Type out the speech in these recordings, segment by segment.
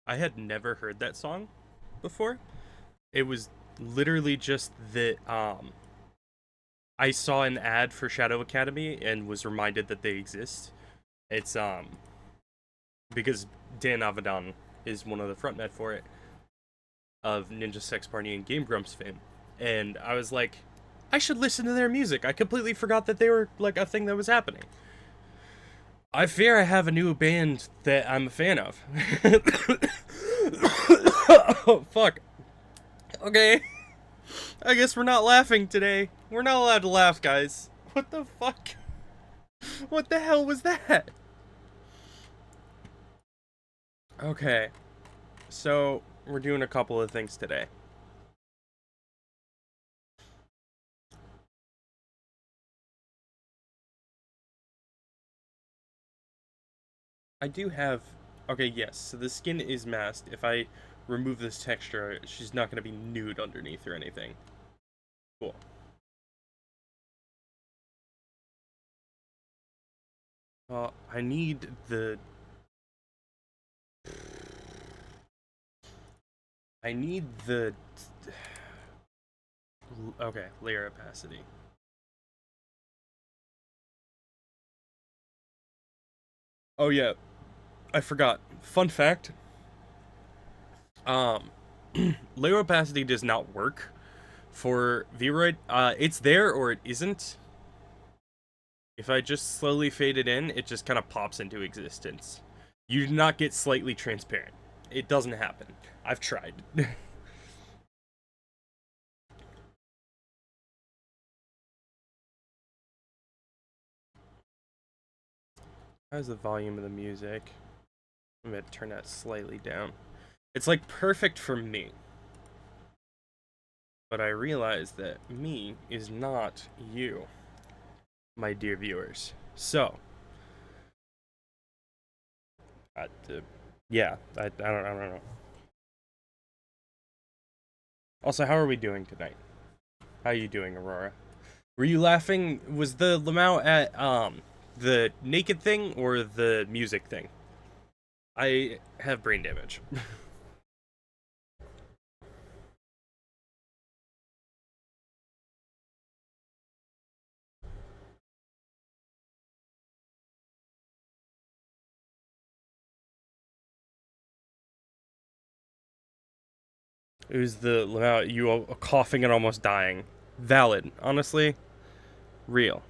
I had never heard that song before. It was literally just that I saw an ad for Shadow Academy and was reminded that they exist. It's because Dan Avidan is one of the frontmen for it, of Ninja Sex Party and Game Grumps fame. And I was like, I should listen to their music. I completely forgot that they were like a thing that was happening. I fear I have a new band that I'm a fan of. Oh, fuck. Okay. I guess we're not laughing today. We're not allowed to laugh, guys. What the fuck? What the hell was that? Okay. So, we're doing a couple of things today. I do have... Okay, yes. So the skin is masked. If I remove this texture, she's not going to be nude underneath or anything. Cool. I need the... I need the... Okay, layer opacity. Oh yeah, I forgot. Fun fact. Um, layer opacity does not work for VRoid. It's there or it isn't. If I just slowly fade it in, it just kind of pops into existence. You do not get slightly transparent. It doesn't happen. I've tried. How's the volume of the music? I'm gonna turn that slightly down. It's like perfect for me. But I realize that me is not you, my dear viewers. So, yeah, I don't know. Also, how are we doing tonight? How are you doing, Aurora? Were you laughing? Was the Lamau at the naked thing or the music thing? I have brain damage. It was the Lamau, you coughing and almost dying. Valid, honestly, real.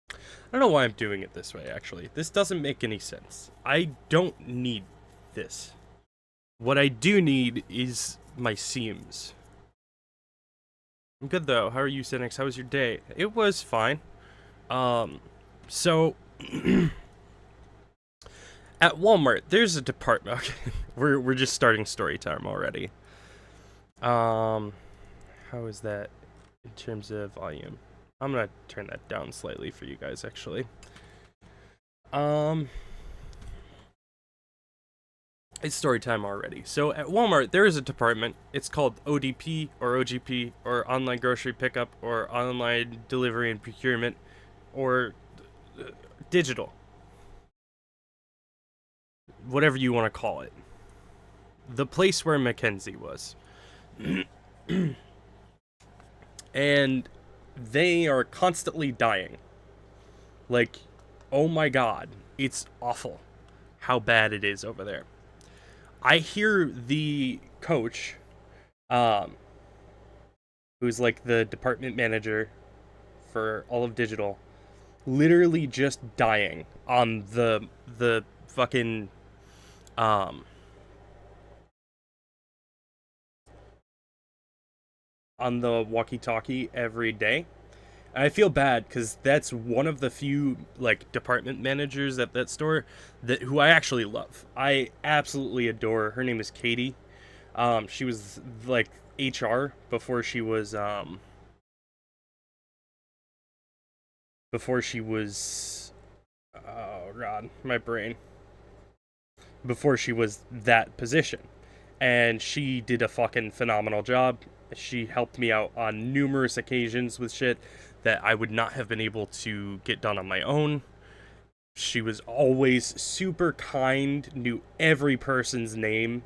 I don't know why I'm doing it this way, actually. This doesn't make any sense. I don't need this. What I do need is my seams. I'm good, though. How are you, Cynics? How was your day? It was fine. So... At Walmart, there's a department... Okay, we're just starting story time already. How is that in terms of volume? I'm gonna turn that down slightly for you guys, actually. It's story time already. So at Walmart, there is a department. It's called ODP or OGP or Online Grocery Pickup or Online Delivery and Procurement or Digital. Whatever you want to call it. The place where Mackenzie was. And they are constantly dying. Like, oh my god, it's awful how bad it is over there. I hear the coach, who's like the department manager for all of digital, literally just dying on the fucking on the walkie-talkie every day. And I feel bad because that's one of the few like department managers at that store that who I actually love. I absolutely adore. Her name is Katie. She was like HR before she was, oh god, my brain, before she was that position. And she did a fucking phenomenal job. She helped me out on numerous occasions with shit that I would not have been able to get done on my own. She was always super kind, knew every person's name,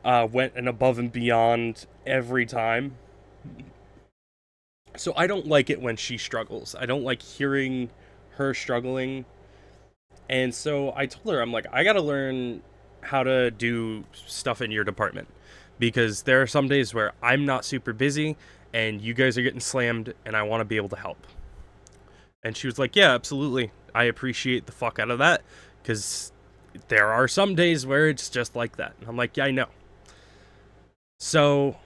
went and above and beyond every time. So I don't like it when she struggles. I don't like hearing her struggling. And so I told her, I'm like, I gotta learn how to do stuff in your department. Because there are some days where I'm not super busy and you guys are getting slammed and I want to be able to help. And she was like, yeah, absolutely. I appreciate the fuck out of that. Because there are some days where it's just like that. And I'm like, yeah, I know. So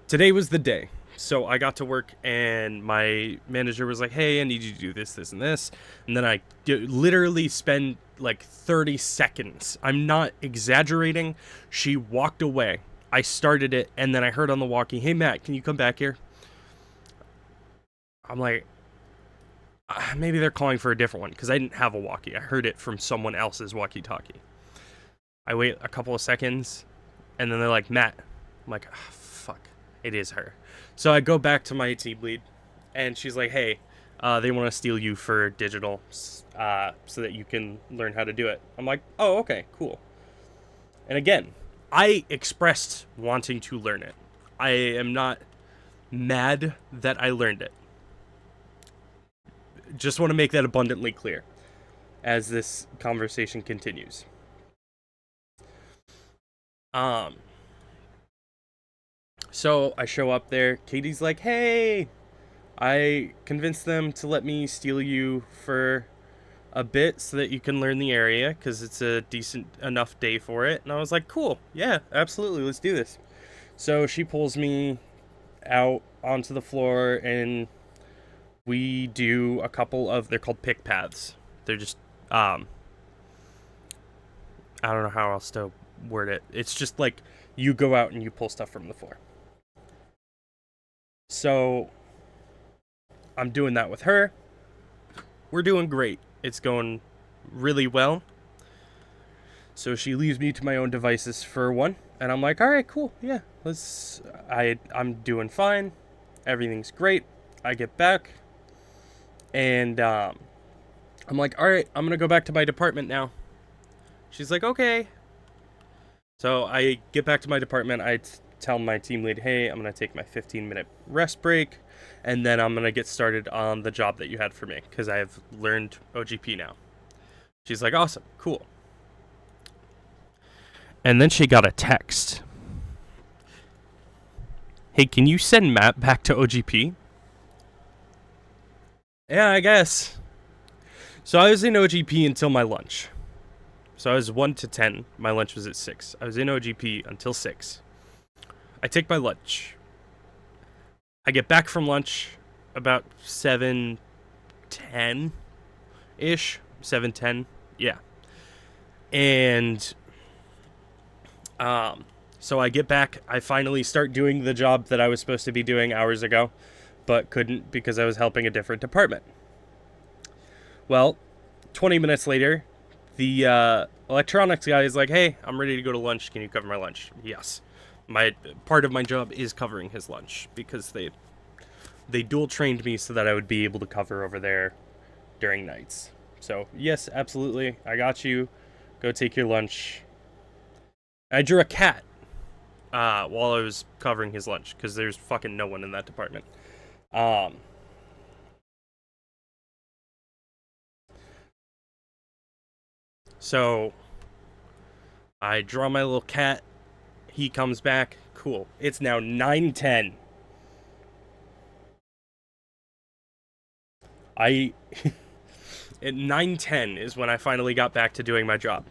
today was the day. So I got to work and my manager was like, hey, I need you to do this, this, and this. And then I literally spend like 30 seconds. I'm not exaggerating. She walked away. I started it and then I heard on the walkie, hey, Matt, can you come back here? I'm like, maybe they're calling for a different one because I didn't have a walkie. I heard it from someone else's walkie-talkie. I wait a couple of seconds and then they're like, Matt. I'm like, oh, fuck, it is her. So I go back to my team lead, and she's like, hey, they want to steal you for digital so that you can learn how to do it. I'm like, oh, okay, cool. And again, I expressed wanting to learn it. I am not mad that I learned it. Just want to make that abundantly clear as this conversation continues. So I show up there. Katie's like, hey, I convinced them to let me steal you for a bit so that you can learn the area because it's a decent enough day for it. And I was like, cool. Yeah, absolutely. Let's do this. So she pulls me out onto the floor and we do a couple of, they're called pick paths. They're just, I don't know how else to word it. It's just like you go out and you pull stuff from the floor. So I'm doing that with her. We're doing great. It's going really well. So she leaves me to my own devices for one. And I'm like, all right, cool. Yeah, I'm doing fine. Everything's great. I get back. And I'm like, all right, I'm going to go back to my department now. She's like, okay. So I get back to my department. I tell my team lead, hey, I'm going to take my 15-minute rest break, and then I'm going to get started on the job that you had for me, because I have learned OGP now. She's like, awesome, cool. And then she got a text. Hey, can you send Matt back to OGP? Yeah, I guess. So I was in OGP until my lunch. So I was 1 to 10. My lunch was at 6. I was in OGP until 6. I take my lunch. I get back from lunch about 7:10-ish. 7:10. Yeah. And so I get back. I finally start doing the job that I was supposed to be doing hours ago, but couldn't because I was helping a different department. Well, 20 minutes later, the electronics guy is like, hey, I'm ready to go to lunch. Can you cover my lunch? Yes. My part of my job is covering his lunch because they dual trained me so that I would be able to cover over there during nights. So yes, absolutely, I got you. Go take your lunch. I drew a cat while I was covering his lunch because there's fucking no one in that department. So I draw my little cat. He comes back. Cool. It's now 9:10. At 9:10 is when I finally got back to doing my job.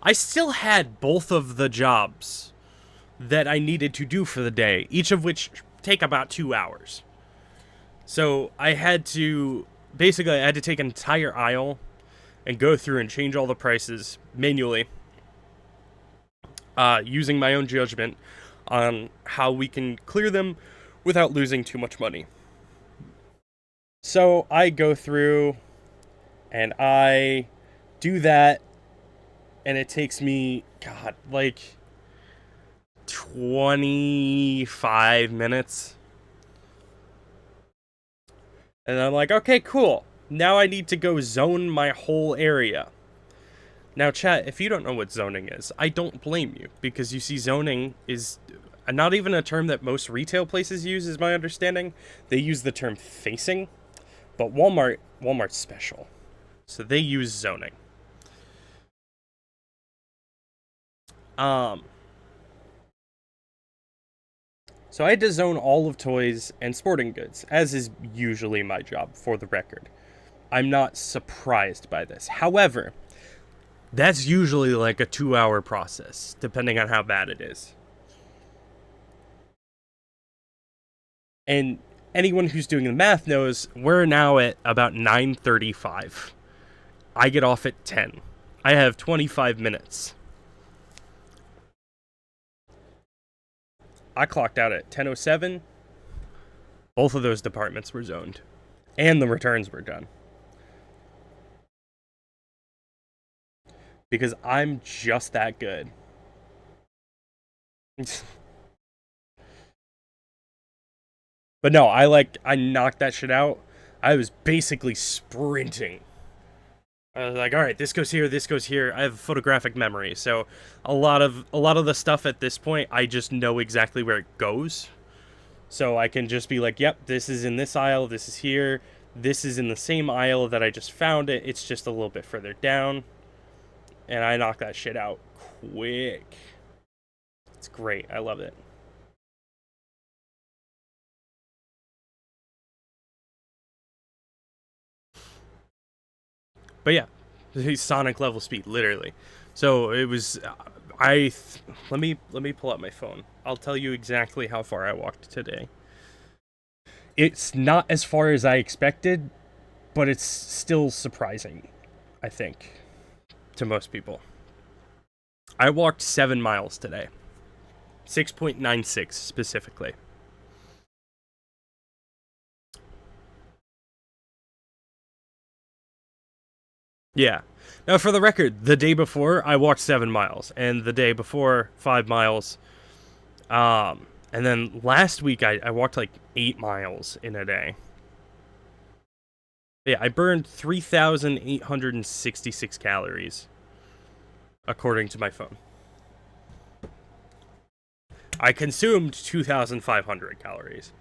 I still had both of the jobs that I needed to do for the day, each of which take about 2 hours. So I had to take an entire aisle and go through and change all the prices manually, using my own judgment on how we can clear them without losing too much money. So I go through and I do that, and it takes me, God, like 25 minutes. And I'm like, okay, cool. Now I need to go zone my whole area. Now, chat, if you don't know what zoning is, I don't blame you, because you see, zoning is not even a term that most retail places use, is my understanding. They use the term facing, but Walmart's special. So they use zoning. Um, so I had to zone all of toys and sporting goods, as is usually my job, for the record. I'm not surprised by this. However, that's usually like a 2-hour process, depending on how bad it is. And anyone who's doing the math knows we're now at about 9:35. I get off at 10. I have 25 minutes. I clocked out at 10:07. Both of those departments were zoned, and the returns were done. Because I'm just that good. But no, I knocked that shit out. I was basically sprinting. I was like, all right, this goes here, this goes here. I have photographic memory, so a lot of the stuff at this point, I just know exactly where it goes. So I can just be like, yep, this is in this aisle, this is here, this is in the same aisle that I just found it. It's just a little bit further down, and I knock that shit out quick. It's great. I love it. But yeah, Sonic level speed, literally. So it was. Let me pull up my phone. I'll tell you exactly how far I walked today. It's not as far as I expected, but it's still surprising, I think, to most people. I walked 7 miles today. 6.96 specifically. Yeah. Now, for the record, the day before I walked 7 miles, and the day before 5 miles. And then last week I walked like 8 miles in a day. Yeah, I burned 3,866 calories, according to my phone. I consumed 2,500 calories.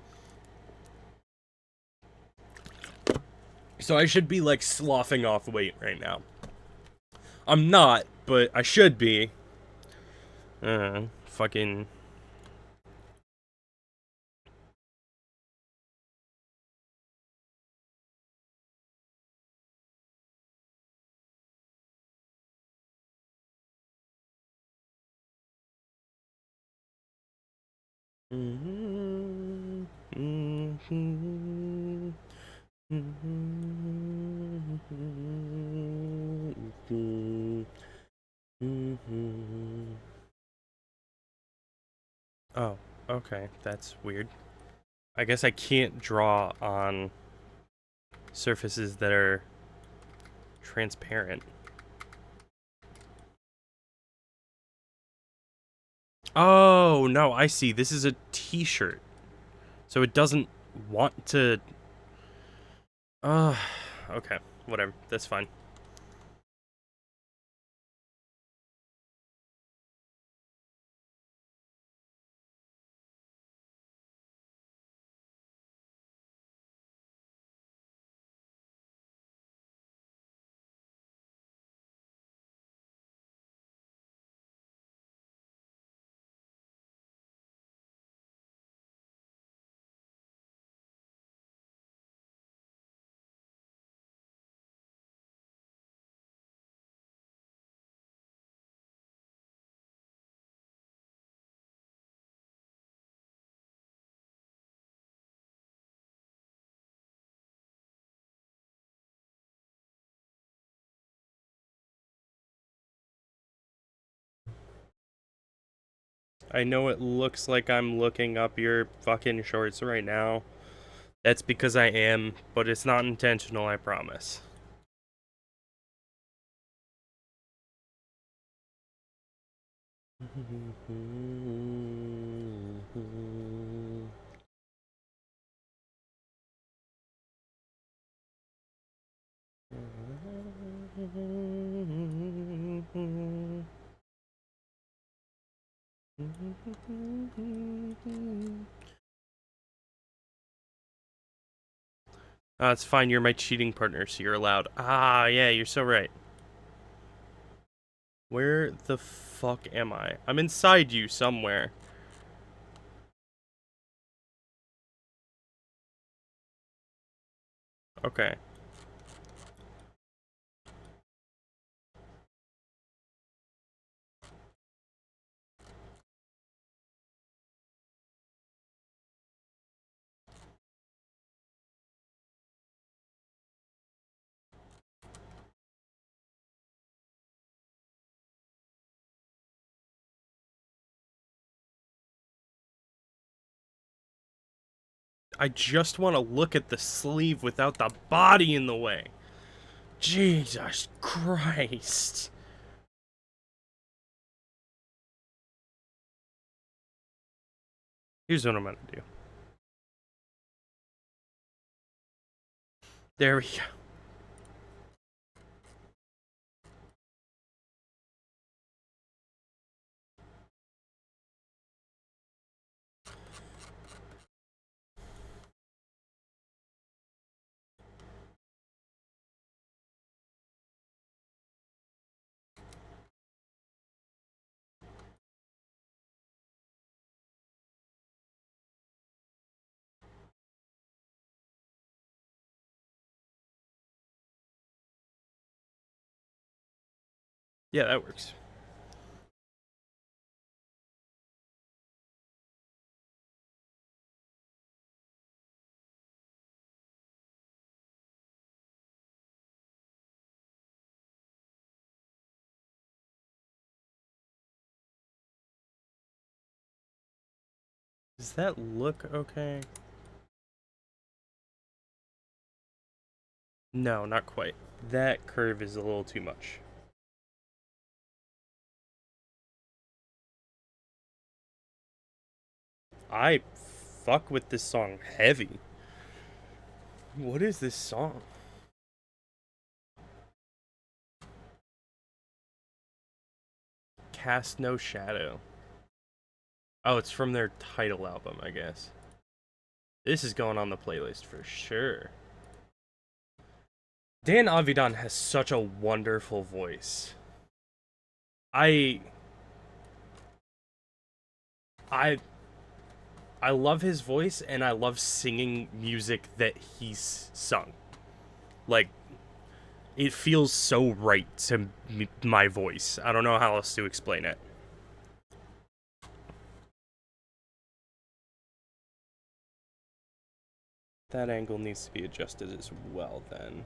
So I should be like sloughing off weight right now. I'm not, but I should be. Fucking. Oh, okay. That's weird. I guess I can't draw on surfaces that are transparent. Oh, no, I see. This is a t-shirt. So it doesn't want to... Okay. Whatever. That's fine. I know it looks like I'm looking up your fucking shorts right now, That's because I am, but it's not intentional, I promise. It's fine, you're my cheating partner, so you're allowed. Ah, yeah, you're so right. Where the fuck am I? I'm inside you somewhere. Okay. I just want to look at the sleeve without the body in the way. Jesus Christ. Here's what I'm gonna do. There we go. Yeah, that works. Does that look okay? No, not quite. That curve is a little too much. I fuck with this song heavy. What is this song? Cast No Shadow. Oh, it's from their title album, I guess. This is going on the playlist for sure. Dan Avidan has such a wonderful voice. I I I love his voice and I love singing music that he's sung. Like it feels so right to my voice. I don't know how else to explain it. That angle needs to be adjusted as well then.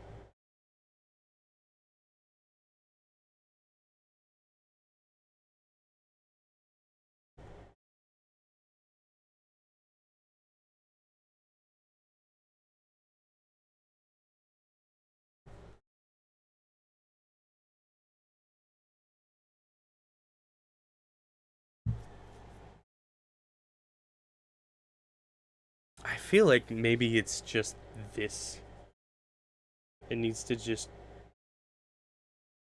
I feel like maybe it's just this. It needs to just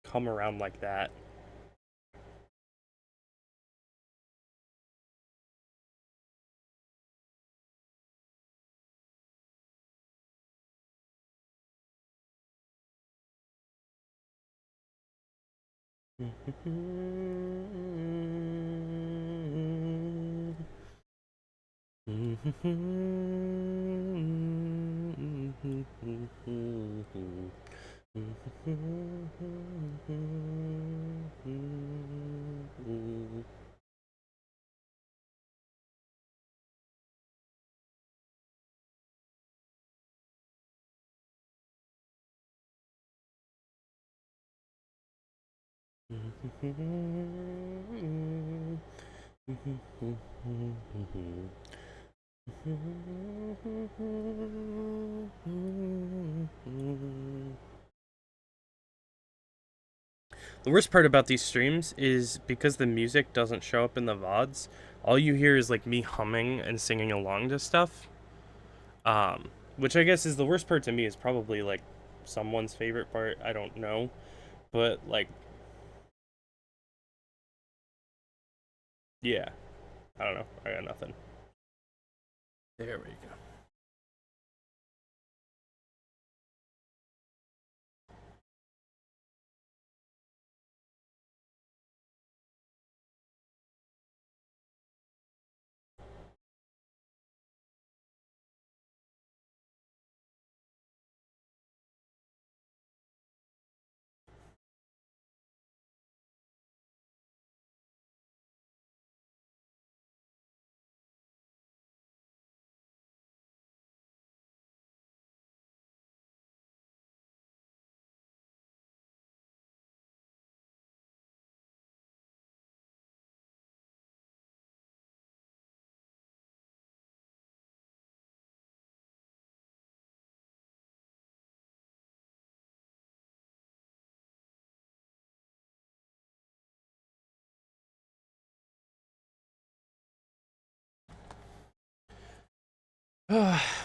come around like that. The worst part about these streams is because the music doesn't show up in the VODs, all you hear is like me humming and singing along to stuff. Which I guess is the worst part to me is probably like someone's favorite part. I don't know. But like, yeah. I don't know. I got nothing. There we go.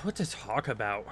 What to talk about?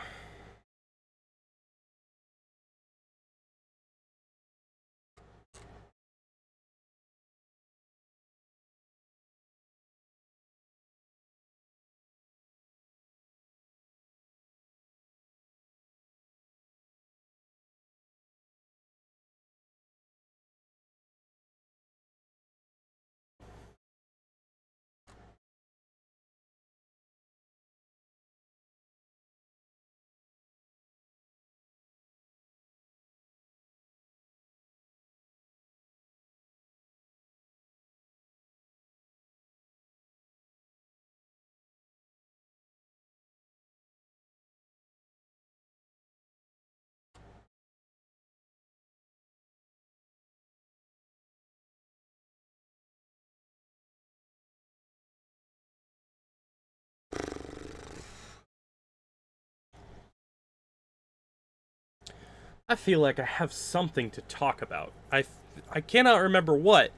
I feel like I have something to talk about. I cannot remember what,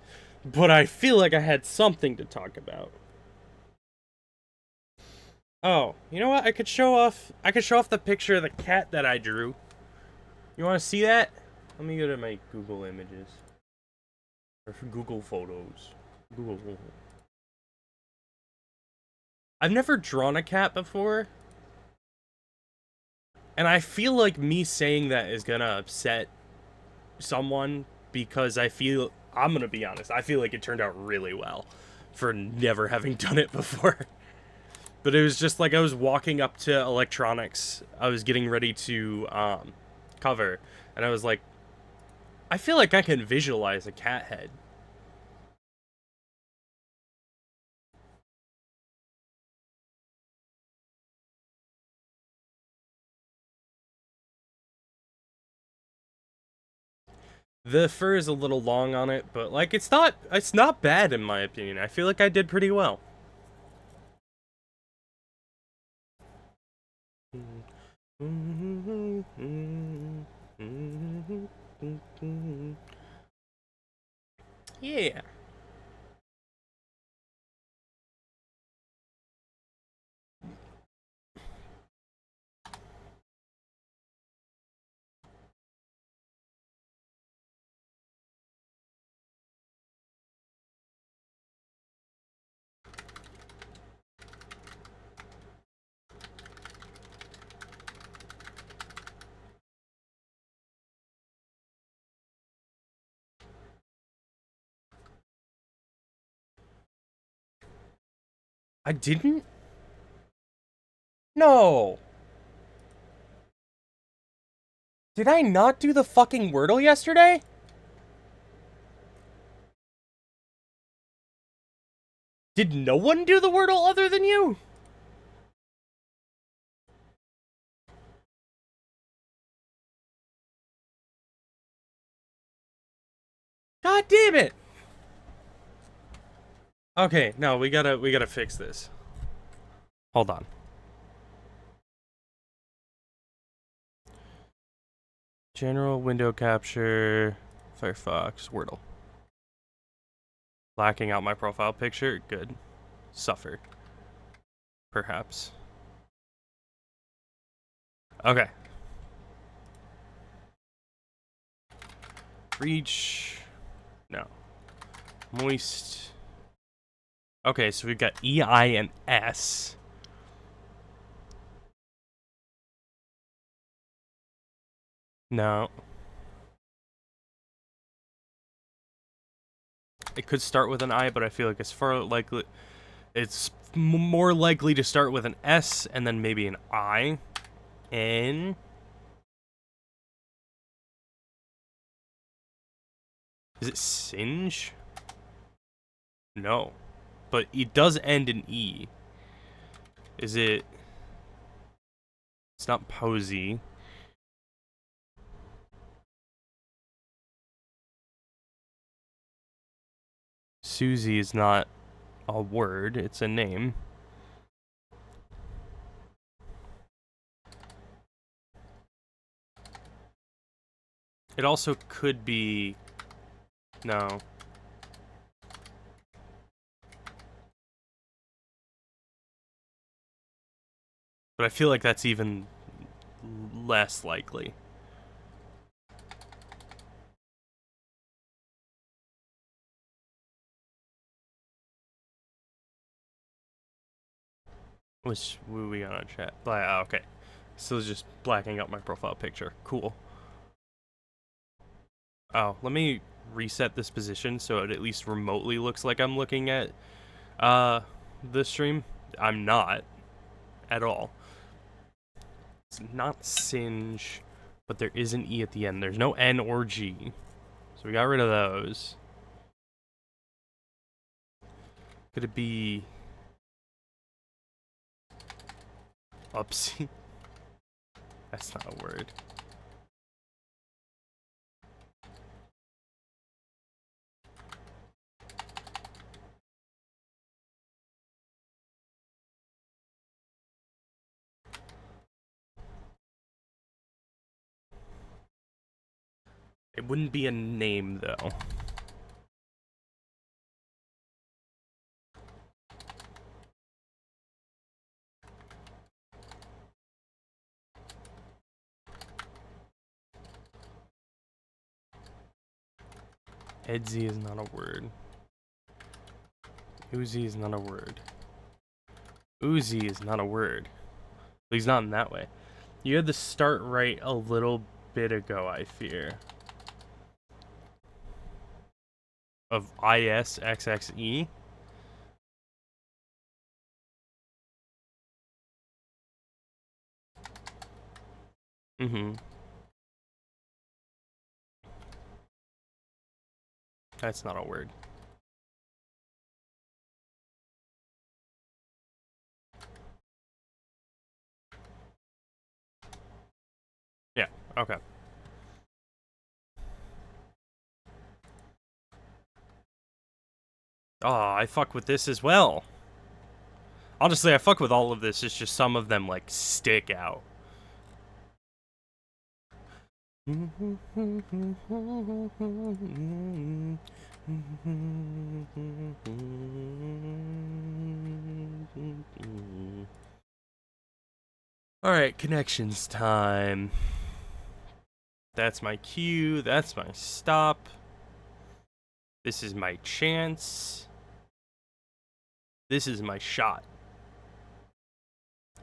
but I feel like I had something to talk about. Oh, you know what? I could show off the picture of the cat that I drew. You want to see that? Let me go to my Google Images or Google Photos. Google. I've never drawn a cat before. And I feel like me saying that is gonna upset someone because I'm gonna be honest, I feel like it turned out really well for never having done it before. But it was just like I was walking up to electronics, I was getting ready to cover, and I was like, I feel like I can visualize a cat head. The fur is a little long on it, but like it's not bad in my opinion. I feel like I did pretty well. Yeah. I didn't? No. Did I not do the fucking Wordle yesterday? Did no one do the Wordle other than you? God damn it. Okay, no, we gotta fix this. Hold on. General window capture, Firefox, Wordle. Blacking out my profile picture, good. Suffer. Perhaps. Okay. Reach. No. Moist. Okay, so we've got E, I, and S. No. It could start with an I, but I feel like it's more likely to start with an S and then maybe an I. N. Is it singe? No. But it does end in E. Is it... It's not posy. Susie is not a word, it's a name. It also could be... No. But I feel like that's even less likely. Which we got on chat? Okay. So it's just blacking out my profile picture. Cool. Oh, let me reset this position so it at least remotely looks like I'm looking at the stream. I'm not at all. It's not singe, but there is an E at the end. There's no N or G. So we got rid of those. Could it be upsy? That's not a word. It wouldn't be a name, though. Edsy is not a word. Uzi is not a word. Uzi is not a word. At least not in that way. You had the start right a little bit ago, I fear. Of ISXXE? Mm-hmm. That's not a word. Yeah, okay. Oh, I fuck with this as well. Honestly, I fuck with all of this. It's just some of them, like, stick out. Alright, connections time. That's my cue. That's my stop. This is my chance. This is my shot.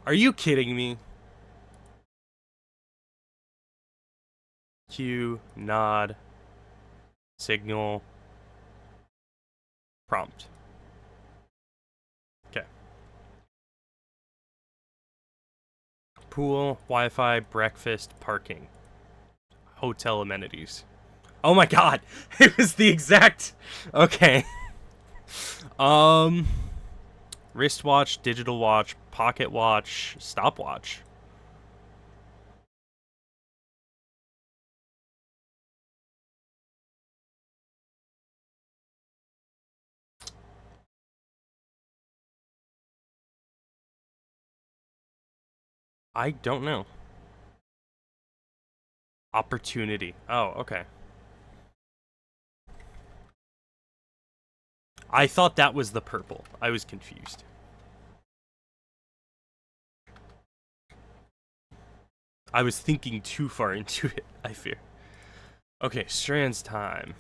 Are you kidding me? Cue, nod, signal, prompt. Okay. Pool, Wi-Fi, breakfast, parking. Hotel amenities. Oh my god! It was the exact... Okay. Wristwatch, digital watch, pocket watch, stopwatch. I don't know. Opportunity. Oh, okay. I thought that was the purple. I was confused. I was thinking too far into it, I fear. Okay, strands time.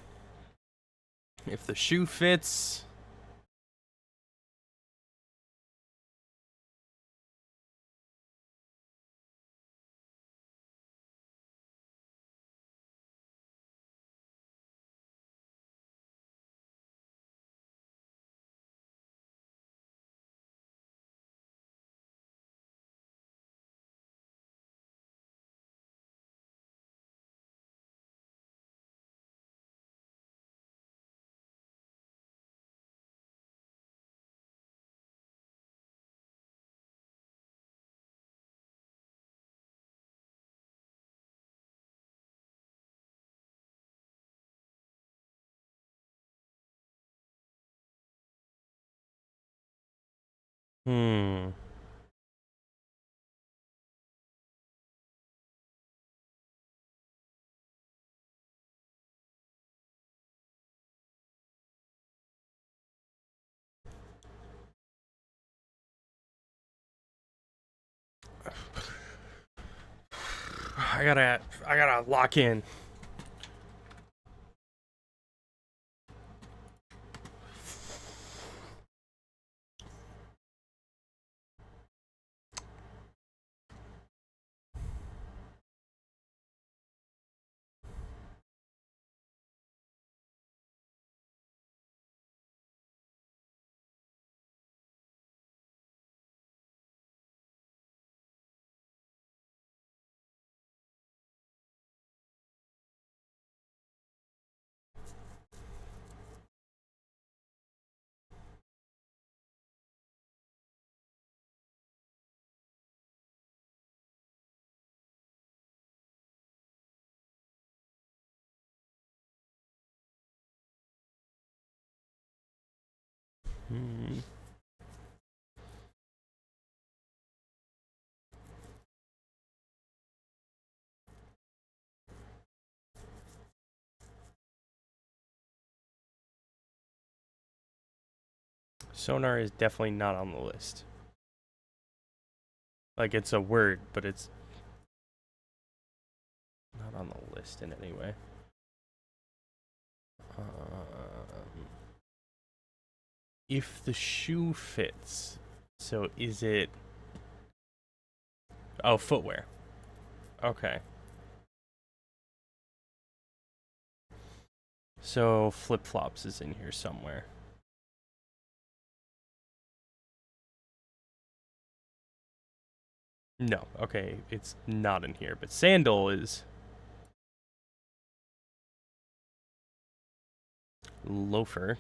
If the shoe fits. Hmm. I gotta lock in. Hmm. Sonar is definitely not on the list. Like, it's a word, but it's not on the list in any way. If the shoe fits, so is it? Oh, footwear. Okay. So flip flops is in here somewhere. No, okay, it's not in here, but sandal is. Loafer.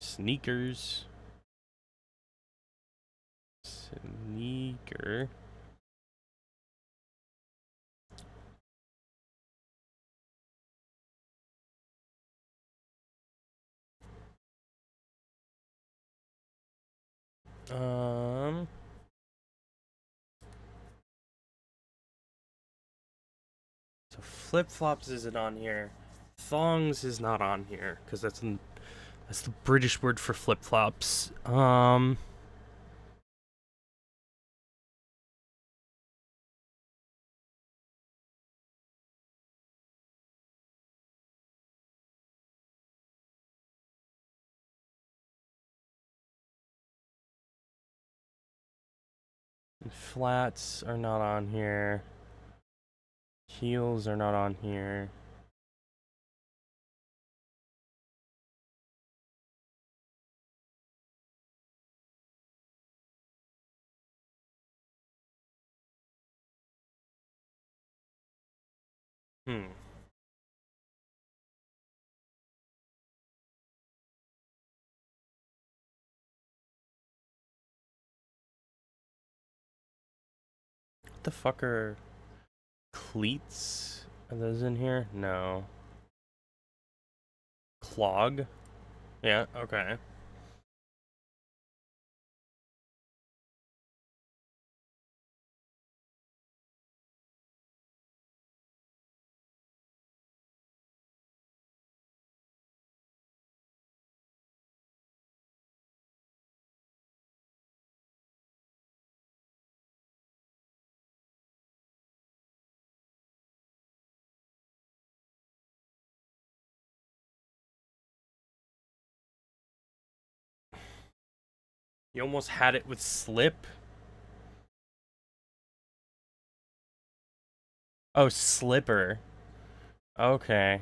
Sneakers. Sneaker. Um. So flip flops isn't on here. Thongs is not on here because that's the British word for flip flops. Flats are not on here. Heels are not on here. Hmm. What the fuck are cleats? Are those in here? No. Clog? Yeah, okay. You almost had it with slip. Oh, slipper. Okay.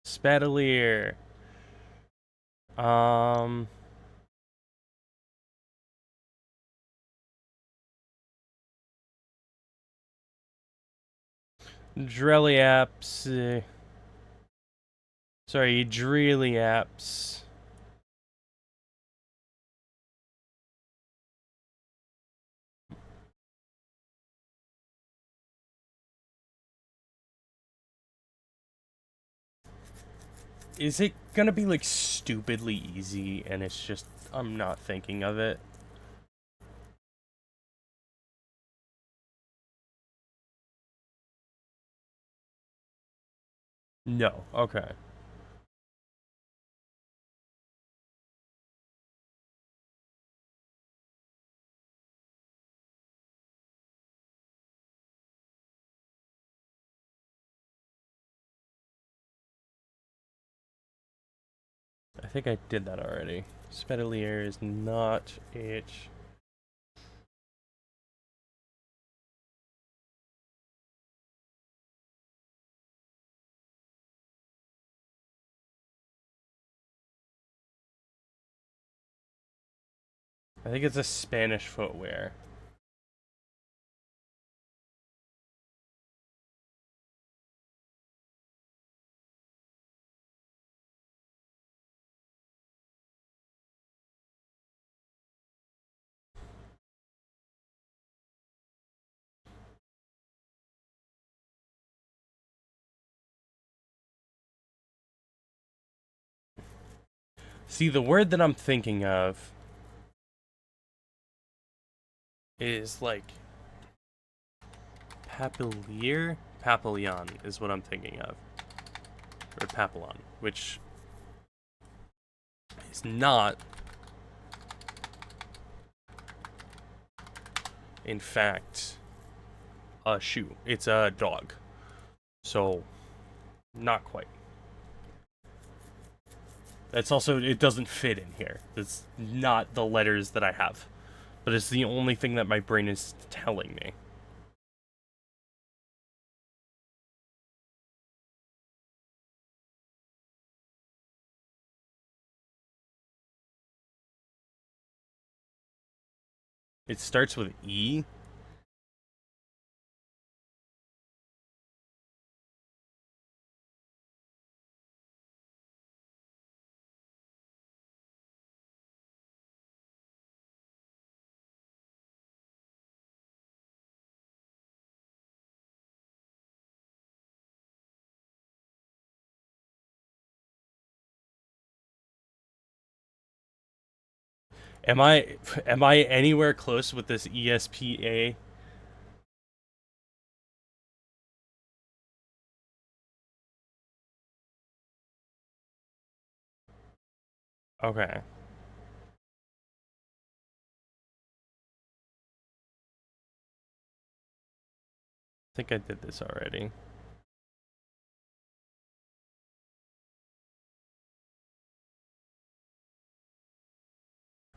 Spatalier. Um. Drelliaps. Sorry, Drelliaps. Is it gonna be like stupidly easy and it's just I'm not thinking of it? No. Okay. I think I did that already. Spatalier is not it. I think it's a Spanish footwear. See, the word that I'm thinking of is like papillier? Papillon is what I'm thinking of. Or papillon, which is not, in fact, a shoe. It's a dog. So, not quite. That's also, it doesn't fit in here. It's not the letters that I have. But it's the only thing that my brain is telling me. It starts with E. Am I anywhere close with this ESPA? Okay. I think I did this already.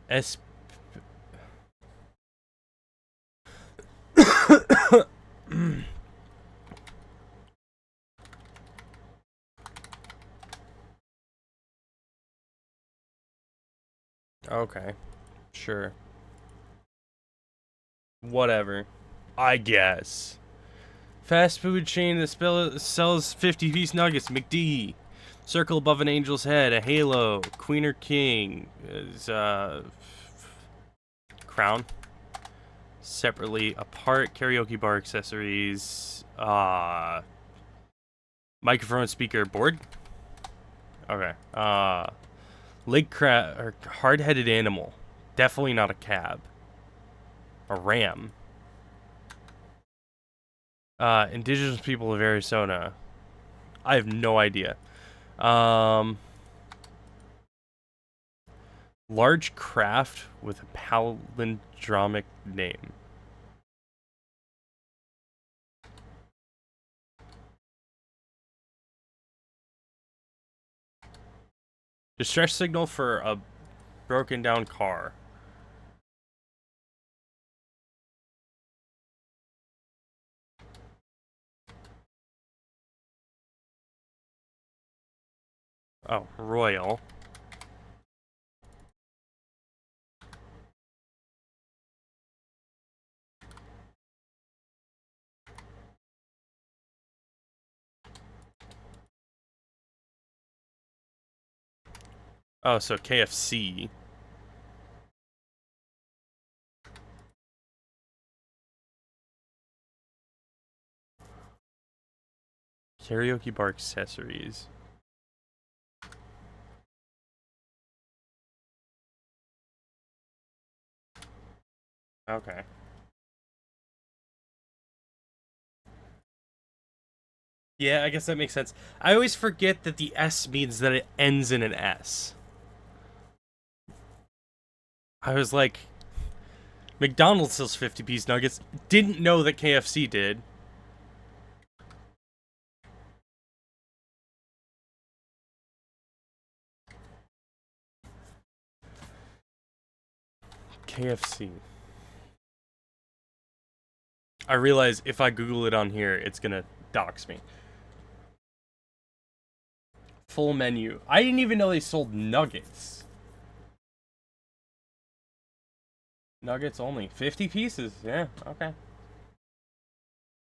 S. Okay. Sure. Whatever. I guess. Fast food chain that sells 50-piece nuggets. McD. Circle above an angel's head. A halo. Queen or king. Is, crown. Separately apart. Karaoke bar accessories. Microphone speaker board. Okay. Lake crab or hard-headed animal. Definitely not a cab. A ram. Indigenous people of Arizona. I have no idea. Large craft with a palindromic name. Distress signal for a broken down car. Oh, Royal. Oh, so KFC. Karaoke bar accessories. Okay. Yeah, I guess that makes sense. I always forget that the S means that it ends in an S. I was like, McDonald's sells 50-piece nuggets. Didn't know that KFC did. KFC. I realize if I Google it on here, it's gonna dox me. Full menu. I didn't even know they sold nuggets. Nuggets only. 50 pieces. Yeah, okay.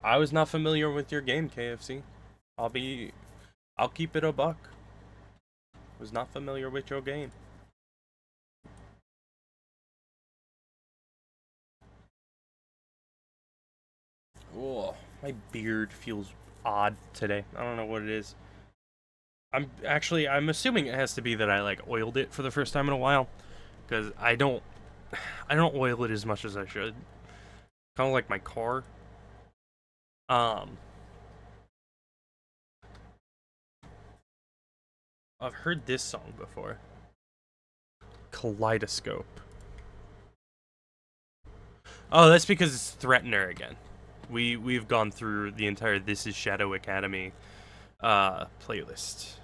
I was not familiar with your game, KFC. I'll keep it a buck. Was not familiar with your game. Oh, my beard feels odd today. I don't know what it is. I'm assuming it has to be that I like oiled it for the first time in a while, because I don't oil it as much as I should. Kind of like my car. Um, I've heard this song before. Kaleidoscope. Oh, that's because it's Threatener again. We've gone through the entire This Is Shadow Academy playlist.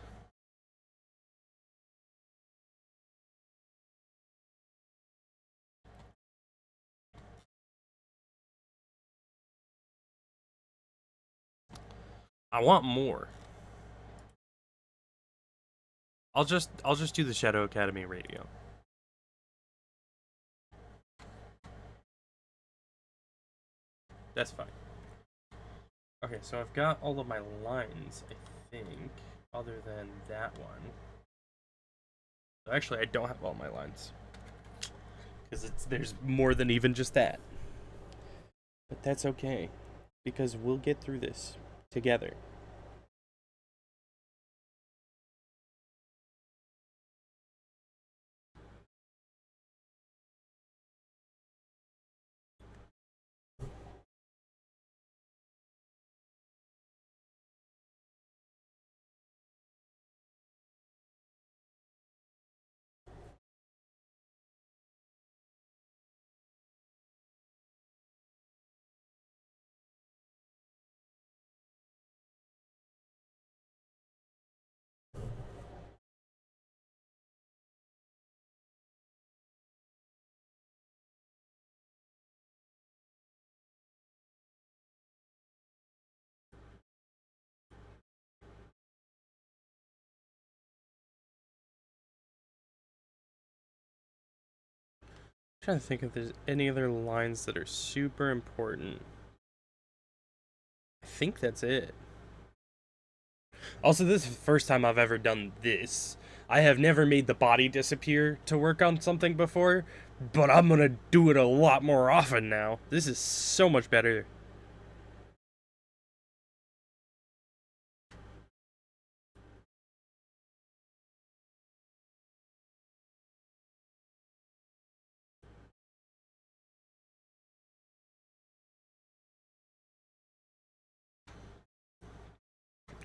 I want more. I'll just do the Shadow Academy radio. That's fine. Okay, so I've got all of my lines, I think, other than that one. Actually, I don't have all my lines. Because there's more than even just that. But that's okay. Because we'll get through this together. I'm trying to think if there's any other lines that are super important. I think that's it. Also, this is the first time I've ever done this. I have never made the body disappear to work on something before, but I'm gonna do it a lot more often now. This is so much better.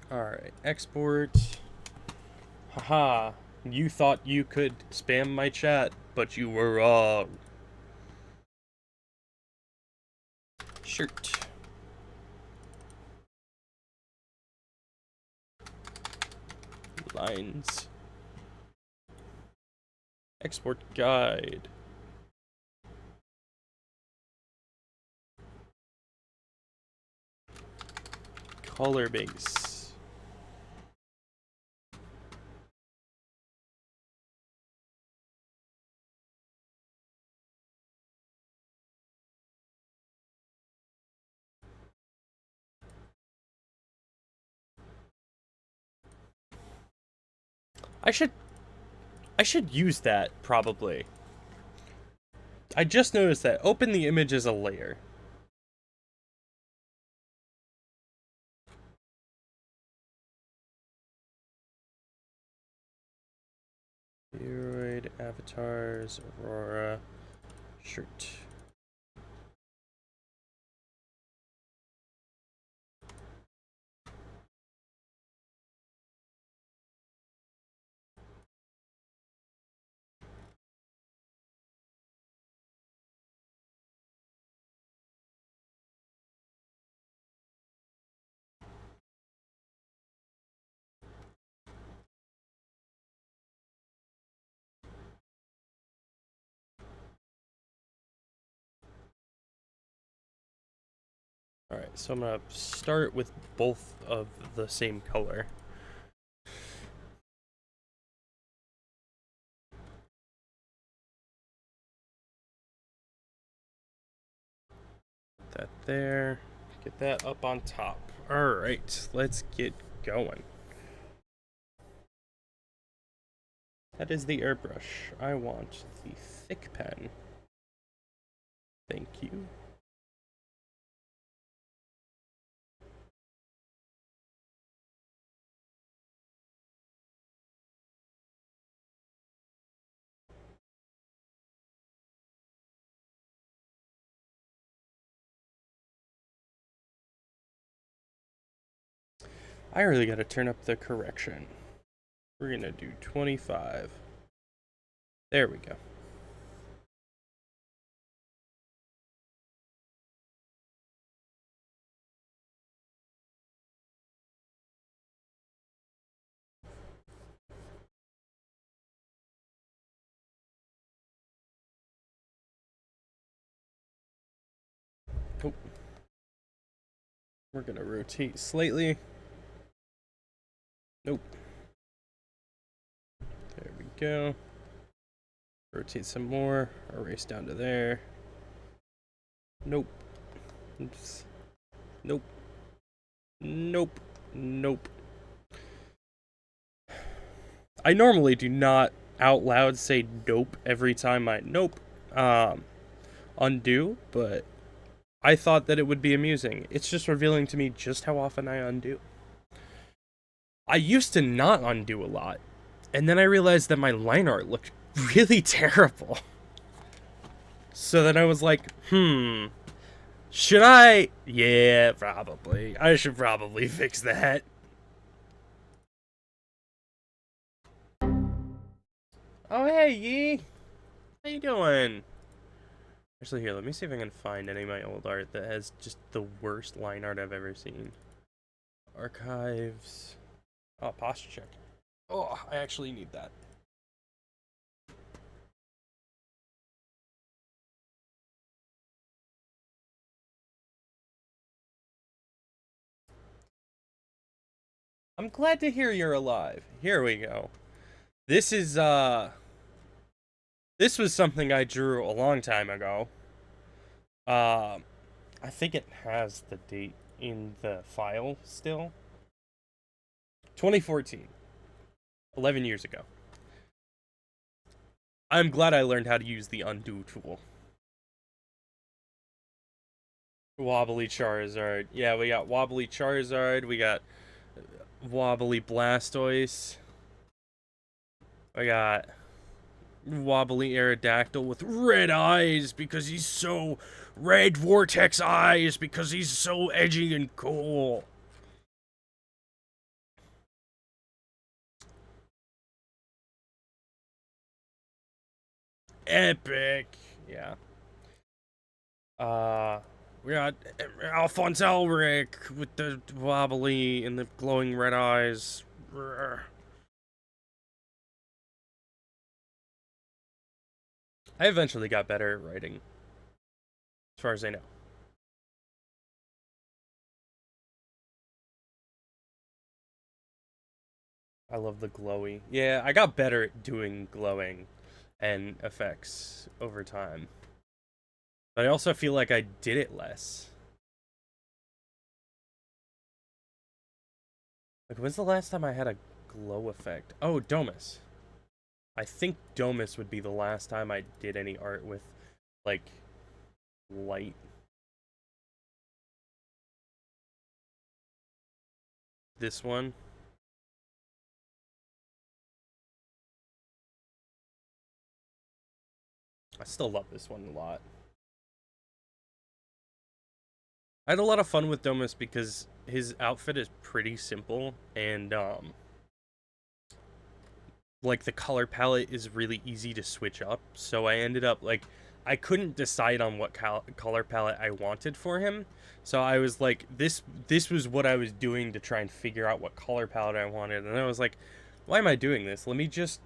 Alright, export. Haha, you thought you could spam my chat, but you were wrong. Shirt. Lines. Export guide. Color base. I should use that, probably. I just noticed that. Open the image as a layer. VRoid, avatars, Aurora, shirt. Alright, so I'm gonna start with both of the same color. That there. Get that up on top. Alright, let's get going. That is the airbrush. I want the thick pen. Thank you. I really gotta turn up the correction. We're gonna do 25. There we go. Oh. We're gonna rotate slightly. Nope. There we go. Rotate some more. Erase down to there. Nope. Oops. Nope. Nope. Nope. I normally do not out loud say nope every time I undo, but I thought that it would be amusing. It's just revealing to me just how often I undo. I used to not undo a lot, and then I realized that my line art looked really terrible. So then I was like, should I? Yeah, probably. I should probably fix that. Oh, hey, Yee. How you doing? Actually, here, let me see if I can find any of my old art that has just the worst line art I've ever seen. Archives. Oh, posture check. Oh, I actually need that. I'm glad to hear you're alive. Here we go. This is, this was something I drew a long time ago. I think it has the date in the file still. 2014. 11 years ago. I'm glad I learned how to use the undo tool. Wobbly Charizard. Yeah, we got Wobbly Charizard. We got Wobbly Blastoise. I got Wobbly Aerodactyl with red eyes because he's so red vortex eyes because he's so edgy and cool. Epic. Yeah. We got Alphonse Elric with the wobbly and the glowing red eyes. I eventually got better at writing, as far as I know. I love the glowy. Yeah, I got better at doing glowing and effects over time. But I also feel like I did it less. Like, when's the last time I had a glow effect? Oh, Domus. I think Domus would be the last time I did any art with, like, light. This one. I still love this one a lot. I had a lot of fun with Domus because his outfit is pretty simple and like the color palette is really easy to switch up. So I ended up like I couldn't decide on what color palette I wanted for him. So I was like this was what I was doing to try and figure out what color palette I wanted, and I was like, why am I doing this? Let me just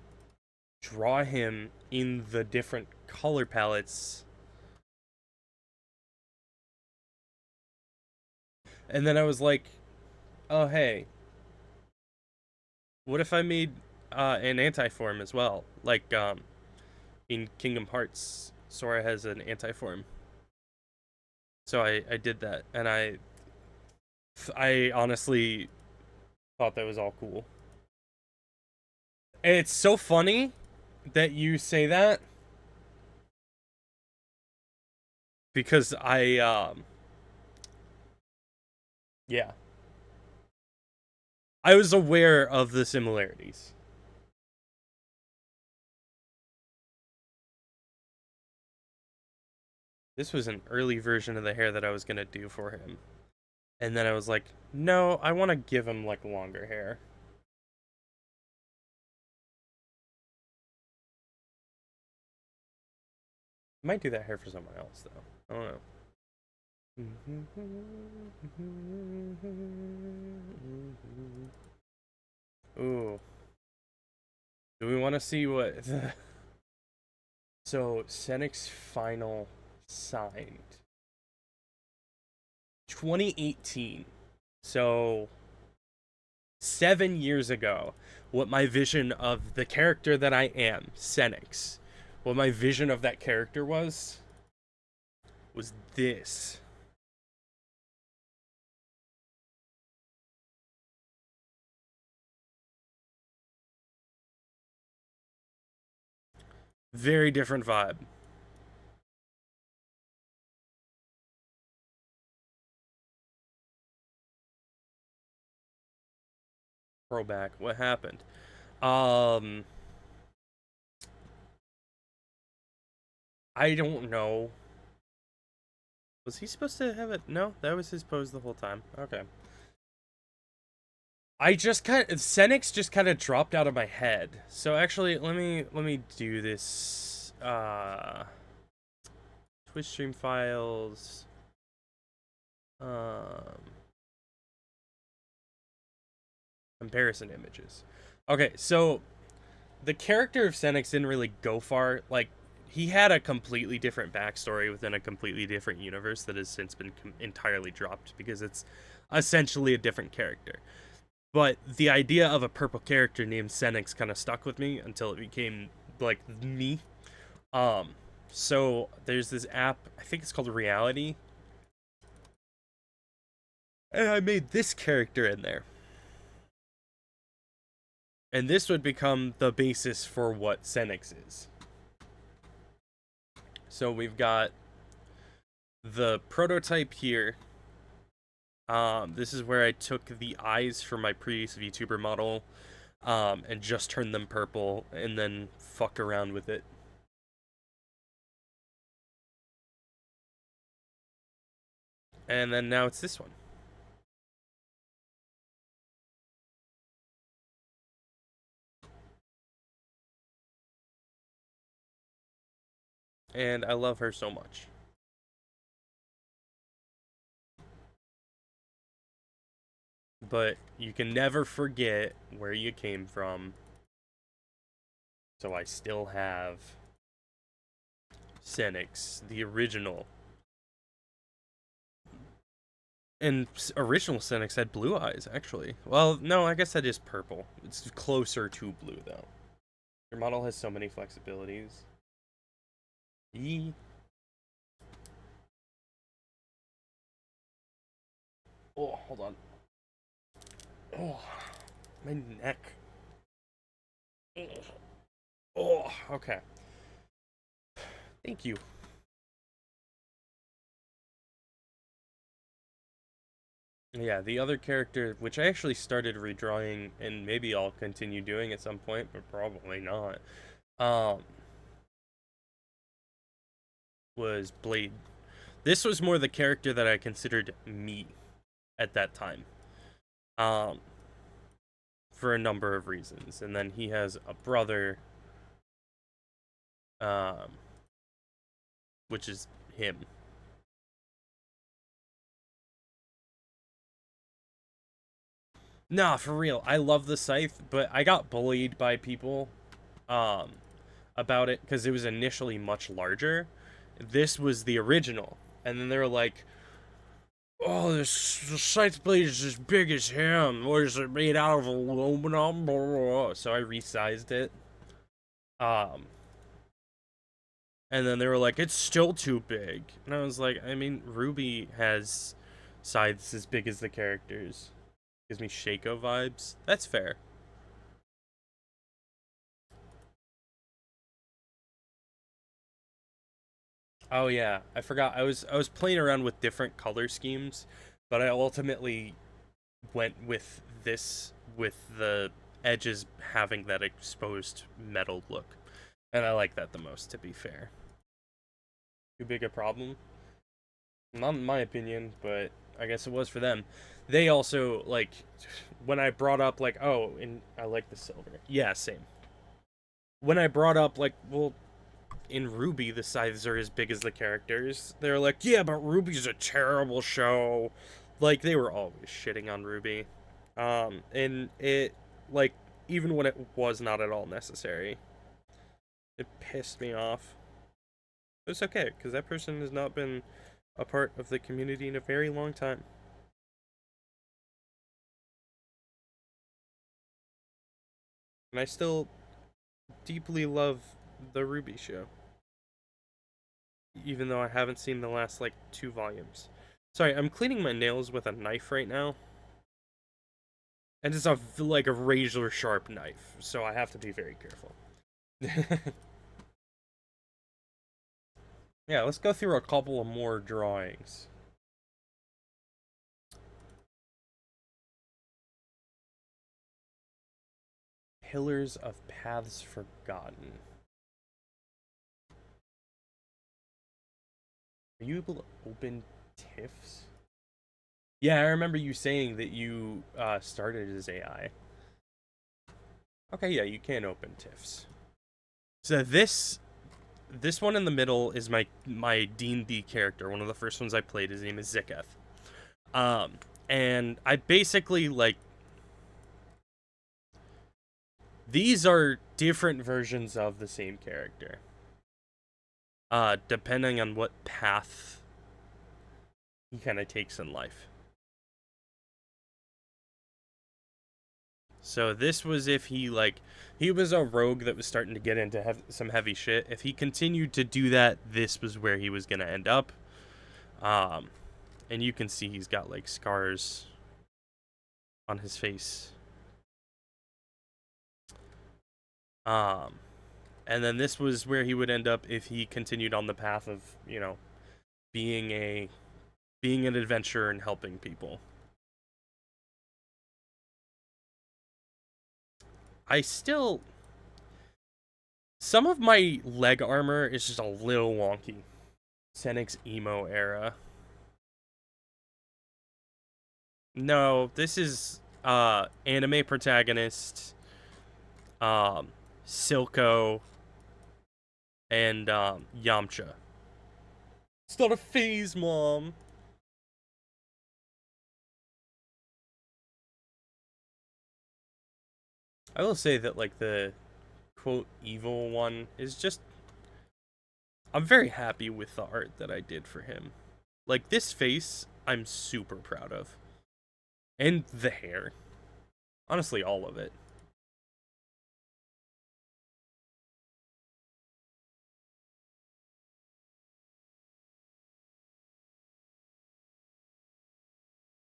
draw him in the different color palettes. And then I was like, oh hey, what if I made an anti-form as well? Like in Kingdom Hearts, Sora has an anti-form. So I did that, and I honestly thought that was all cool. And it's so funny that you say that because yeah, I was aware of the similarities. This was an early version of the hair that I was gonna do for him. And then I was like, no, I want to give him like longer hair. I might do that hair for someone else though. I don't know. Ooh. Do we want to see what So Senec's final signed 2018. So 7 years ago, what my vision of the character that I am, Senex, what my vision of that character was this. Very different vibe. Throwback. What happened? Um, I don't know. Was he supposed to have it? No, that was his pose the whole time. Okay. I just kind of Senex just kind of dropped out of my head. So actually, let me do this. Twitch stream files. Um, Comparison images. Okay, so the character of Senex didn't really go far. Like, he had a completely different backstory within a completely different universe that has since been entirely dropped because it's essentially a different character. But the idea of a purple character named Senex kind of stuck with me until it became like me. So there's this app, I think it's called Reality, and I made this character in there. And this would become the basis for what Senex is. So we've got the prototype here. This is where I took the eyes from my previous VTuber model and just turned them purple and then fucked around with it. And then now it's this one. And I love her so much. But you can never forget where you came from. So I still have Senix, the original. And original Senix had blue eyes, actually. Well, no, I guess that is purple. It's closer to blue, though. Your model has so many flexibilities. E. Oh, hold on. Oh, my neck. Oh, okay. Thank you. Yeah, the other character, which I actually started redrawing, and maybe I'll continue doing at some point, but probably not, um, was Blade. This was more the character that I considered me at that time, um, for a number of reasons. And then he has a brother, um, which is him. Nah, for real. I love the Scythe, but I got bullied by people um, about it because it was initially much larger. This was the original. And then they were like, oh, the Scythe blade is as big as him. What is it made out of aluminum? So I resized it. And then they were like, it's still too big. And I was like, I mean, Ruby has scythes as big as the characters. Gives me Shaco vibes. That's fair. Oh yeah, I forgot. I was playing around with different color schemes, but I ultimately went with this with the edges having that exposed metal look. And I like that the most, to be fair. Too big a problem? Not in my opinion, but I guess it was for them. They also, like, when I brought up, like, oh, and I like the silver. Yeah, same. When I brought up, like, well, in Ruby, the scythes are as big as the characters, they're like, yeah, but Ruby's a terrible show. Like, they were always shitting on Ruby. And it, like, even when it was not at all necessary, it pissed me off. It's okay, because that person has not been a part of the community in a very long time. And I still deeply love the Ruby show, even though I haven't seen the last, like, 2 volumes. Sorry, I'm cleaning my nails with a knife right now. And it's like a razor sharp knife, so I have to be very careful. Yeah, let's go through a couple of more drawings. Pillars of Paths Forgotten. Are you able to open TIFFs? Yeah, I remember you saying that you started as AI. Okay, yeah, you can open TIFFs. So this one in the middle is my D&D character. One of the first ones I played. His name is Ziketh. Um, and I basically, like, these are different versions of the same character. Depending on what path he kind of takes in life. So this was if he, like, he was a rogue that was starting to get into some heavy shit. If he continued to do that, this was where he was gonna end up. And you can see he's got, like, scars on his face. And then this was where he would end up if he continued on the path of, you know, being an adventurer and helping people. I still, some of my leg armor is just a little wonky. Senix emo era. No, this is anime protagonist, um Silco, and Yamcha. It's not a phase, Mom. I will say that, like, the quote evil one is just I'm very happy with the art that I did for him. Like this face, I'm super proud of. And the hair. Honestly, all of it.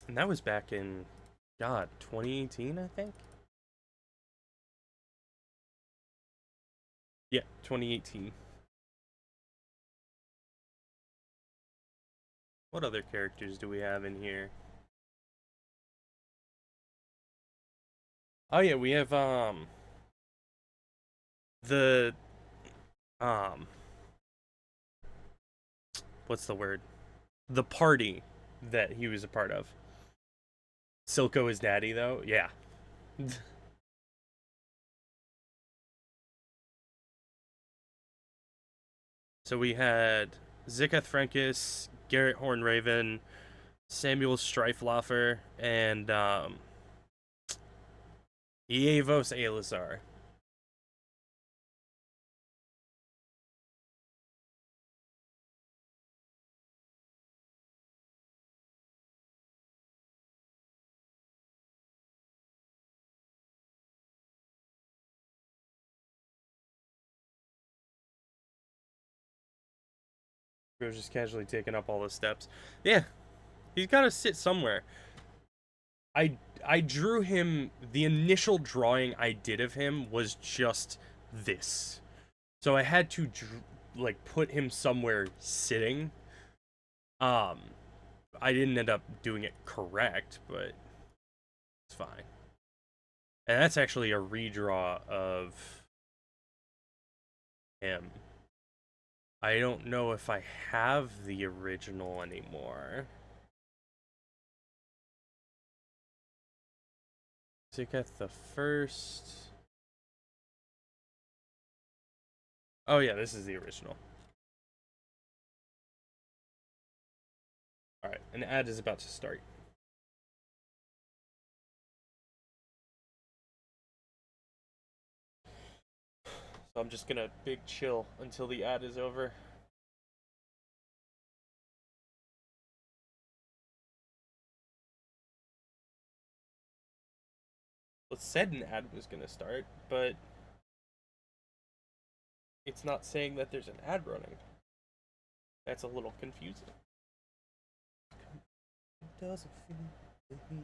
And that was back in, God, 2018, I think? Yeah, 2018. What other characters do we have in here? Oh yeah, we have the um what's the word? The party that he was a part of. Silco is daddy though? Yeah. So we had Ziketh Frankis, Garrett Hornraven, Samuel Streiflafer, and Ievos Elazar. He was just casually taking up all the steps. Yeah, he's got to sit somewhere. I drew him. The initial drawing I did of him was just this, so I had to like put him somewhere sitting. Um, I didn't end up doing it correct, but it's fine. And that's actually a redraw of him. I don't know if I have the original anymore. Ziketh the first. Oh yeah, this is the original. All right, an ad is about to start. So I'm just gonna big chill until the ad is over. Well, it said an ad was gonna start, but it's not saying that there's an ad running. That's a little confusing. It doesn't feel the heat.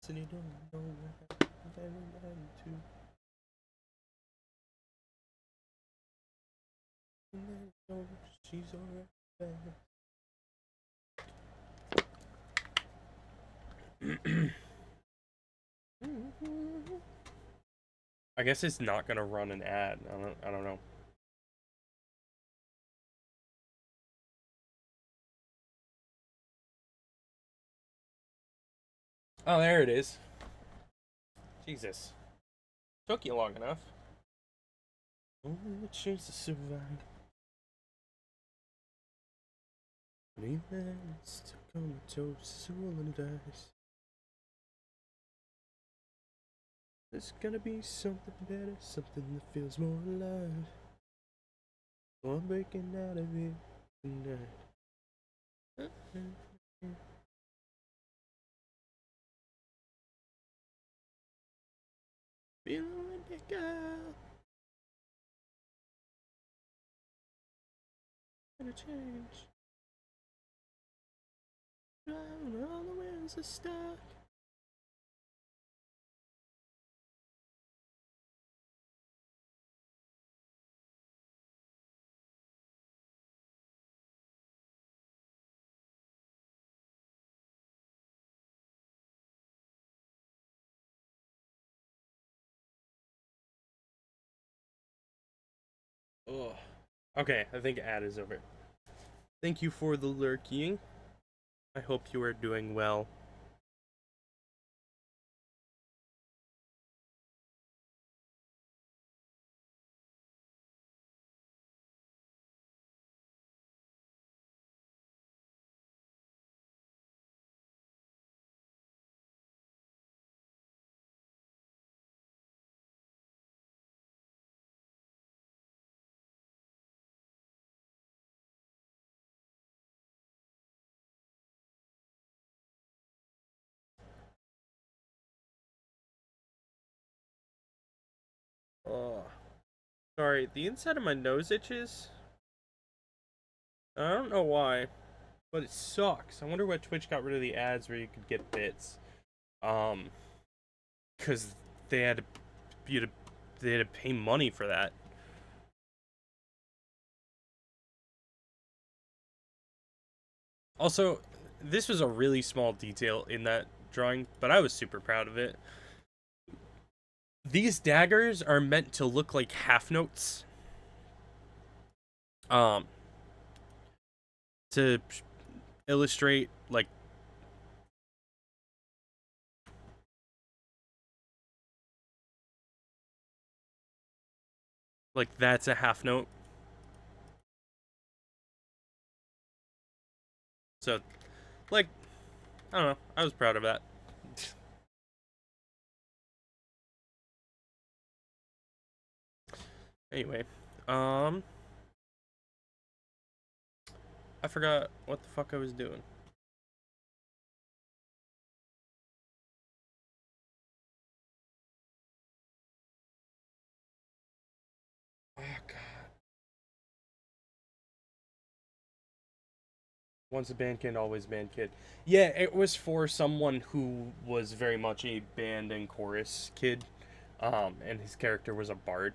And you don't know what I'm to. She's alright. I guess it's not gonna run an ad. I don't know. Oh, there it is. Jesus. Took you long enough. Only a chance to survive. Meaningless to comatose, rolling dice. There's gonna be something better, something that feels more alive. So I'm breaking out of here tonight. Feeling like that girl. Gonna change. Driving all the winds are stuck. Ugh. Okay, I think ad is over. Thank you for the lurking. I hope you are doing well. Sorry, the inside of my nose itches. I don't know why, but it sucks. I wonder why Twitch got rid of the ads where you could get bits. Um, because they had to, you to, they had to pay money for that. Also, this was a really small detail in that drawing, but I was super proud of it. These daggers are meant to look like half notes. Um, to illustrate like that's a half note. So, like, I don't know. I was proud of that. Anyway, um, I forgot what the fuck I was doing. Oh god. Once a band kid, always a band kid. Yeah, it was for someone who was very much a band and chorus kid, and his character was a bard,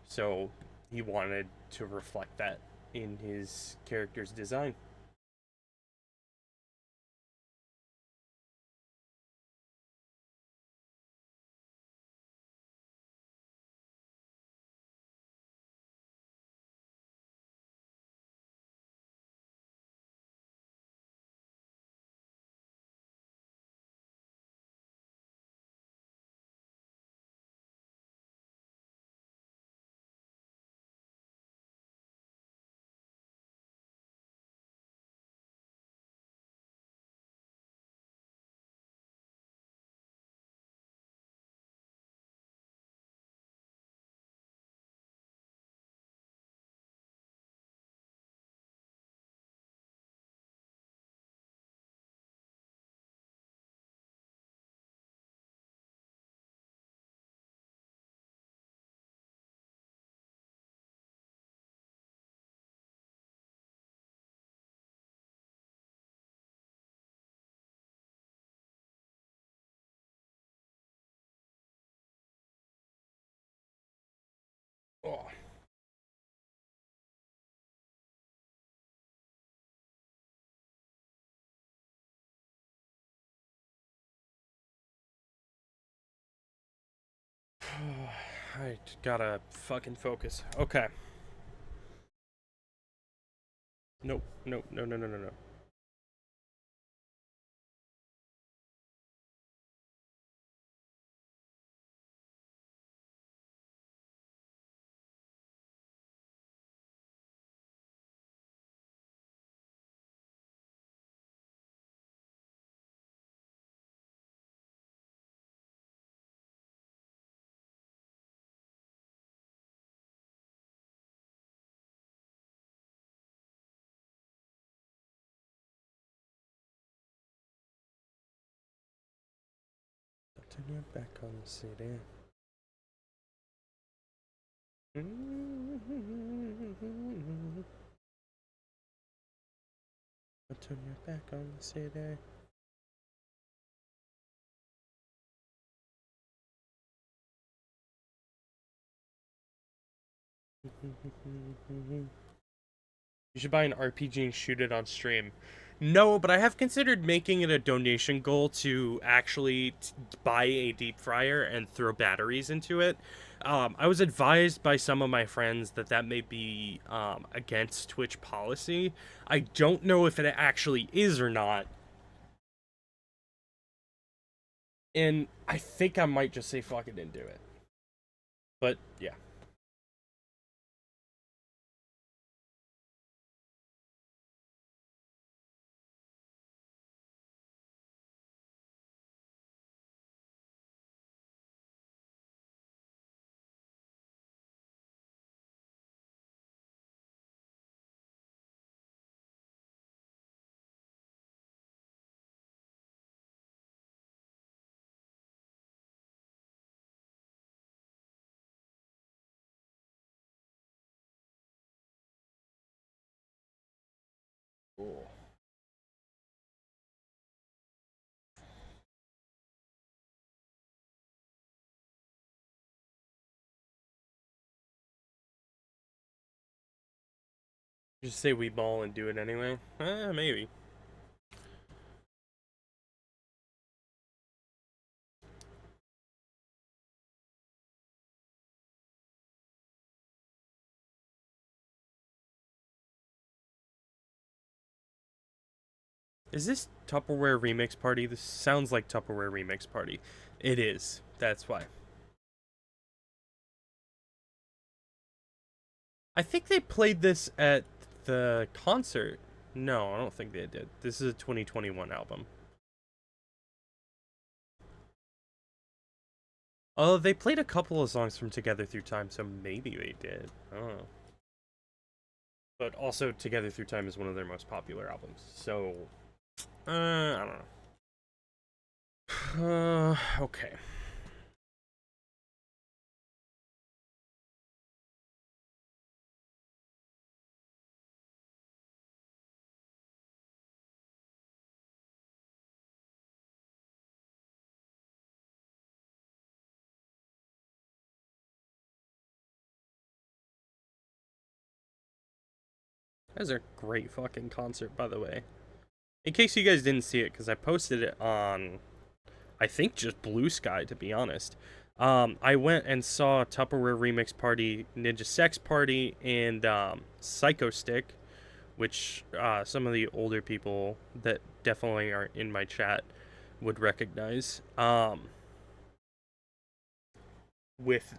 so he wanted to reflect that in his character's design. Oh. I gotta fucking focus. Okay. Nope. Nope. No. No. No. No. No. Turn your back on the city. Turn your back on the city. You should buy an RPG and shoot it on stream. No, but I have considered making it a donation goal to actually buy a deep fryer and throw batteries into it. I was advised by some of my friends that that may be against Twitch policy. I don't know if it actually is or not. And I think I might just say fuck it and do it. But yeah. Cool. Just say we ball and do it anyway? Maybe. Is this Tupperware Remix Party? This sounds like Tupperware Remix Party. It is. That's why. I think they played this at the concert. No, I don't think they did. This is a 2021 album. Oh, they played a couple of songs from Together Through Time, so maybe they did. Oh. But also, Together Through Time is one of their most popular albums. So, I don't know. Okay. That was a great fucking concert, by the way. In case you guys didn't see it, because I posted it on, I think, just Blue Sky, to be honest. I went and saw Tupperware Remix Party, Ninja Sex Party, and Psycho Stick, which some of the older people that definitely aren't in my chat would recognize. With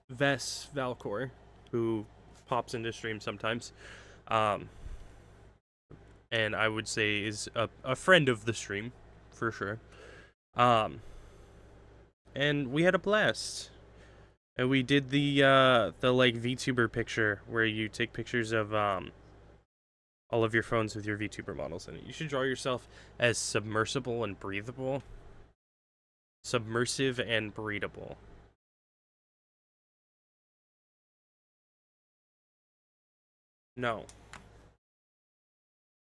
Ves Valcor, who pops into stream sometimes. Um, and I would say is a friend of the stream, for sure. Um, and we had a blast. And we did the like VTuber picture where you take pictures of all of your phones with your VTuber models in it. You should draw yourself as submersible and breathable. Submersive and breathable. No.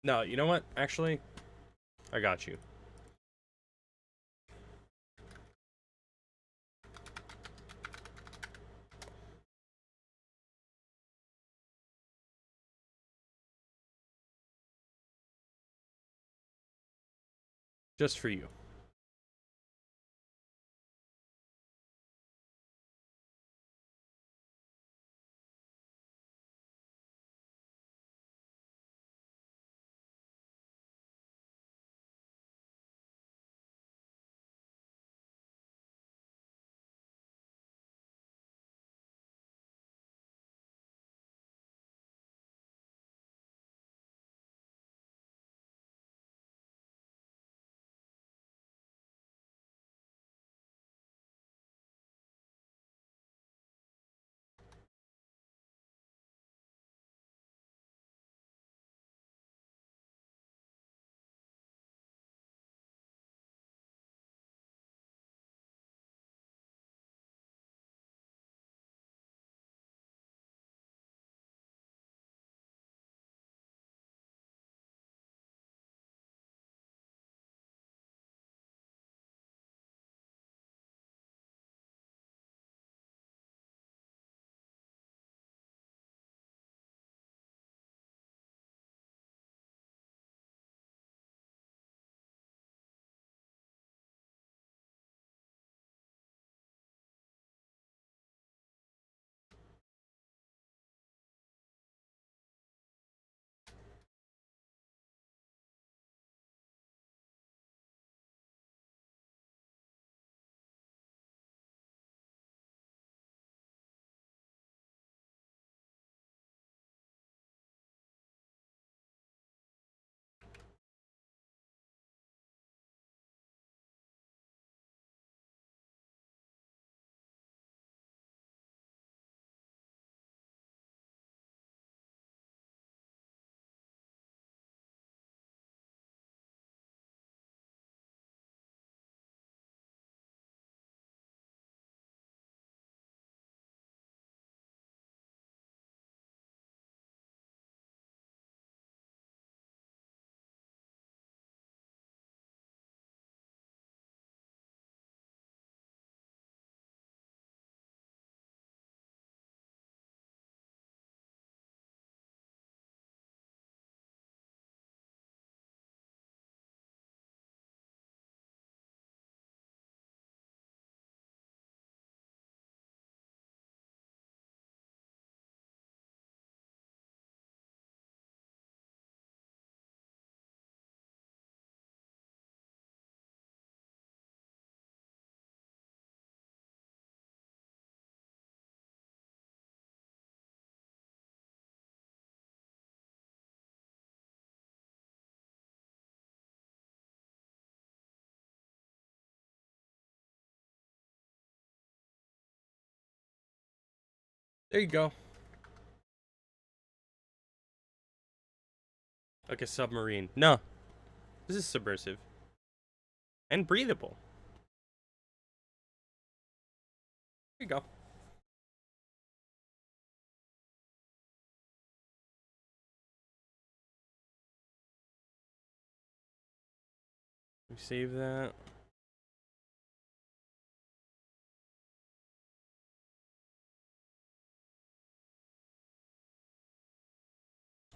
No, you know what? Actually, I got you. Just for you. There you go. Like a submarine. No, this is submersive and breathable. There you go. We save that.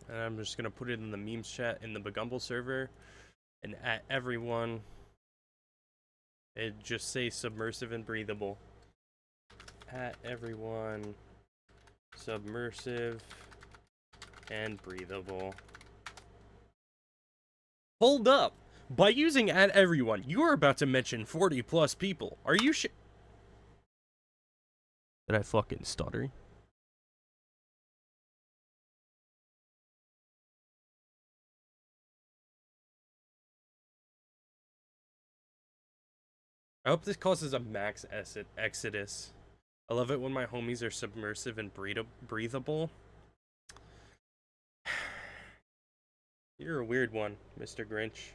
And I'm just gonna put it in the memes chat in the Bagumble server, and at everyone, it just say submersive and breathable. At everyone, submersive and breathable. Hold up! By using at everyone, you are about to mention 40 plus people. Are you Did I fucking stutter? I hope this causes a max exodus. I love it when my homies are submersive and breathable. You're a weird one, Mr. Grinch.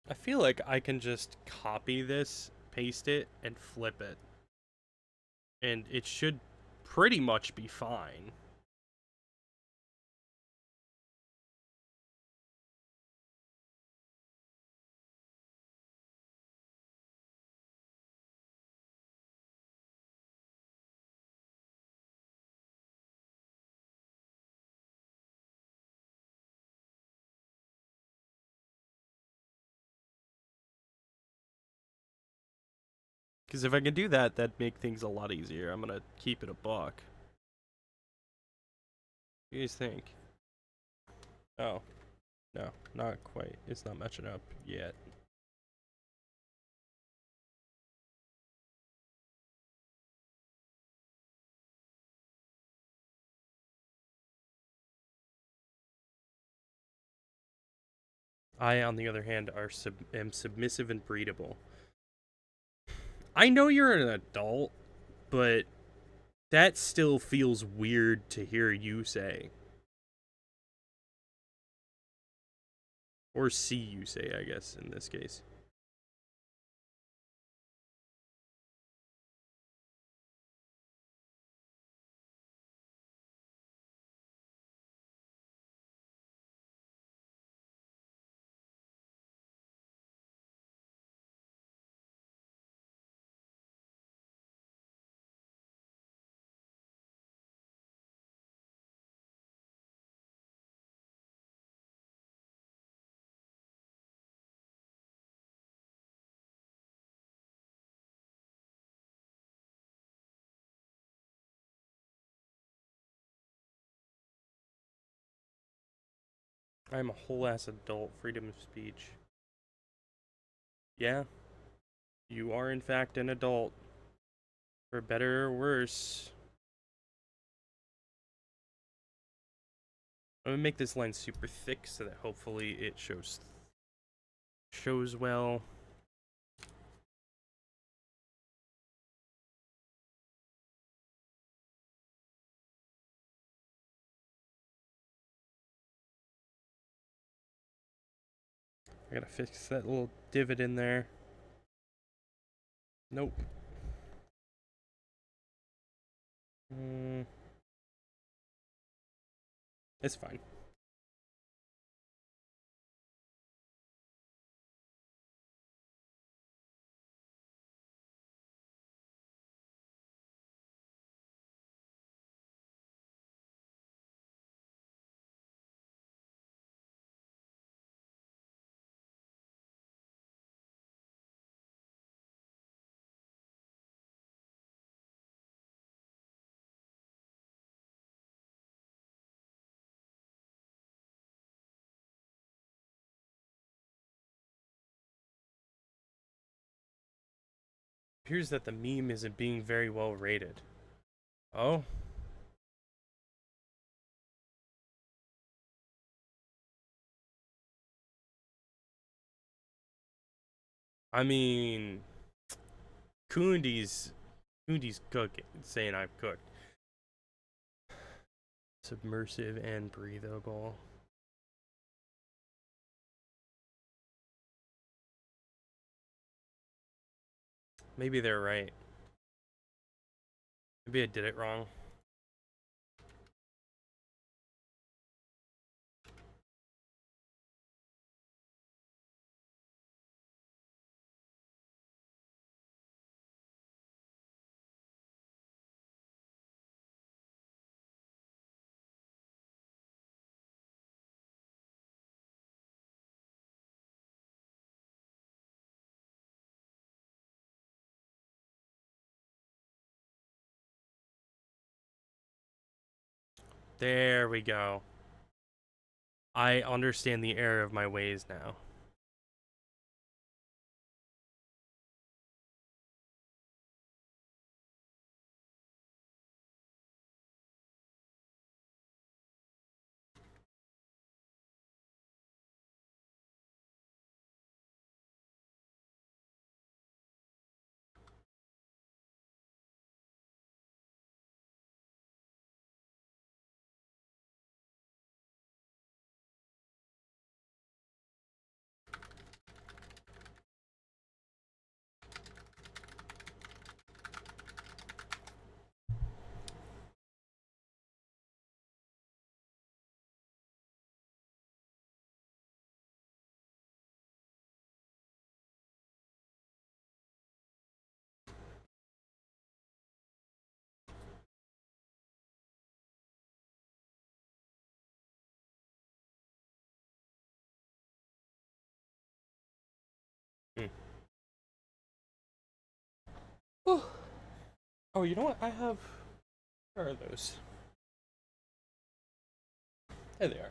I feel like I can just copy this, paste it, and flip it. And it should pretty much be fine. Because if I can do that, that'd make things a lot easier. I'm gonna keep it a buck. What do you guys think? Oh, no, not quite. It's not matching up yet. I, on the other hand, am submissive and breedable. I know you're an adult, but that still feels weird to hear you say. Or see you say, I guess, in this case. I'm a whole ass adult, freedom of speech. Yeah, you are in fact an adult. For better or worse. I'm gonna make this line super thick so that hopefully it shows well. I gotta fix that little divot in there. Nope. It's fine. appears that the meme isn't being very well rated. Oh? I mean, Kundi's cooking, saying I've cooked. Submersive and breathable. Maybe they're right. Maybe I did it wrong. There we go. I understand the error of my ways now. Hmm. Oh, you know what? I have. Where are those? There they are.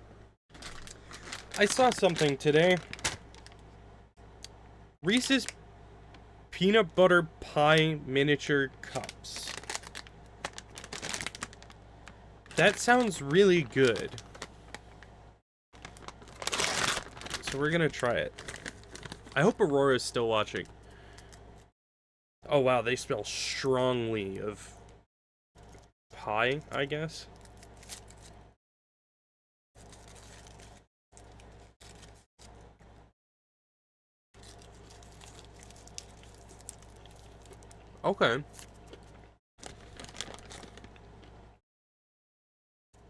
I saw something today. Reese's peanut butter pie miniature cups. That sounds really good. So we're gonna try it. I hope Aurora's still watching. Oh wow, they smell strongly of pie, I guess. Okay. I'm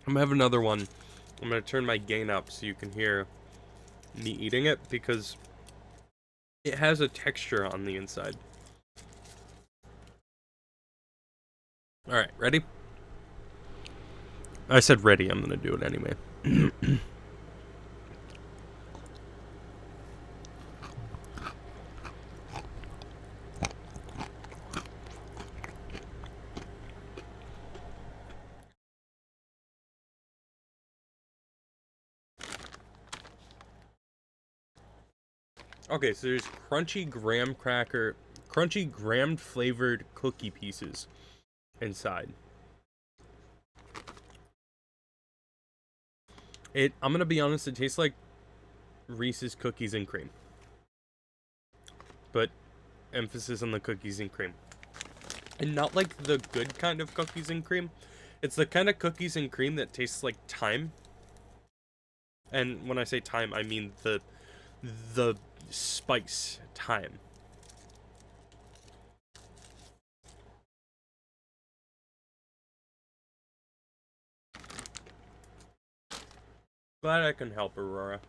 gonna have another one. I'm gonna turn my gain up so you can hear me eating it because it has a texture on the inside. Alright, ready? I said ready, I'm gonna do it anyway. Okay, so there's crunchy graham flavored cookie pieces inside. I'm gonna be honest, it tastes like Reese's cookies and cream. But emphasis on the cookies and cream. And not like the good kind of cookies and cream. It's the kind of cookies and cream that tastes like thyme. And when I say thyme, I mean the spice thyme. Glad I can help, Aurora.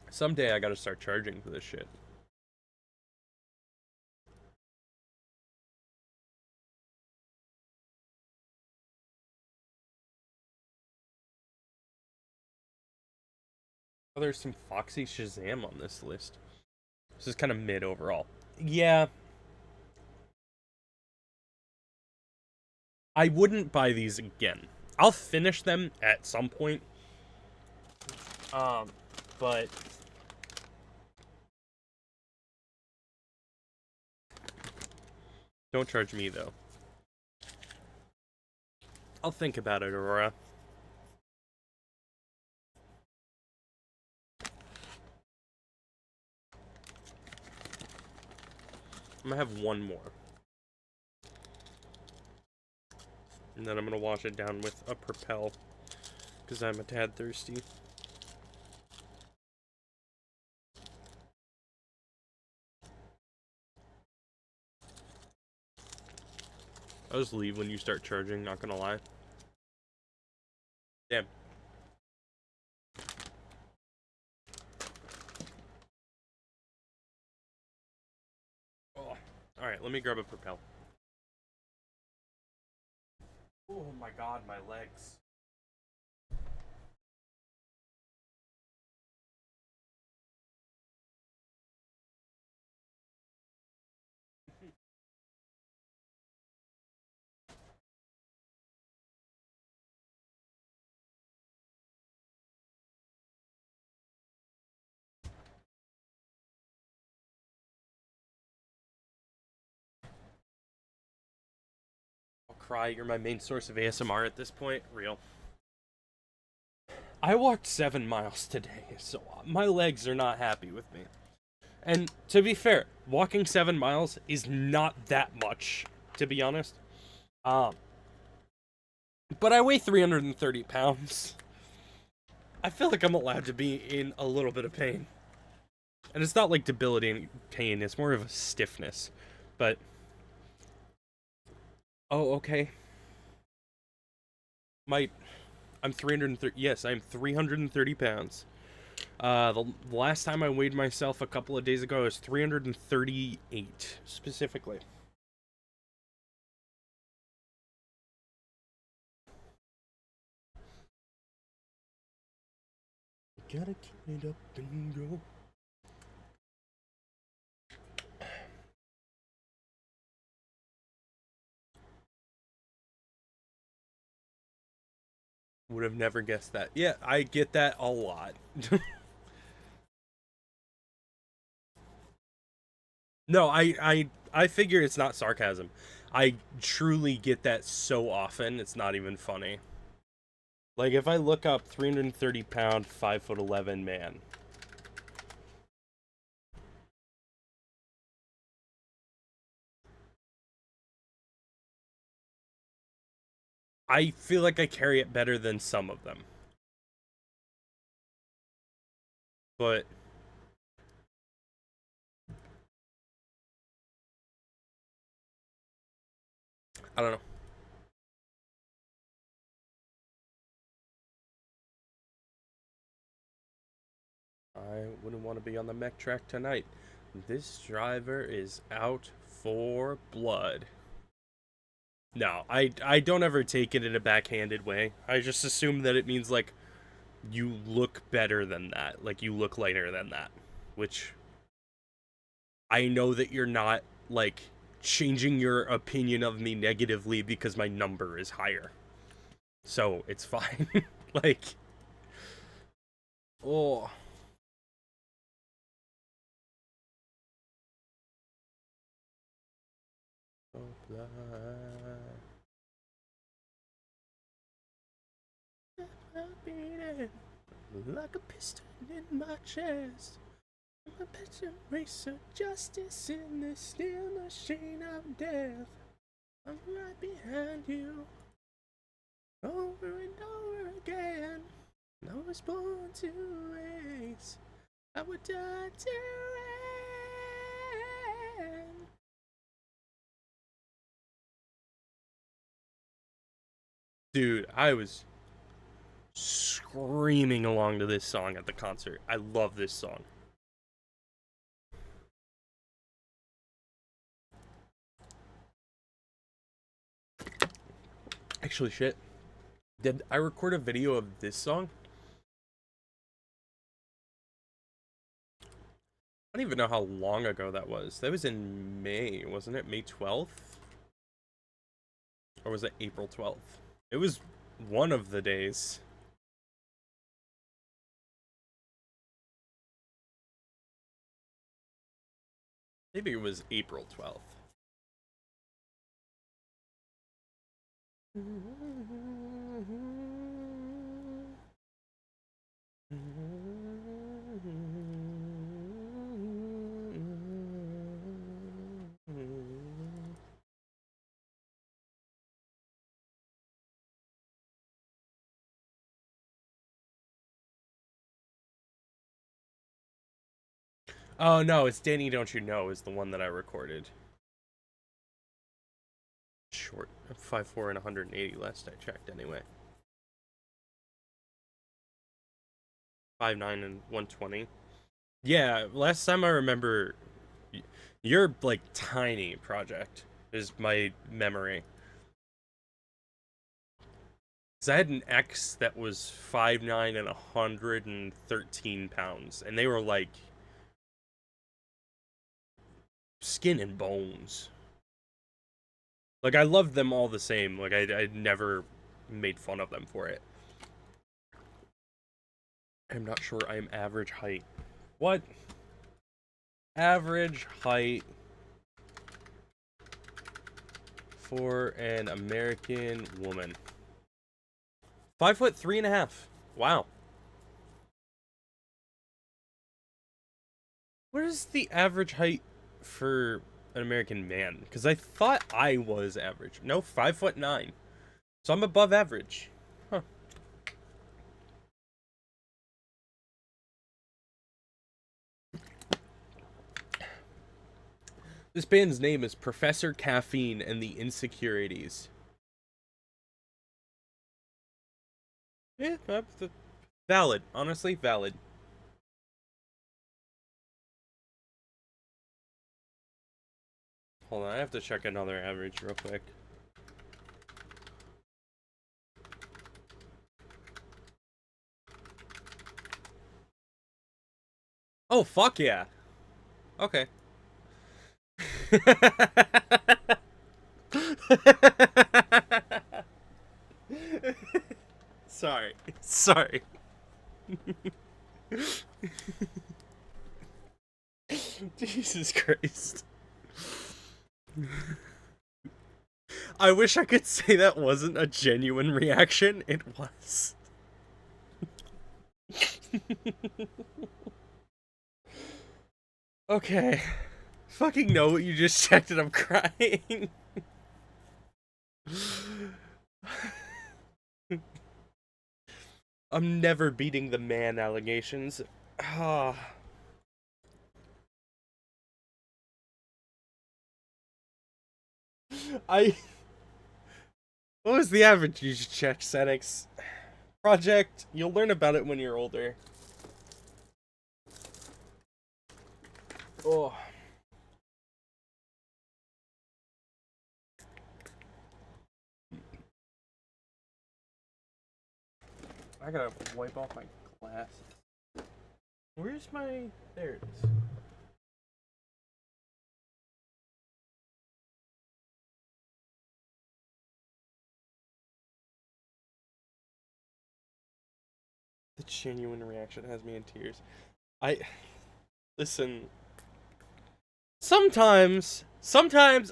Someday I gotta start charging for this shit. Oh, there's some Foxy Shazam on this list. This is kind of mid overall. Yeah. I wouldn't buy these again. I'll finish them at some point. But Don't charge me, though. I'll think about it, Aurora. I'm gonna have one more. And then I'm gonna wash it down with a Propel, because I'm a tad thirsty. I'll just leave when you start charging, not gonna lie. Damn. Oh. Alright, let me grab a Propel. Oh my god, my legs. I'll cry, you're my main source of ASMR at this point. Real. I walked 7 miles today, so my legs are not happy with me. And to be fair, walking 7 miles is not that much, to be honest. But I weigh 330 pounds. I feel like I'm allowed to be in a little bit of pain. And it's not like debilitating pain, it's more of a stiffness. But... oh, okay. I'm 330... yes, I'm 330 pounds. The last time I weighed myself a couple of days ago, I was 338, specifically. Gotta keep it up and go. Would have never guessed that. Yeah, I get that a lot. No, I figure it's not sarcasm. I truly get that so often, it's not even funny. Like, if I look up 330 pound, 5'11" man. I feel like I carry it better than some of them. But I don't know. I wouldn't want to be on the mech track tonight. This driver is out for blood. No, I don't ever take it in a backhanded way. I just assume that it means, like, you look better than that. Like, you look lighter than that. Which, I know that you're not, like, changing your opinion of me negatively because my number is higher. So, it's fine. Like, oh... beating like a piston in my chest. I'm a piston racer, justice in this steel machine of death. I'm right behind you, over and over again. I was born to race, I would die to win. Dude, I was screaming along to this song at the concert. I love this song. Actually, shit. Did I record a video of this song? I don't even know how long ago that was. That was in May, wasn't it? May 12th? Or was it April 12th? It was one of the days. Maybe it was April 12th. Oh no, it's Danny Don't You Know is the one that I recorded. Short. 5'4" and 180 last I checked anyway. 5'9" and 120. Yeah, last time I remember your like tiny project is my memory. Cause I had an ex that was 5'9" and 113 pounds, and they were like skin and bones. Like I loved them all the same. Like I never made fun of them for it. I'm not sure I'm average height. What? Average height for an American woman. 5'3.5". Wow. What is the average height for an American man? Because I thought I was average. No, 5'9". So I'm above average. Huh. This band's name is Professor Caffeine and the Insecurities. Yeah, valid. Honestly, valid. Hold on, I have to check another average real quick. Oh, fuck yeah. Okay. Sorry. Sorry. Jesus Christ. I wish I could say that wasn't a genuine reaction. It was. Okay. Fucking know what you just checked and I'm crying. I'm never beating the man allegations. Ah. I. What was the average you just checked, Senex? Project, you'll learn about it when you're older. Oh. I gotta wipe off my glasses. Where's my... There it is. The genuine reaction has me in tears. Listen. Sometimes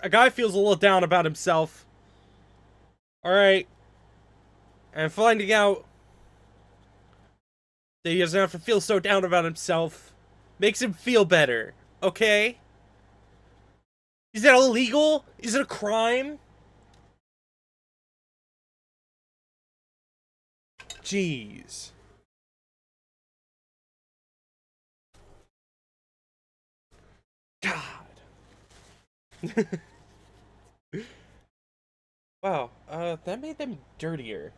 a guy feels a little down about himself. Alright. And finding out that he doesn't have to feel so down about himself makes him feel better. Okay? Is that illegal? Is it a crime? Jeez. God. Wow, that made them dirtier.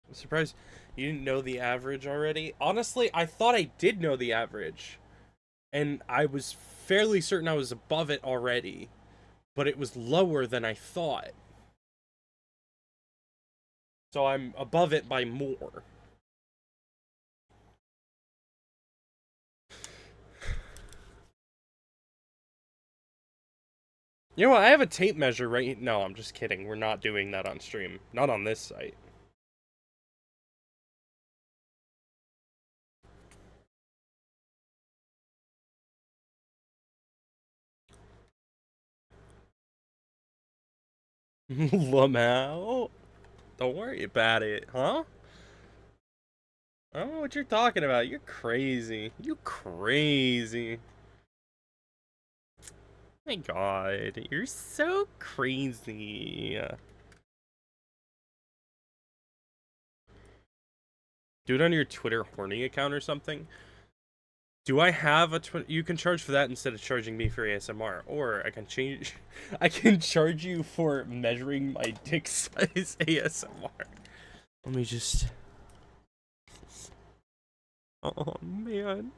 I'm surprised you didn't know the average already. Honestly, I thought I did know the average. And I was fairly certain I was above it already. But it was lower than I thought. So I'm above it by more. You know what? I have a tape measure right. No, I'm just kidding. We're not doing that on stream. Not on this site. Lamau? Don't worry about it, huh? I don't know what you're talking about. You're crazy. You crazy. My god, you're so crazy. Do it on your Twitter horny account or something. Do I have a you can charge for that instead of charging me for ASMR, or I can change. I can charge you for measuring my dick size ASMR. Let me just. Oh man.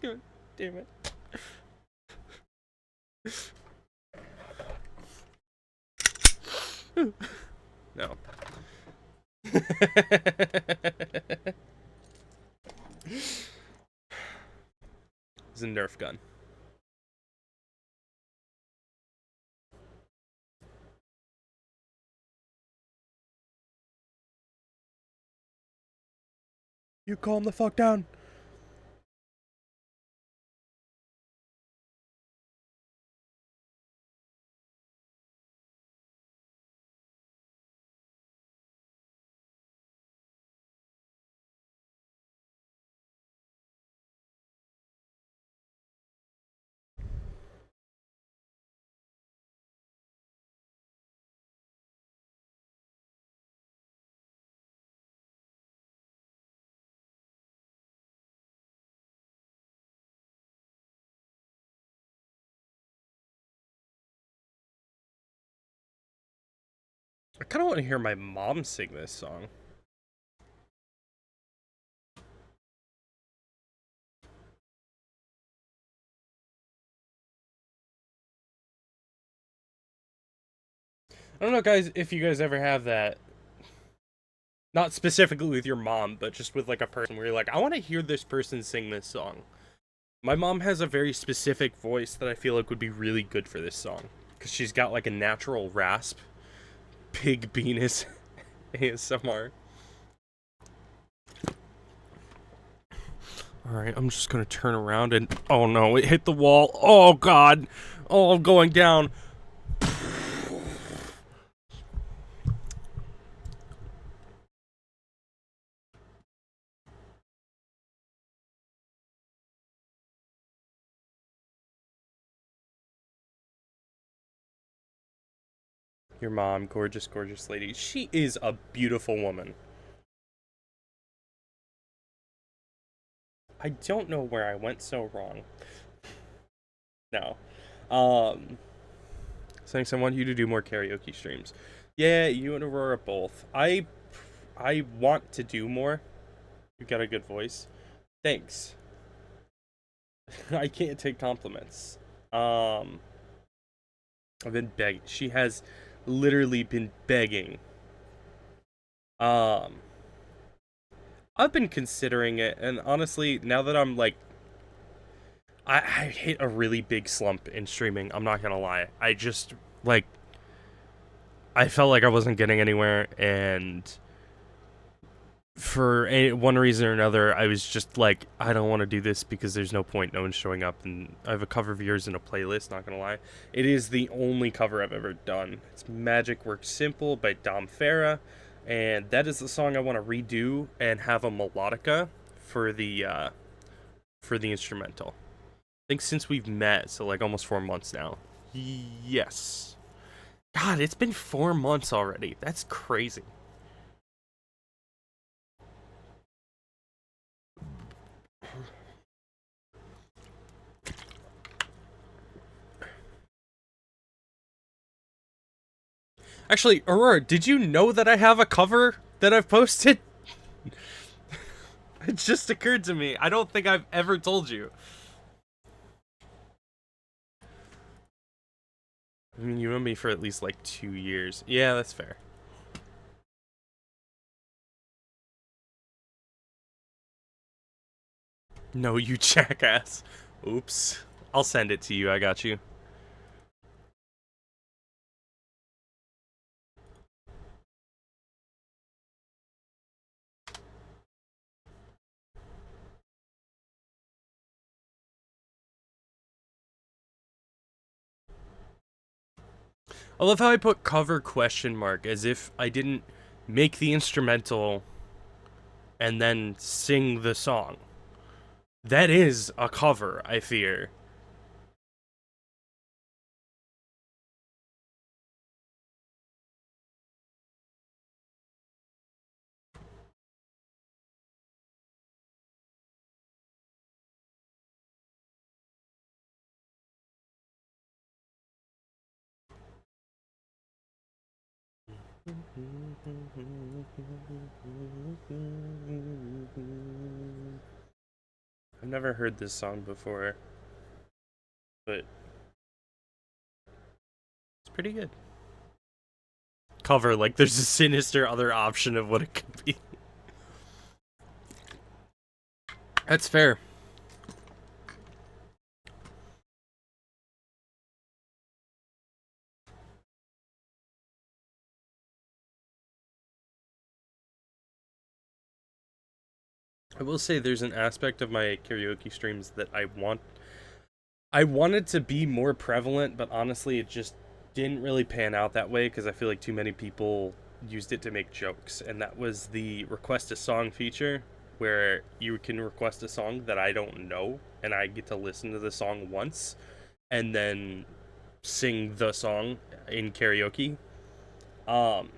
God damn it. No. It's a Nerf gun. You calm the fuck down. I kind of want to hear my mom sing this song. I don't know, guys, if you guys ever have that. Not specifically with your mom, but just with like a person where you're like, I want to hear this person sing this song. My mom has a very specific voice that I feel like would be really good for this song. Because she's got like a natural rasp. Pig penis ASMR. Alright, I'm just gonna turn around and... Oh no, it hit the wall. Oh god. Oh, I'm going down. Your mom, gorgeous, gorgeous lady. She is a beautiful woman. I don't know where I went so wrong. No. Thanks, I want you to do more karaoke streams. Yeah, you and Aurora both. I want to do more. You've got a good voice. Thanks. I can't take compliments. I've been begging. She has literally been begging. I've been considering it, and honestly, now that I'm like, I hit a really big slump in streaming. I'm not gonna lie. I just like, I felt like I wasn't getting anywhere, and for one reason or another, I was just like, I don't want to do this because there's no point. No one's showing up, and I have a cover of yours in a playlist, not gonna lie. It is the only cover I've ever done. It's Magic Works Simple by Dom Farah, and that is the song I want to redo and have a melodica for the instrumental. I think since we've met, so like almost 4 months now. Yes. God, it's been 4 months already. That's crazy. Actually, Aurora, did you know that I have a cover that I've posted? It just occurred to me. I don't think I've ever told you. I mean, you know me for at least like 2 years. Yeah, that's fair. No, you jackass. Oops. I'll send it to you. I got you. I love how I put cover question mark as if I didn't make the instrumental and then sing the song. That is a cover, I fear. I've never heard this song before, but it's pretty good. Cover, like there's a sinister other option of what it could be. That's fair. I will say there's an aspect of my karaoke streams that I wanted to be more prevalent, but honestly it just didn't really pan out that way because I feel like too many people used it to make jokes, and that was the request a song feature where you can request a song that I don't know and I get to listen to the song once and then sing the song in karaoke. Um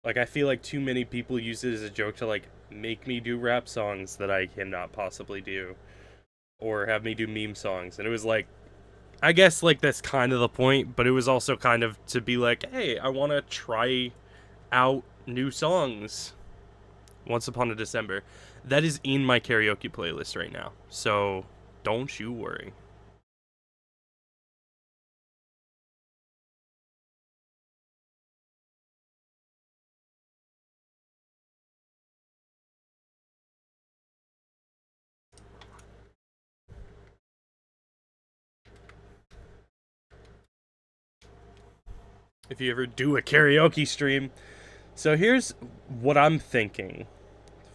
like I feel like too many people use it as a joke to like make me do rap songs that I cannot possibly do or have me do meme songs. And it was like I guess like that's kind of the point, but it was also kind of to be like, "Hey, I want to try out new songs." Once Upon a December. That is in my karaoke playlist right now. So, don't you worry. If you ever do a karaoke stream. So here's what I'm thinking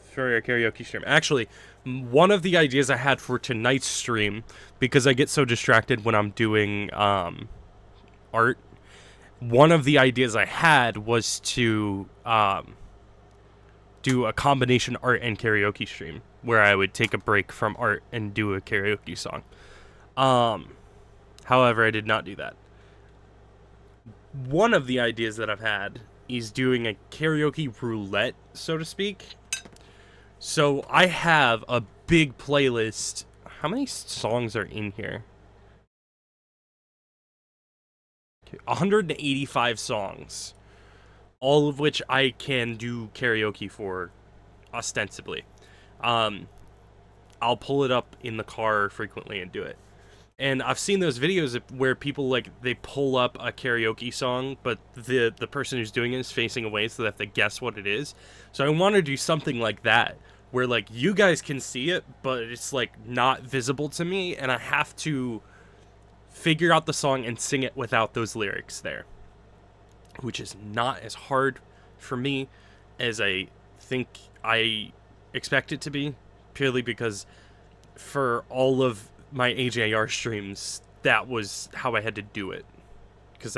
for a karaoke stream. Actually, one of the ideas I had for tonight's stream, because I get so distracted when I'm doing art, one of the ideas I had was to do a combination art and karaoke stream where I would take a break from art and do a karaoke song. Um, However, I did not do that. One of the ideas that I've had is doing a karaoke roulette, so to speak. So I have a big playlist. How many songs are in here? 185 songs, all of which I can do karaoke for, ostensibly. Um, I'll pull it up in the car frequently and do it. And I've seen those videos where people like they pull up a karaoke song, but the person who's doing it is facing away, so they have to guess what it is. So I want to do something like that, where like you guys can see it, but it's like not visible to me, and I have to figure out the song and sing it without those lyrics there, which is not as hard for me as I think I expect it to be, purely because for all of my AJR streams, that was how I had to do it. Because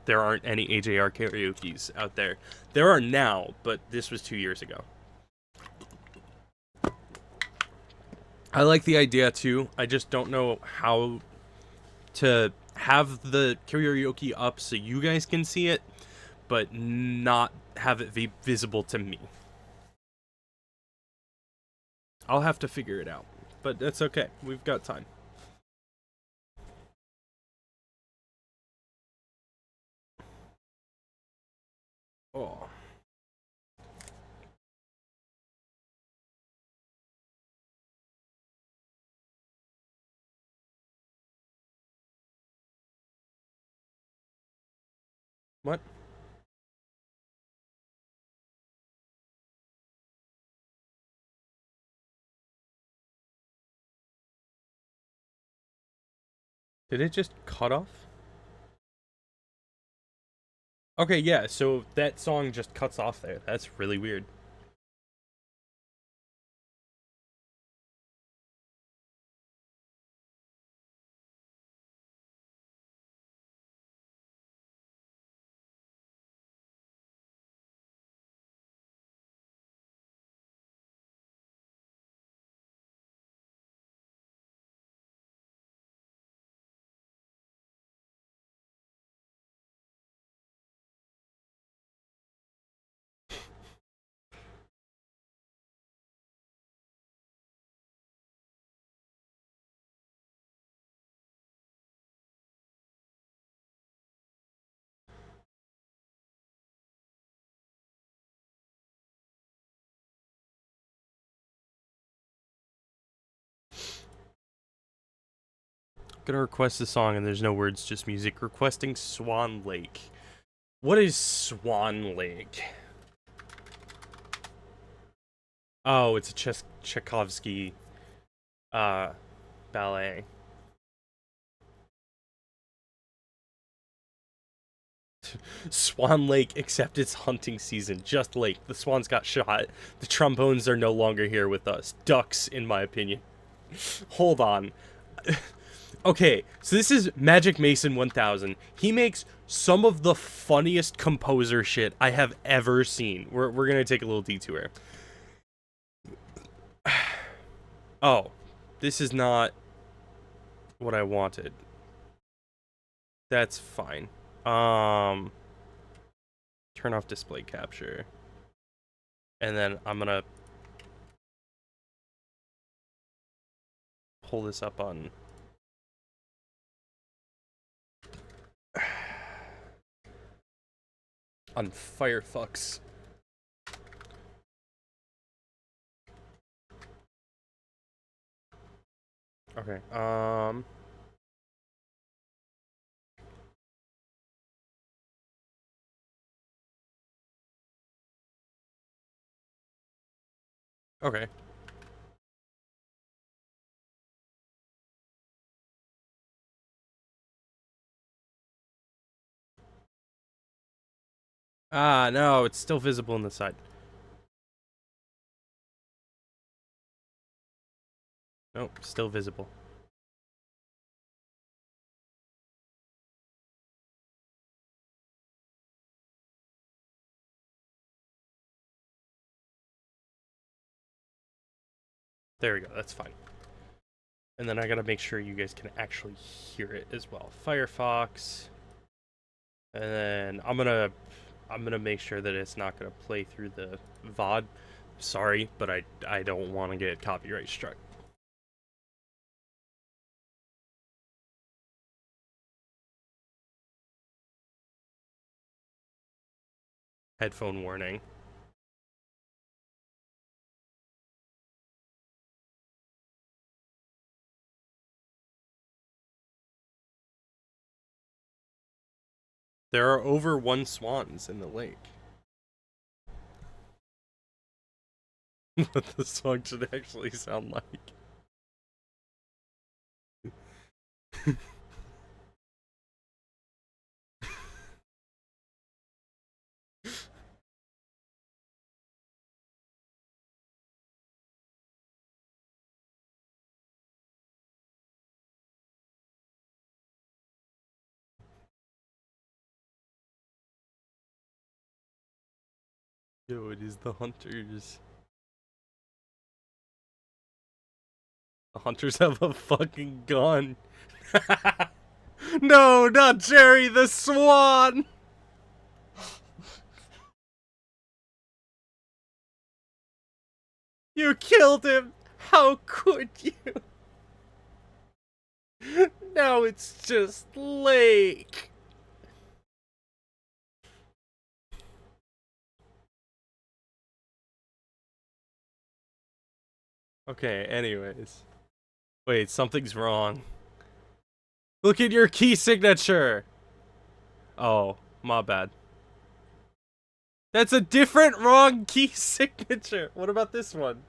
there aren't any AJR karaoke's out there. There are now, but this was 2 years ago. I like the idea too. I just don't know how to have the karaoke up so you guys can see it, but not have it be visible to me. I'll have to figure it out, but that's okay. We've got time. Oh. What? Did it just cut off? Okay, yeah, so that song just cuts off there. That's really weird. Gonna request a song and there's no words, just music. Requesting Swan Lake. What is Swan Lake? Oh, it's a Tchaikovsky ballet. Swan Lake, except it's hunting season. Just Lake. The swans got shot. The trombones are no longer here with us. Ducks, in my opinion. Hold on. Okay, so this is Magic Mason 1000. He makes some of the funniest composer shit I have ever seen. We're gonna take a little detour. Oh, this is not what I wanted. That's fine. Turn off display capture. And then I'm gonna pull this up on Firefox. Okay, okay. Ah, no, it's still visible on the side. Nope, still visible. There we go, that's fine. And then I gotta make sure you guys can actually hear it as well. Firefox. And then I'm gonna make sure that it's not gonna play through the VOD. Sorry, but I don't want to get copyright struck. Headphone warning. There are over 1 swans in the lake. What the song should actually sound like. Yo, it is the hunters. The hunters have a fucking gun. No, not Jerry the Swan! You killed him! How could you? Now it's just Lake. Okay, anyways. Wait, something's wrong. Look at your key signature! Oh, my bad. That's a different wrong key signature! What about this one?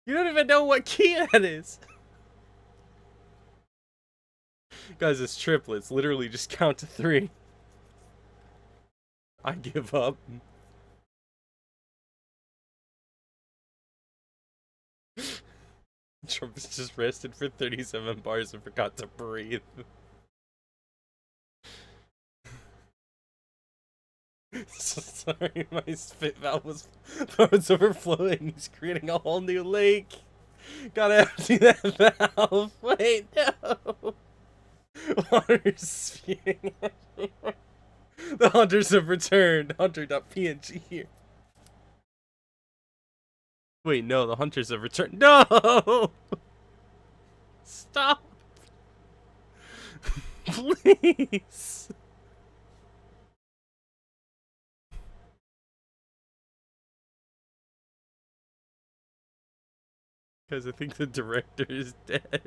You don't even know what key that is! Guys, it's triplets. Literally, just count to 3. I give up. Trump is just rested for 37 bars and forgot to breathe. Sorry, my spit valve was overflowing. He's creating a whole new lake. Gotta empty that valve. Wait, no. Water's spewing everywhere. The hunters have returned. Hunter.png here. Wait, no, the hunters have returned. No! Stop! Please! Because I think the director is dead.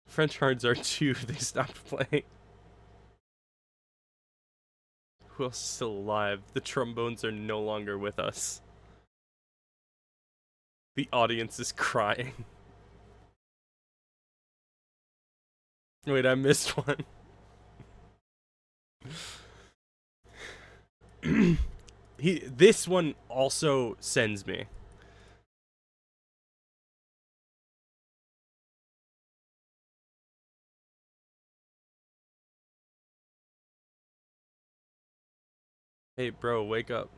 French Hards are 2. They stopped playing. Who else is still alive? The trombones are no longer with us. The audience is crying. Wait, I missed one. This one also sends me. Hey, bro, wake up.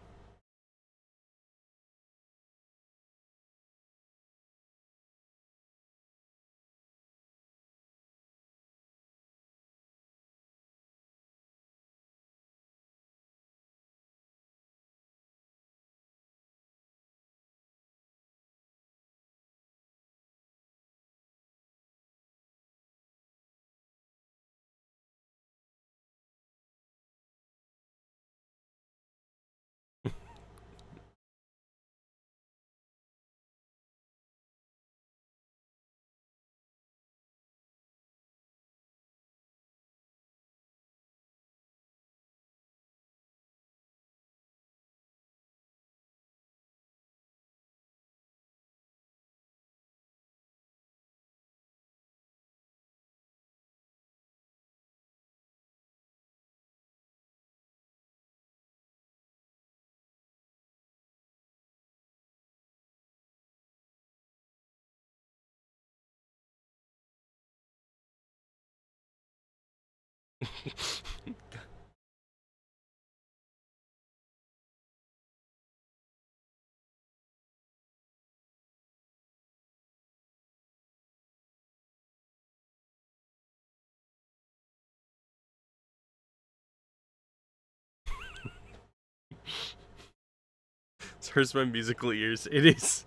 It hurts my musical ears. It is.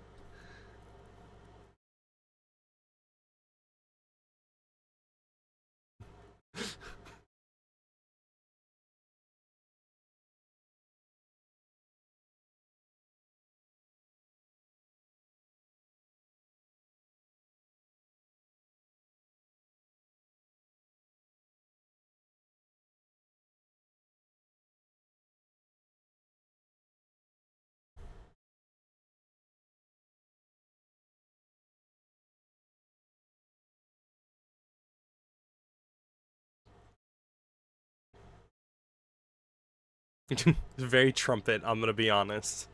Very trumpet, I'm gonna be honest.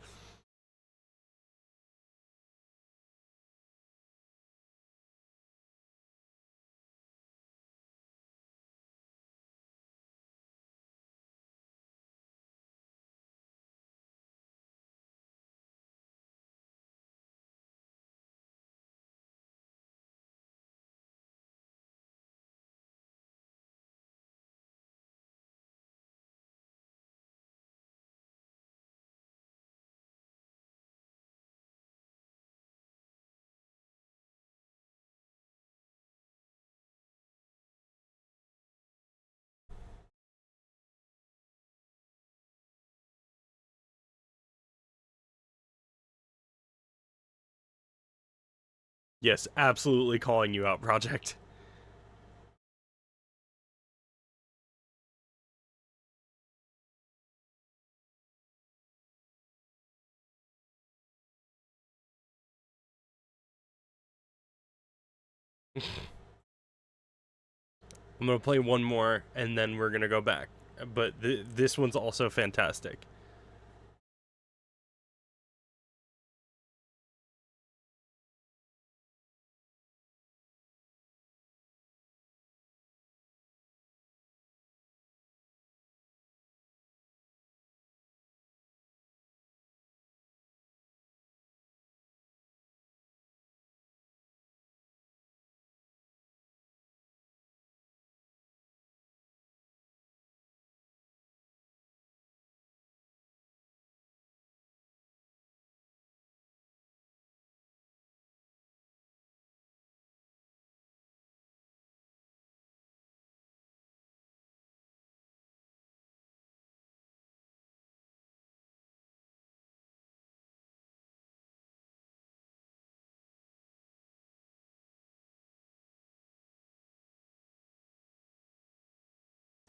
Yes, absolutely calling you out, Project. I'm gonna play one more, and then we're gonna go back. But this one's also fantastic.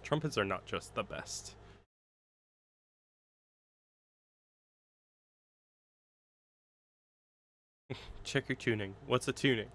Trumpets are not just the best. Check your tuning. What's a tuning?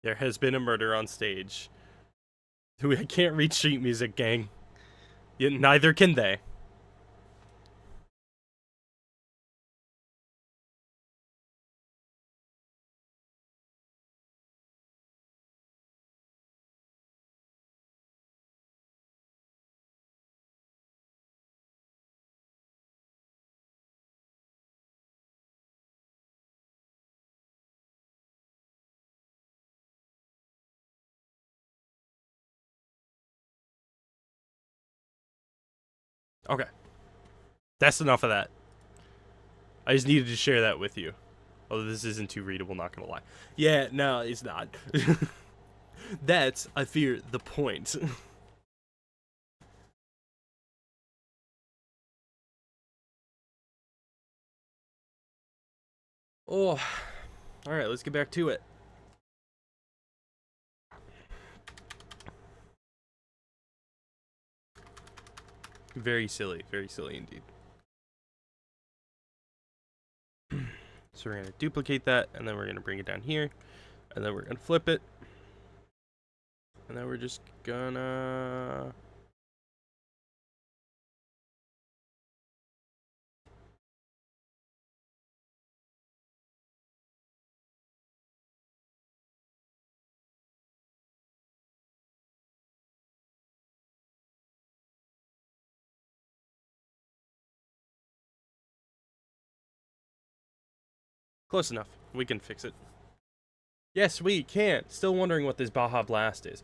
There has been a murder on stage. I can't read sheet music, gang. Yet neither can they. Okay. That's enough of that. I just needed to share that with you. Although this isn't too readable, not gonna lie. Yeah, no, it's not. That's, I fear, the point. Oh, alright, let's get back to it. Very silly indeed. So we're gonna duplicate that, and then we're gonna bring it down here, and then we're gonna flip it, and then we're just gonna... Close enough. We can fix it. Yes, we can. Still wondering what this Baja Blast is.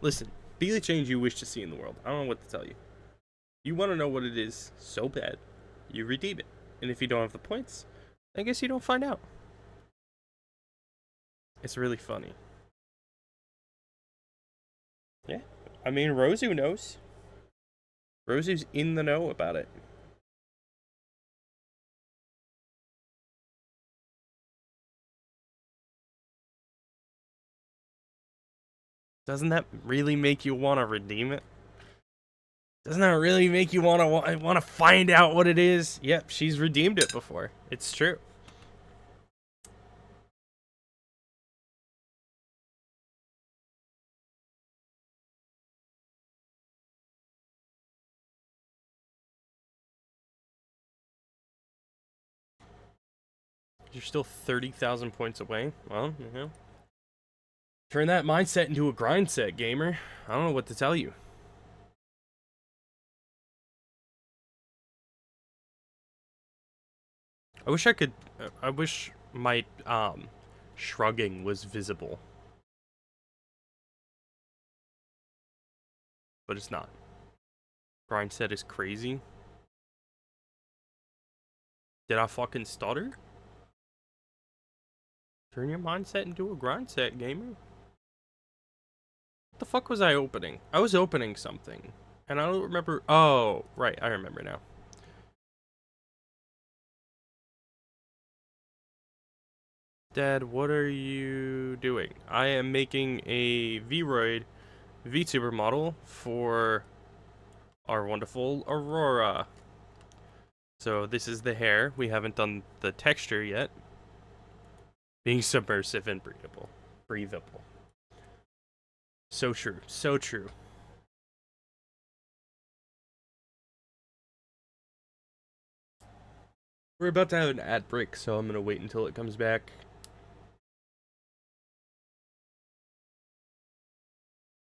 Listen, be the change you wish to see in the world. I don't know what to tell you. You want to know what it is so bad, you redeem it. And if you don't have the points, I guess you don't find out. It's really funny. Yeah. I mean, Rosu knows. Rosu's in the know about it. Doesn't that really make you want to redeem it? Doesn't that really make you want to find out what it is? Yep, she's redeemed it before. It's true. You're still 30,000 points away. Well, you know. Turn that mindset into a grind set, gamer. I don't know what to tell you. I wish I could. I wish my shrugging was visible, but it's not. Brian said is crazy. Did I fucking stutter? Turn your mindset into a grind set, gamer. What the fuck was I opening? I was opening something. And I don't remember. Oh, right. I remember now. Dad, what are you doing? I am making a VRoid VTuber model for our wonderful Aurora. So this is the hair. We haven't done the texture yet. Being submersive and breathable. Breathable. So true. So true. We're about to have an ad break, so I'm going to wait until it comes back.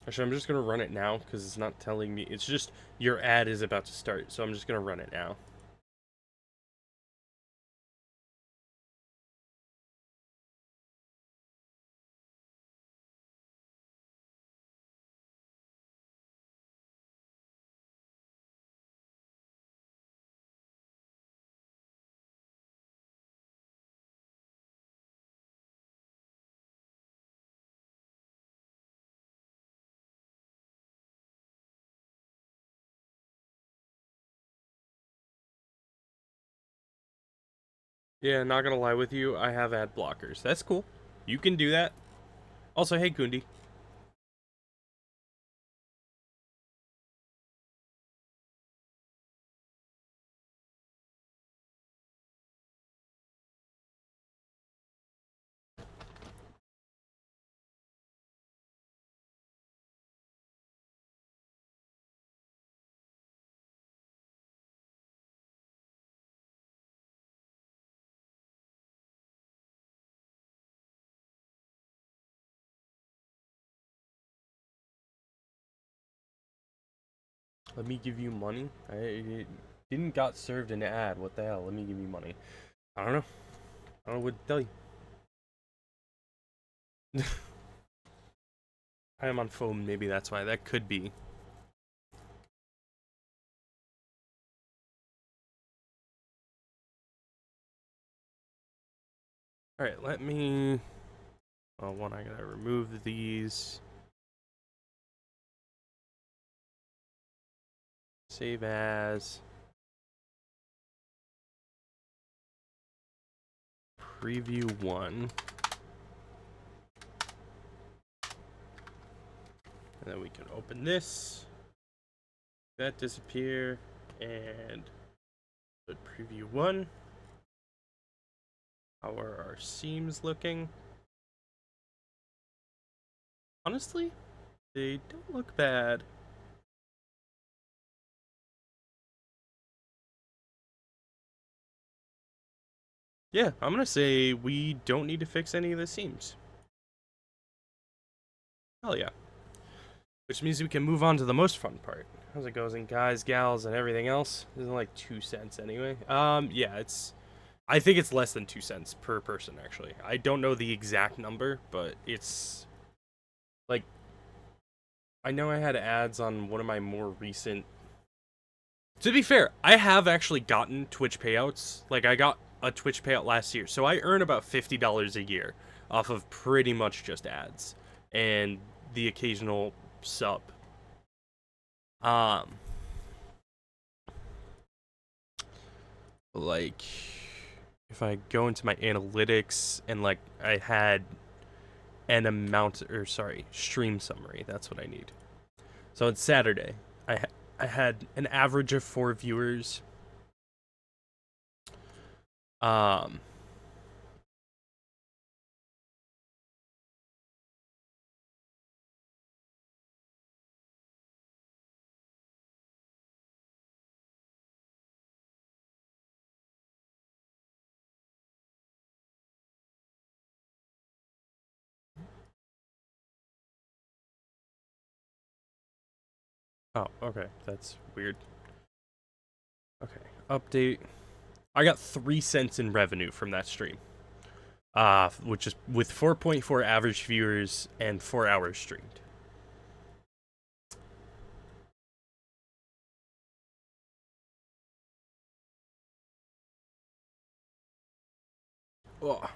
Actually, I'm just going to run it now because it's not telling me. It's just your ad is about to start, so I'm just going to run it now. Yeah, not going to lie with you. I have ad blockers. That's cool. You can do that. Also, hey, Kundi. Let me give you money. I didn't got served an ad. What the hell? Let me give you money. I don't know. I don't know what to tell you. I am on phone. Maybe that's why. That could be. All right. Let me. Well, one, I gotta remove these. Save as. Preview 1. And then we can open this. That disappear. And put preview 1. How are our seams looking? Honestly, they don't look bad. Yeah, I'm gonna say we don't need to fix any of the seams. Hell yeah. Which means we can move on to the most fun part. How's it going, guys, gals, and everything else? Isn't like 2 cents anyway. Yeah, I think it's less than 2 cents per person, actually. I don't know the exact number, but it's like, I know I had ads on one of my more recent. To be fair, I have actually gotten Twitch payouts. Like, I got a Twitch payout last year, so I earn about $50 a year off of pretty much just ads and the occasional sub. Um, like, if I go into my analytics and like I had an amount, or sorry, stream summary. That's what I need. So it's Saturday. I had an average of 4 viewers. Um, oh, okay, that's weird. Okay, update. I got 3 cents in revenue from that stream. Which is with 4.4 average viewers and 4 hours streamed. Oh,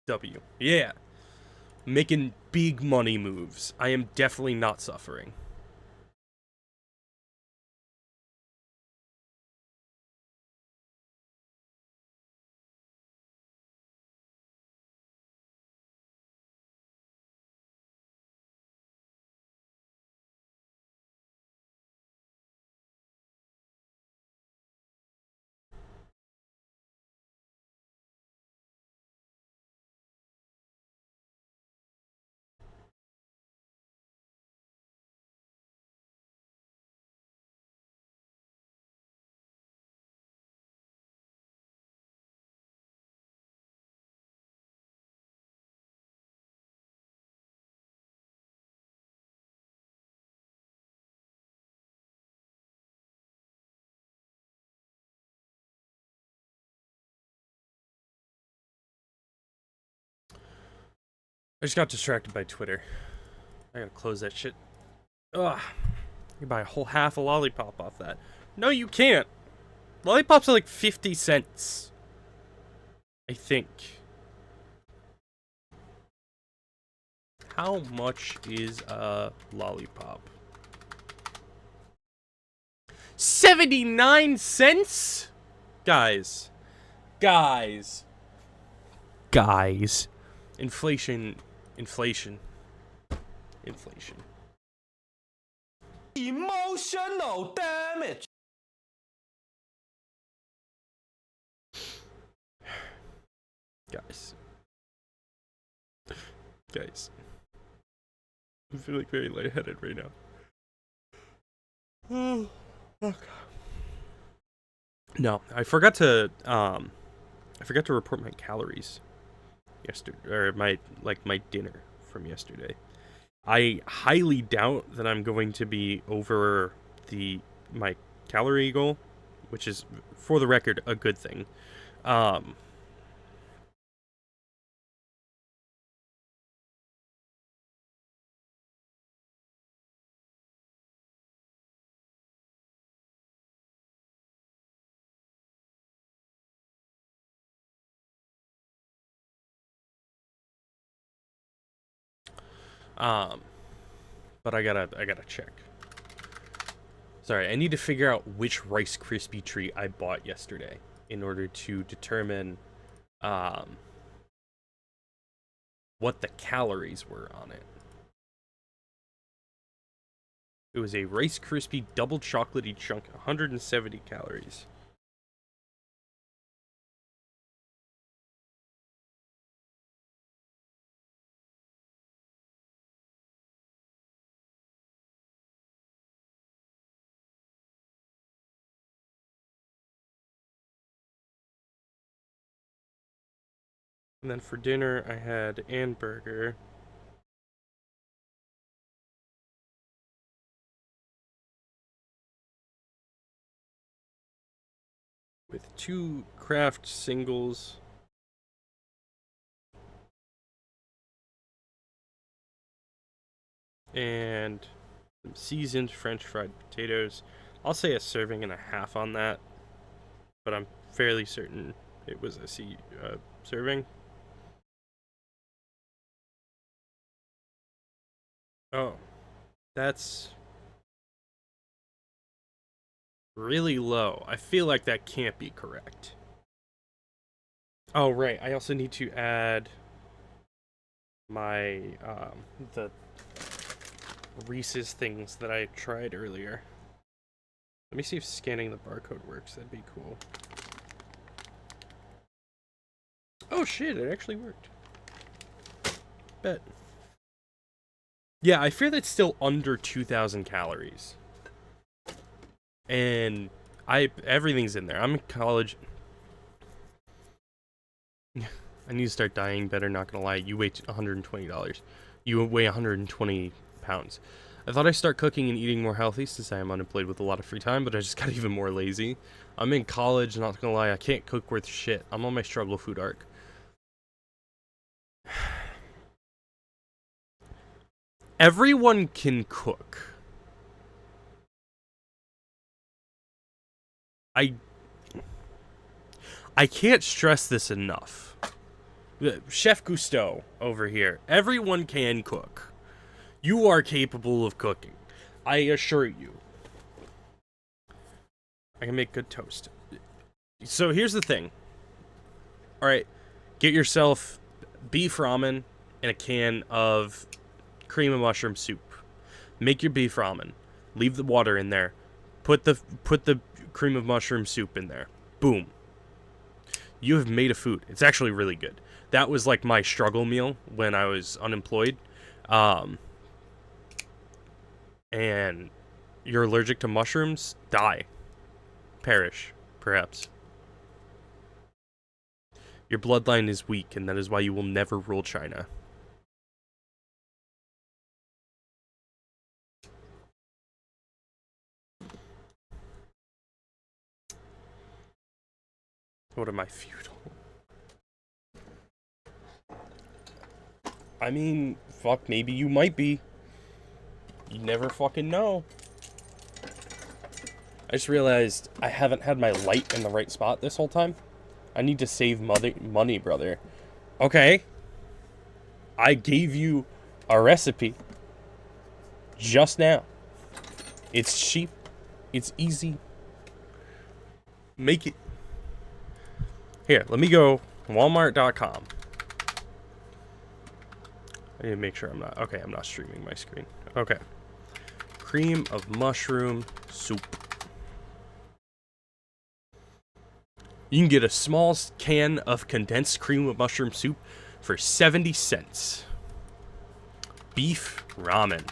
W. Yeah. Making big money moves. I am definitely not suffering. I just got distracted by Twitter. I gotta close that shit. Ugh. You buy a whole half a lollipop off that. No, you can't. Lollipops are like 50 cents. I think. How much is a lollipop? 79 cents? Guys. Inflation. Emotional damage. Guys. I'm feeling very lightheaded right now. Oh, God. No, I forgot to report my calories yesterday, or my dinner from yesterday. I highly doubt that I'm going to be over my calorie goal, which is, for the record, a good thing. But I gotta check. Sorry, I need to figure out which Rice Krispie treat I bought yesterday in order to determine what the calories were on it. It was a Rice Krispie double chocolatey chunk, 170 calories. And then for dinner, I had hamburger. With 2 Kraft singles. And some seasoned French fried potatoes. I'll say a serving and a half on that, but I'm fairly certain it was a serving. Oh, that's really low. I feel like that can't be correct. Oh, right. I also need to add my the Reese's things that I tried earlier. Let me see if scanning the barcode works. That'd be cool. Oh shit, it actually worked. Bet. Yeah, I fear that's still under 2,000 calories. And everything's in there. I'm in college. I need to start dieting better, not gonna lie. You weigh $120. You weigh 120 pounds. I thought I'd start cooking and eating more healthy since I am unemployed with a lot of free time, but I just got even more lazy. I'm in college, not gonna lie, I can't cook worth shit. I'm on my struggle food arc. Everyone can cook. I can't stress this enough. Chef Cousteau over here. Everyone can cook. You are capable of cooking. I assure you. I can make good toast. So here's the thing. Alright, get yourself beef ramen and a can of cream of mushroom soup. Make your beef ramen. Leave the water in there. Put the cream of mushroom soup in there. Boom. You have made a food. It's actually really good. That was like my struggle meal when I was unemployed. And you're allergic to mushrooms, die. Perish, perhaps. Your bloodline is weak, and that is why you will never rule China. What am I, feudal? I mean, fuck, maybe you might be. You never fucking know. I just realized I haven't had my light in the right spot this whole time. I need to save money, brother. Okay. I gave you a recipe just now. It's cheap. It's easy. Make it. Here, let me go Walmart.com. I need to make sure I'm not... Okay, I'm not streaming my screen. Okay. Cream of mushroom soup. You can get a small can of condensed cream of mushroom soup for 70 cents. Beef ramen.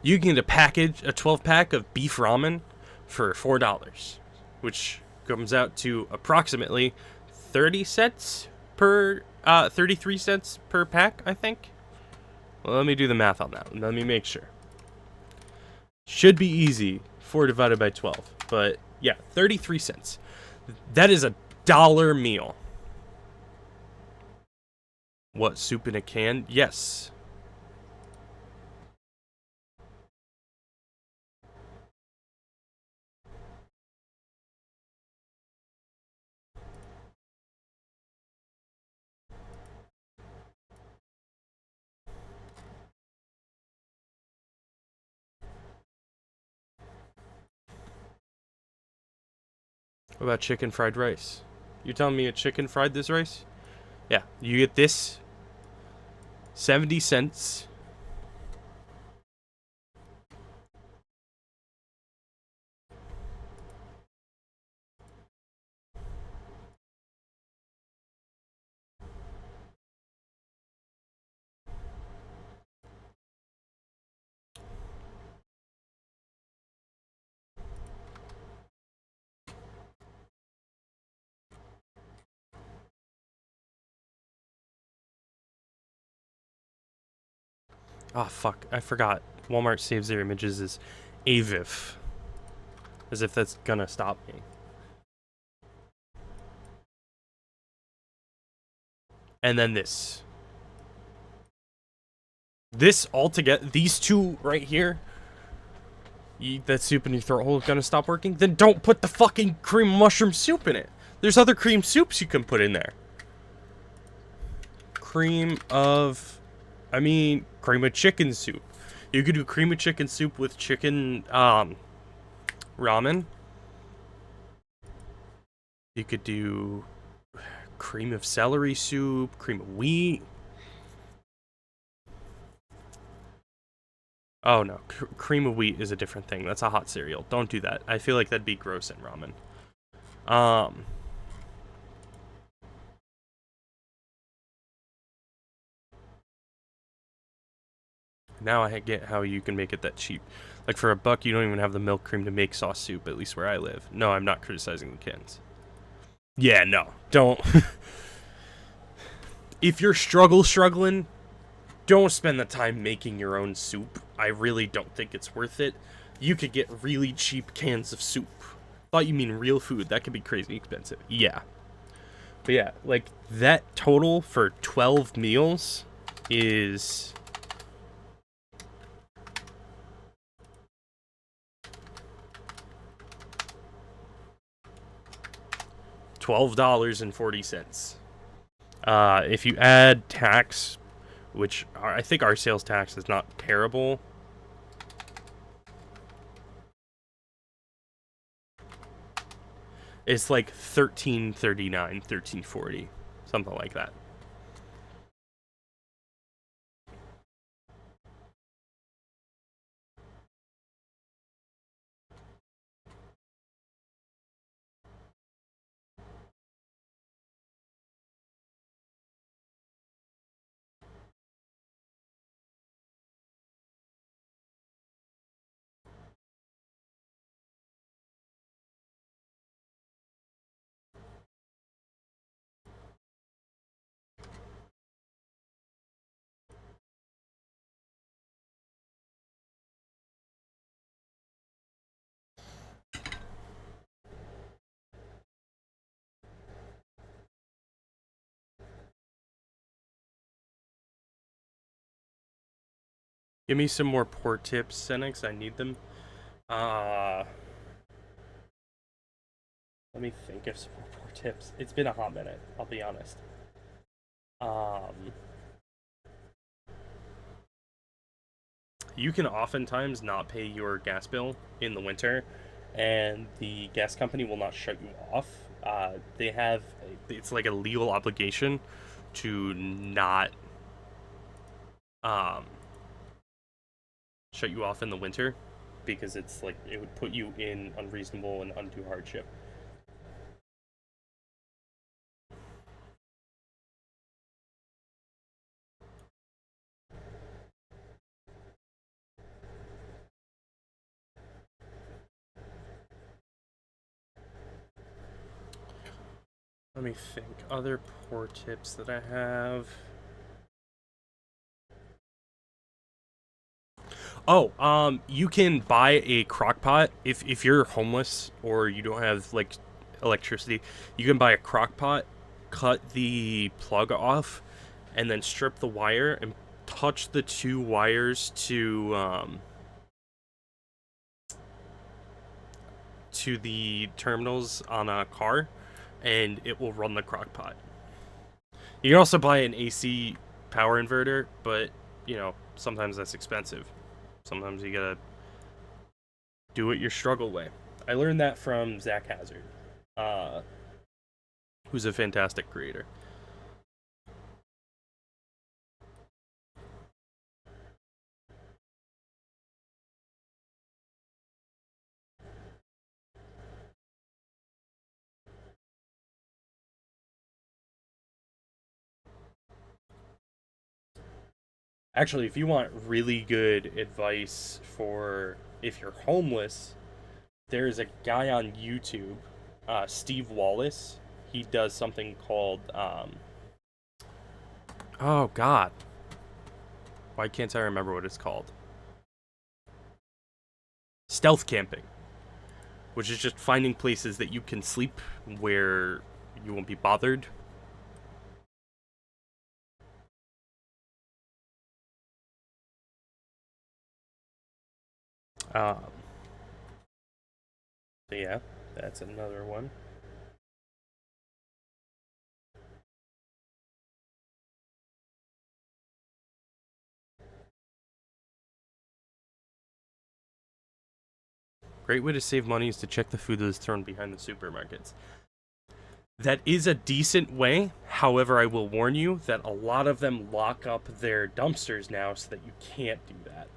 You can get a 12-pack of beef ramen for $4, which comes out to approximately 30 cents per 33 cents per pack, I think. Well, let me do the math on that. Let me make sure. Should be easy. 4 divided by 12. But yeah, 33 cents. That is $1 meal. What, soup in a can? Yes. What about chicken fried rice? You telling me a chicken fried this rice? Yeah, you get this. 70 cents. Oh, fuck. I forgot. Walmart saves their images as AVIF. As if that's gonna stop me. And then this. This altogether, these two right here. You eat that soup in your throat hole gonna stop working? Then don't put the fucking cream mushroom soup in it. There's other cream soups you can put in there. Cream of chicken soup. You could do cream of chicken soup with chicken, ramen. You could do cream of celery soup, cream of wheat. Oh no, cream of wheat is a different thing. That's a hot cereal. Don't do that. I feel like that'd be gross in ramen. Now I get how you can make it that cheap. Like for $1, you don't even have the milk cream to make sauce soup, at least where I live. No, I'm not criticizing the cans. Yeah, no. Don't. If you're struggling, don't spend the time making your own soup. I really don't think it's worth it. You could get really cheap cans of soup. Thought you mean real food. That could be crazy expensive. Yeah. But yeah, like that total for 12 meals is $12.40. If you add tax, which I think our sales tax is not terrible. It's like $13.39, $13.40, something like that. Give me some more poor tips, Senex. I need them. Let me think of some more poor tips. It's been a hot minute, I'll be honest. You can oftentimes not pay your gas bill in the winter, and the gas company will not shut you off. They have, it's like a legal obligation to not shut you off in the winter, because it's like it would put you in unreasonable and undue hardship. Let me think. Other poor tips that I have. Oh, you can buy a crock pot if you're homeless or you don't have like electricity. You can buy a crock pot, cut the plug off, and then strip the wire and touch the two wires to the terminals on a car, and it will run the crock pot. You can also buy an AC power inverter, but you know sometimes that's expensive. Sometimes you gotta do it your struggle way. I learned that from Zach Hazard, uh, who's a fantastic creator. Actually, if you want really good advice for if you're homeless, there's a guy on YouTube, Steve Wallace. He does something called oh God, why can't I remember what it's called? Stealth camping, which is just finding places that you can sleep where you won't be bothered. Um, so yeah, that's another one. Great way to save money is to check the food that is thrown behind the supermarkets. That is a decent way. However, I will warn you that a lot of them lock up their dumpsters now so that you can't do that.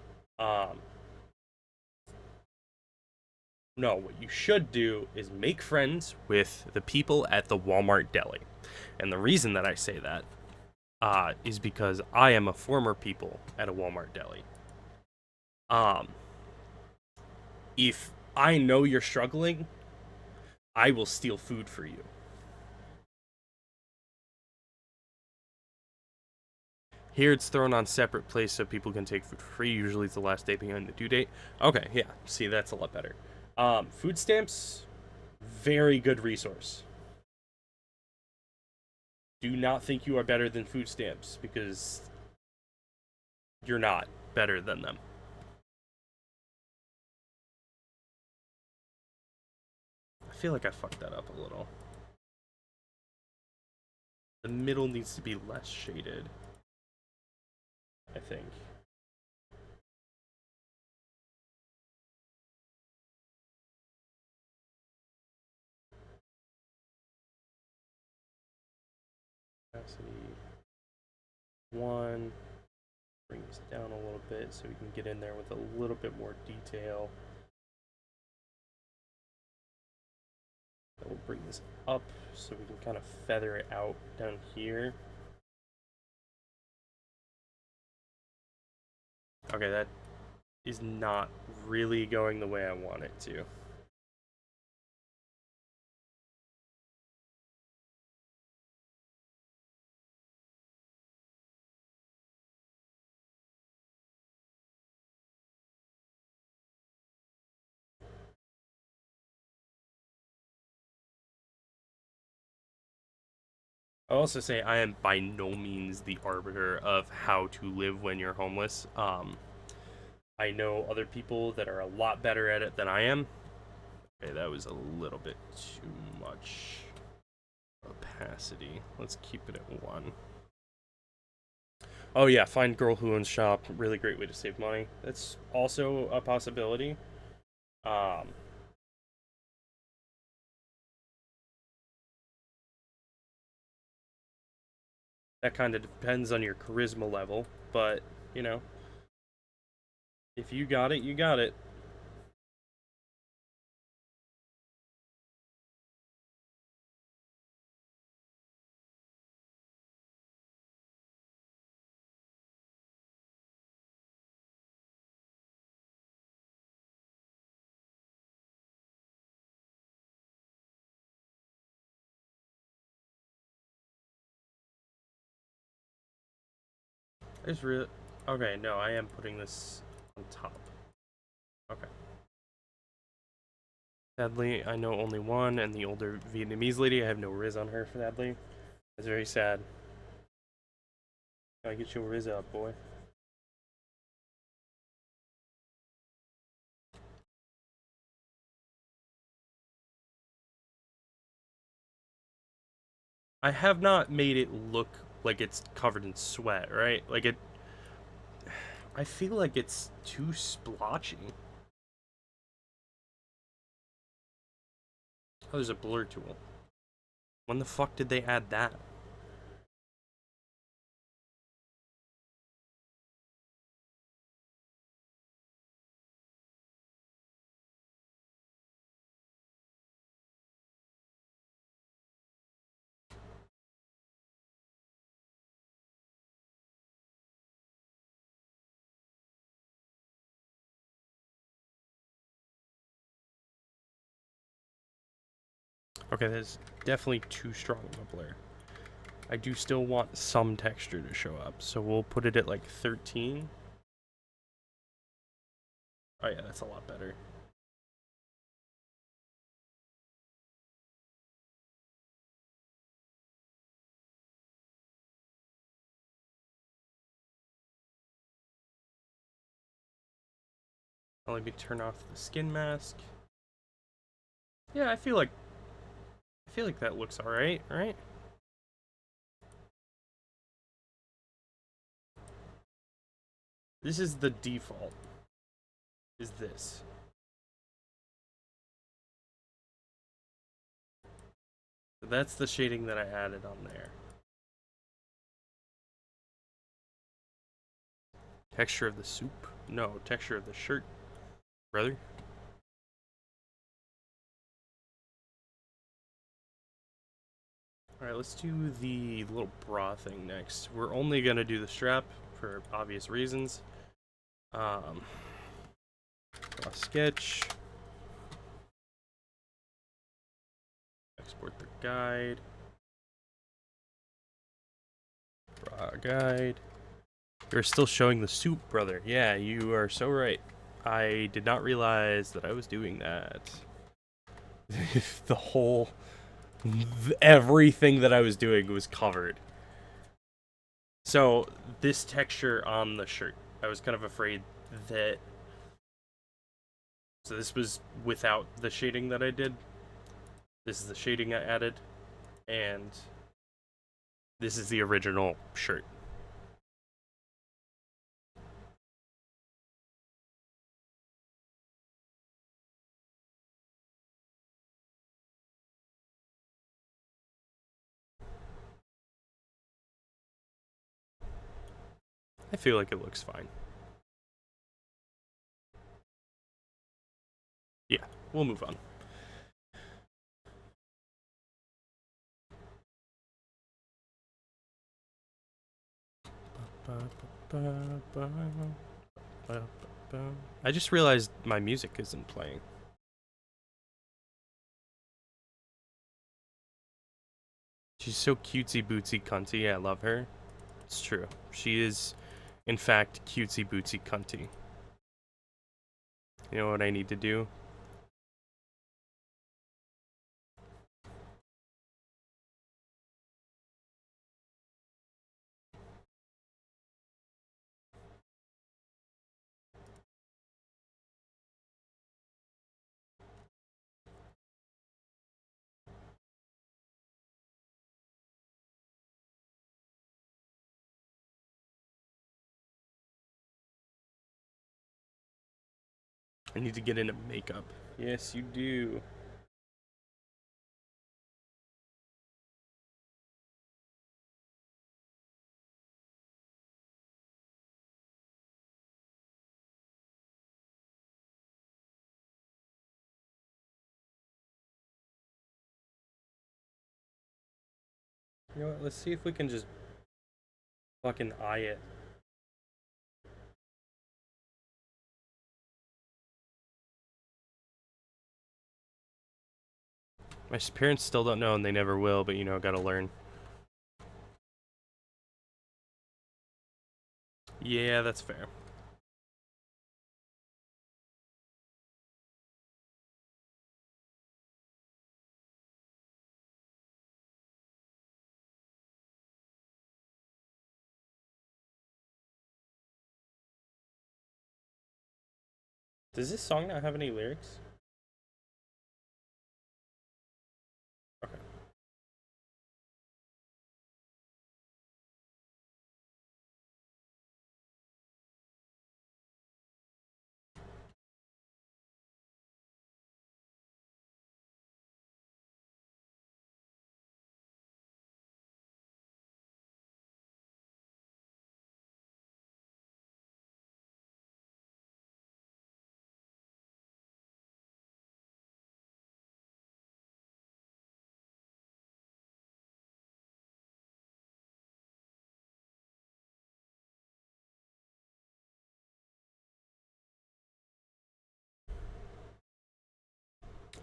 No, what you should do is make friends with the people at the Walmart deli. And the reason that I say that is because I am a former people at a Walmart deli. Um, if I know you're struggling, I will steal food for you. Here it's thrown on separate place so people can take food for free. Usually it's the last day behind the due date. Okay, yeah. See, that's a lot better. Food stamps, very good resource. Do not think you are better than food stamps, because you're not better than them. I feel like I fucked that up a little. The middle needs to be less shaded, I think. Capacity 1. Bring this down a little bit so we can get in there with a little bit more detail. We'll bring this up so we can kind of feather it out down here. Okay, that is not really going the way I want it to. I'll also say I am by no means the arbiter of how to live when you're homeless. I know other people that are a lot better at it than I am. Okay, that was a little bit too much opacity. Let's keep it at 1. Oh yeah, find girl who owns shop. Really great way to save money. That's also a possibility. That kind of depends on your charisma level, but, you know, if you got it, you got it. There's real. Okay, no, I am putting this on top. Okay. Sadly, I know only one, and the older Vietnamese lady, I have no riz on her, sadly. That's very sad. Gotta get your riz up, boy. I have not made it look like it's covered in sweat, right? Like it. I feel like it's too splotchy. Oh, there's a blur tool. When the fuck did they add that? Okay, that's definitely too strong of a blur. I do still want some texture to show up, so we'll put it at like 13. Oh yeah, that's a lot better. Now let me turn off the skin mask. Yeah, I feel like that looks alright, right? This is the default. Is this. So that's the shading that I added on there. Texture of the soup? No, texture of the shirt, brother. Alright, let's do the little bra thing next. We're only gonna do the strap for obvious reasons. Draw sketch. Export the guide. Bra guide. You're still showing the soup, brother. Yeah, you are so right. I did not realize that I was doing that. The whole... everything that I was doing was covered. So, this texture on the shirt, I was kind of afraid that... So this was without the shading that I did. This is the shading I added. And this is the original shirt. I feel like it looks fine. Yeah, we'll move on. I just realized my music isn't playing. She's so cutesy bootsy cunty. I love her. It's true. She is, in fact, cutesy bootsy cunty. You know what I need to do? I need to get into makeup. Yes, you do. You know what? Let's see if we can just fucking eye it. My parents still don't know and they never will, but you know, gotta learn. Yeah, that's fair. Does this song not have any lyrics? Okay.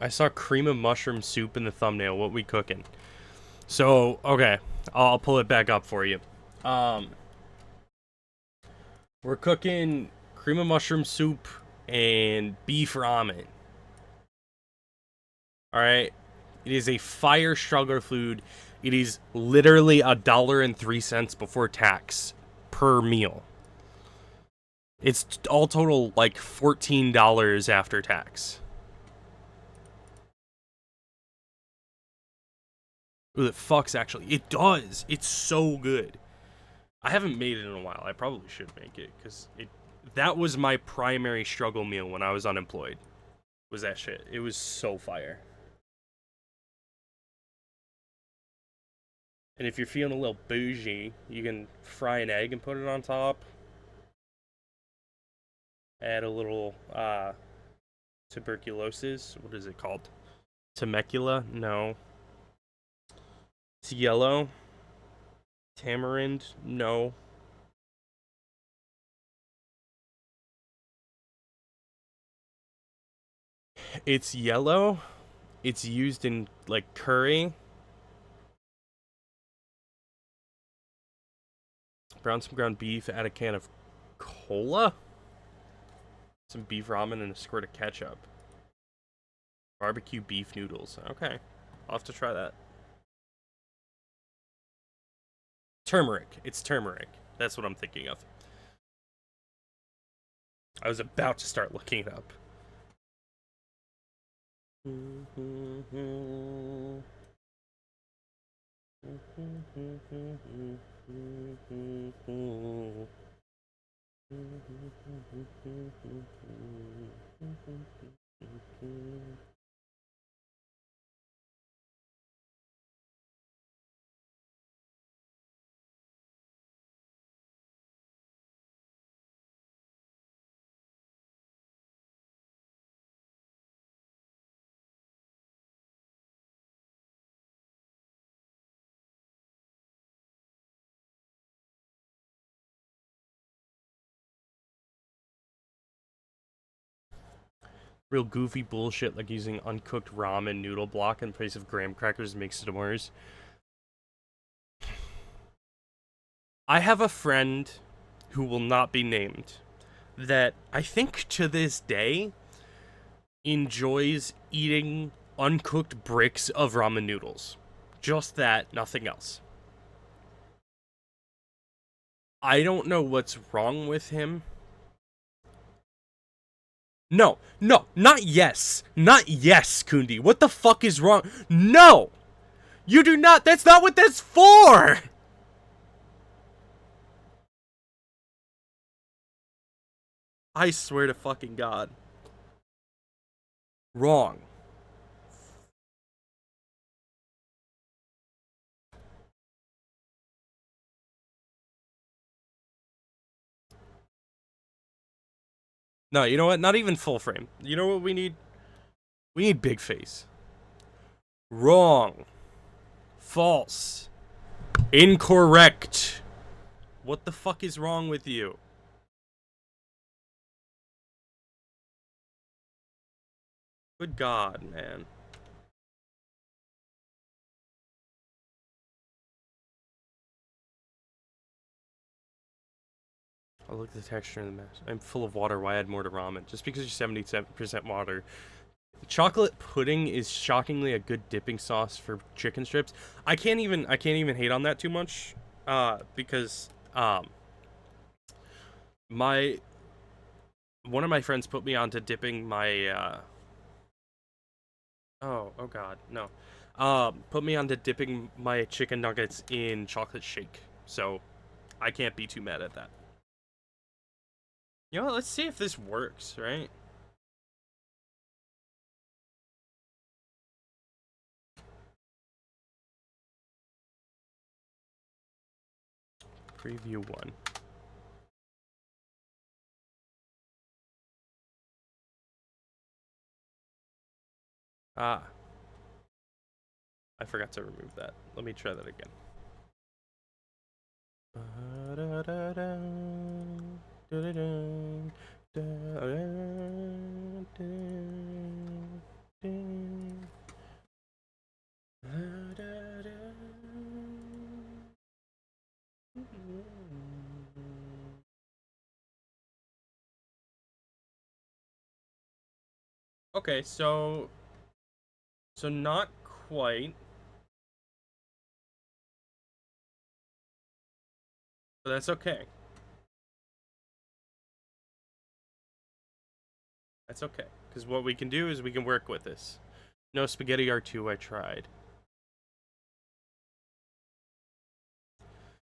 I saw cream of mushroom soup in the thumbnail. What we cooking? So, okay. I'll pull it back up for you. Um, we're cooking cream of mushroom soup and beef ramen. Alright? It is a fire struggle food. It is literally $1.03 before tax per meal. It's all total like $14 after tax. Ooh, it fucks actually. It does. It's so good. I haven't made it in a while. I probably should make it because that was my primary struggle meal when I was unemployed. Was that shit? It was so fire. And if you're feeling a little bougie, you can fry an egg and put it on top. Add a little tuberculosis. What is it called? Temecula? No. It's yellow. Tamarind? No. It's yellow. It's used in like curry. Brown some ground beef, add a can of cola, some beef ramen, and a squirt of ketchup. Barbecue beef noodles. Okay. I'll have to try that. Turmeric. It's turmeric. That's what I'm thinking of. I was about to start looking it up. Real goofy bullshit like using uncooked ramen noodle block in place of graham crackers makes s'mores. I have a friend who will not be named that I think to this day enjoys eating uncooked bricks of ramen noodles. Just that, nothing else. I don't know what's wrong with him. No, not yes. Not yes, Kundi. What the fuck is wrong? No! You do not. That's not what that's for! I swear to fucking God. Wrong. No, you know what? Not even full frame. You know what we need? We need big face. Wrong. False. Incorrect. What the fuck is wrong with you? Good God, man. I look at the texture in the mess. I'm full of water. Why add more to ramen? Just because you're 77% water. Chocolate pudding is shockingly a good dipping sauce for chicken strips. I can't even hate on that too much. Because my one of my friends put me onto dipping my oh God, no. Put me onto dipping my chicken nuggets in chocolate shake. So I can't be too mad at that. You know what, let's see if this works, right? Preview 1. Ah. I forgot to remove that. Let me try that again. Okay, so not quite. But that's okay. That's okay. Because what we can do is we can work with this. No spaghetti R2, I tried.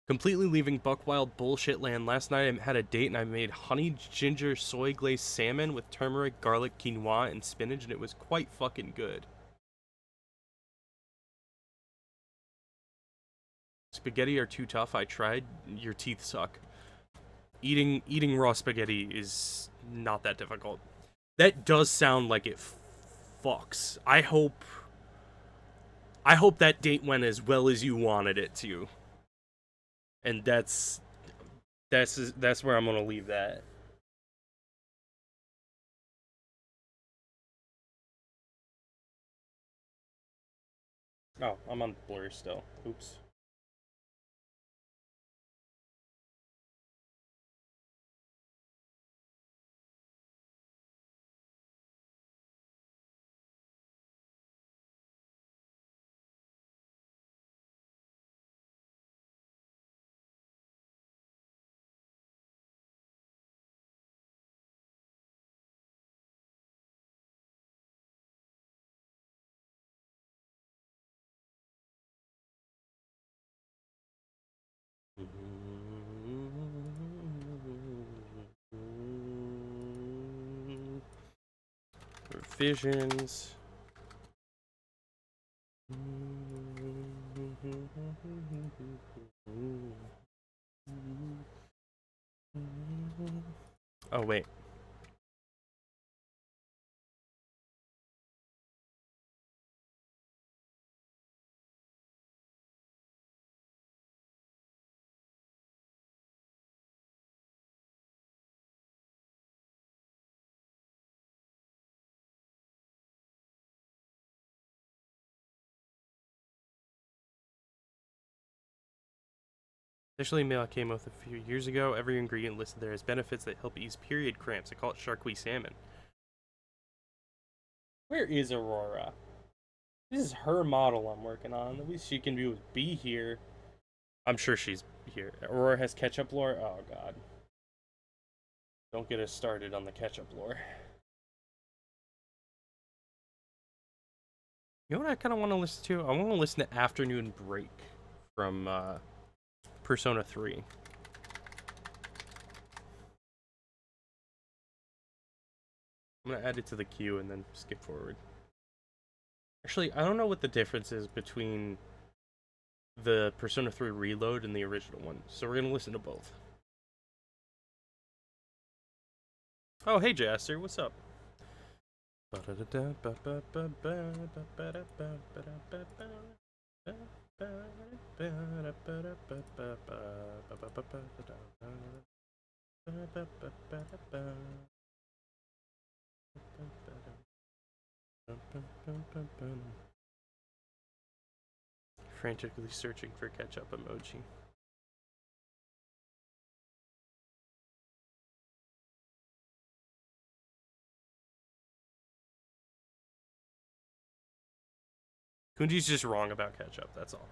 Completely leaving Buckwild bullshit land. Last night I had a date and I made honey ginger soy glazed salmon with turmeric, garlic, quinoa, and spinach, and it was quite fucking good. Spaghetti are too tough. I tried. Your teeth suck. Eating raw spaghetti is not that difficult. That does sound like it fucks. I hope that date went as well as you wanted it to. And that's where I'm gonna leave that. Oh, I'm on blur still. Oops. Visions. Oh, wait. Initially, meal came with a few years ago. Every ingredient listed there has benefits that help ease period cramps. I call it Sharkweed Salmon. Where is Aurora? This is her model I'm working on. The least she can do is be here. I'm sure she's here. Aurora has ketchup lore. Oh, God. Don't get us started on the ketchup lore. You know what I kind of want to listen to? I want to listen to Afternoon Break from Persona 3. I'm going to add it to the queue and then skip forward. Actually, I don't know what the difference is between the Persona 3 Reload and the original one, so we're going to listen to both. Oh, hey, Jaster, what's up? Frantically searching for ketchup emoji. Kunji's just wrong about ketchup, that's all.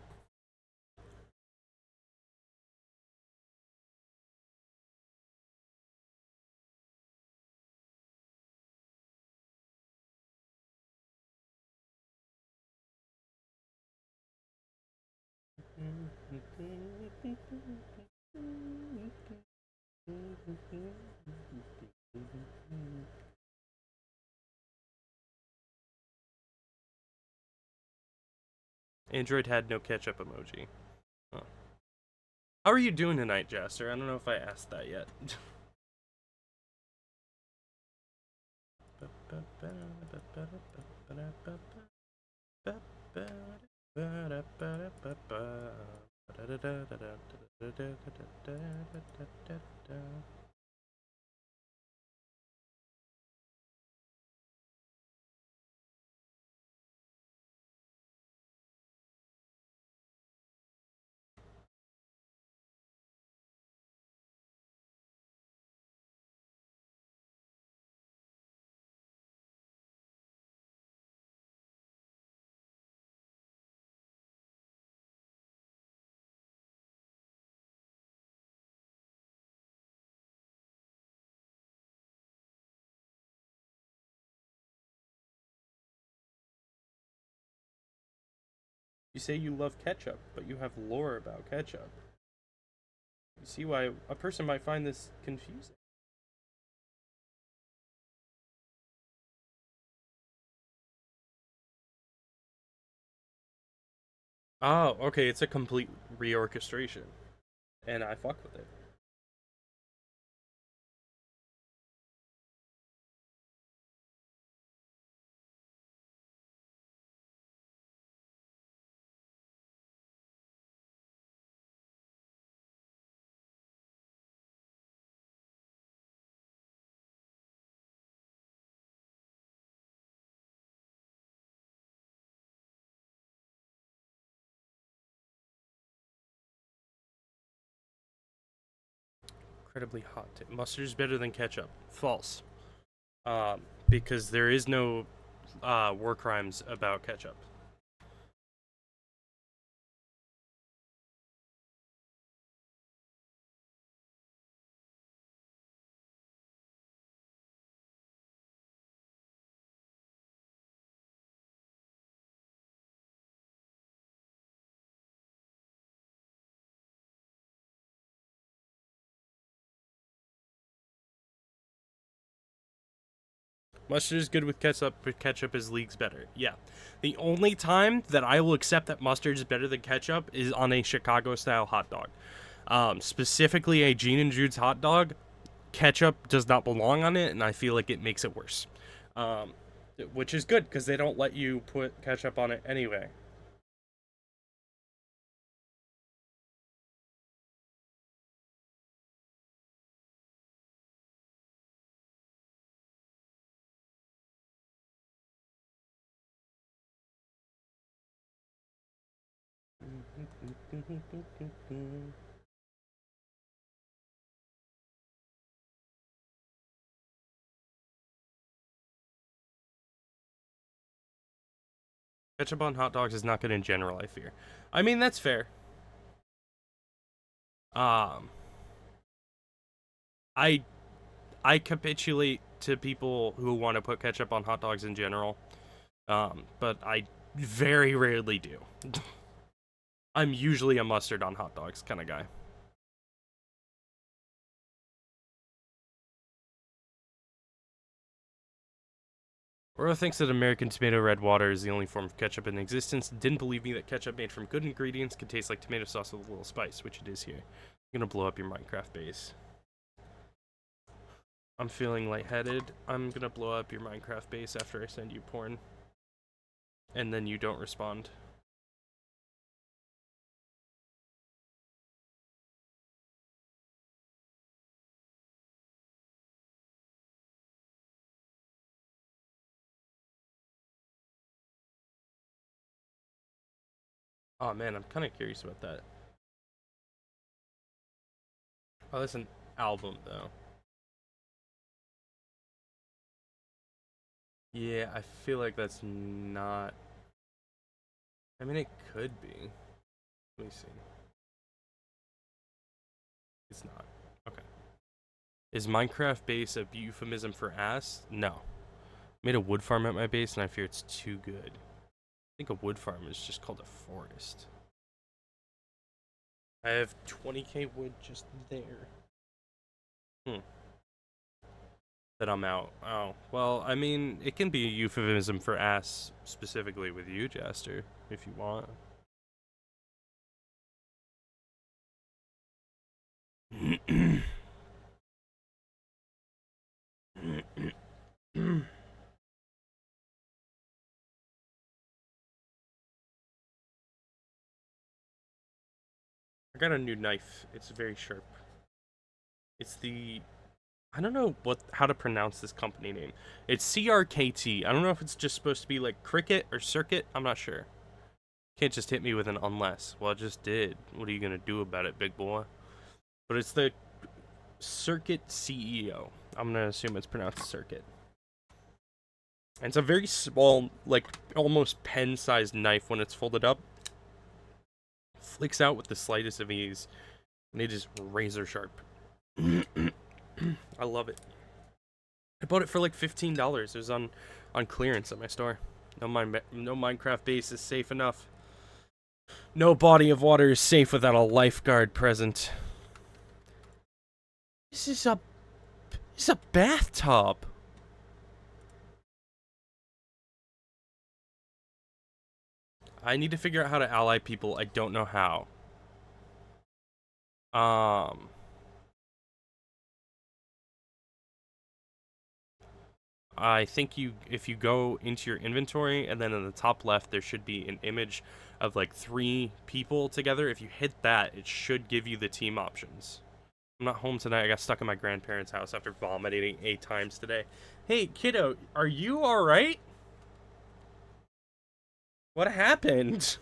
Android had no ketchup emoji. Huh. How are you doing tonight, Jaster? I don't know if I asked that yet. You say you love ketchup, but you have lore about ketchup. You see why a person might find this confusing. Oh, okay, it's a complete reorchestration. And I fuck with it. Incredibly hot. Mustard is better than ketchup. False. Because there is no war crimes about ketchup. Mustard is good with ketchup, but ketchup is leagues better. Yeah. The only time that I will accept that mustard is better than ketchup is on a Chicago-style hot dog. Specifically, a Gene and Jude's hot dog. Ketchup does not belong on it, and I feel like it makes it worse. Um, which is good, because they don't let you put ketchup on it anyway. Ketchup on hot dogs is not good in general, I fear. I mean, that's fair. Um, I I capitulate to people who want to put ketchup on hot dogs in general. But I very rarely do. I'm usually a mustard on hot dogs kind of guy. Oro thinks that American tomato red water is the only form of ketchup in existence. Didn't believe me that ketchup made from good ingredients could taste like tomato sauce with a little spice, which it is here. I'm gonna blow up your Minecraft base. I'm feeling lightheaded. I'm gonna blow up your Minecraft base after I send you porn. And then you don't respond. Oh man, I'm kind of curious about that. Oh, that's an album though. Yeah, I feel like that's not. I mean, it could be. Let me see. It's not. Okay. Is Minecraft base a euphemism for ass? No. Made a wood farm at my base, and I fear it's too good. I think a wood farm is just called a forest. I have 20k wood just there. Hmm. That I'm out. Oh, well, I mean, it can be a euphemism for ass specifically with you, Jaster, if you want. I got a new knife. It's very sharp. It's the I don't know how to pronounce this company name. It's CRKT. I don't know if it's just supposed to be like cricket or circuit. I'm not sure. Can't just hit me with an unless. Well, I just did. What are you gonna do about it, big boy? But it's the Circuit CEO. I'm gonna assume it's pronounced circuit. And it's a very small, like almost pen-sized knife when it's folded up. Flicks out with the slightest of ease, and it is razor sharp. I love it. I bought it for like $15. It was on clearance at my store. No Minecraft base is safe enough. No body of water is safe without a lifeguard present. This is a bathtub. I need to figure out how to ally people. I don't know how. Um, I think if you go into your inventory and then in the top left there should be an image of like 3 people together. If you hit that, it should give you the team options. I'm not home tonight. I got stuck in my grandparents' house after vomiting 8 times today. Hey, kiddo, are you all right? What happened?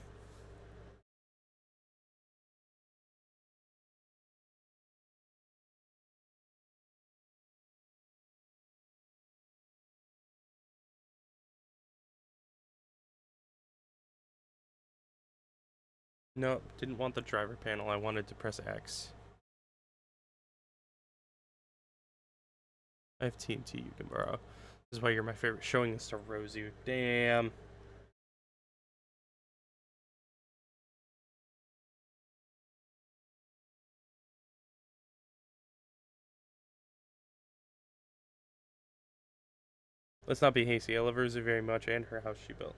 No, didn't want the driver panel. I wanted to press X. I have TNT you can borrow. This is why you're my favorite. Showing this to Rosie. Damn. Let's not be hasty. I love Rosie very much and her house she built.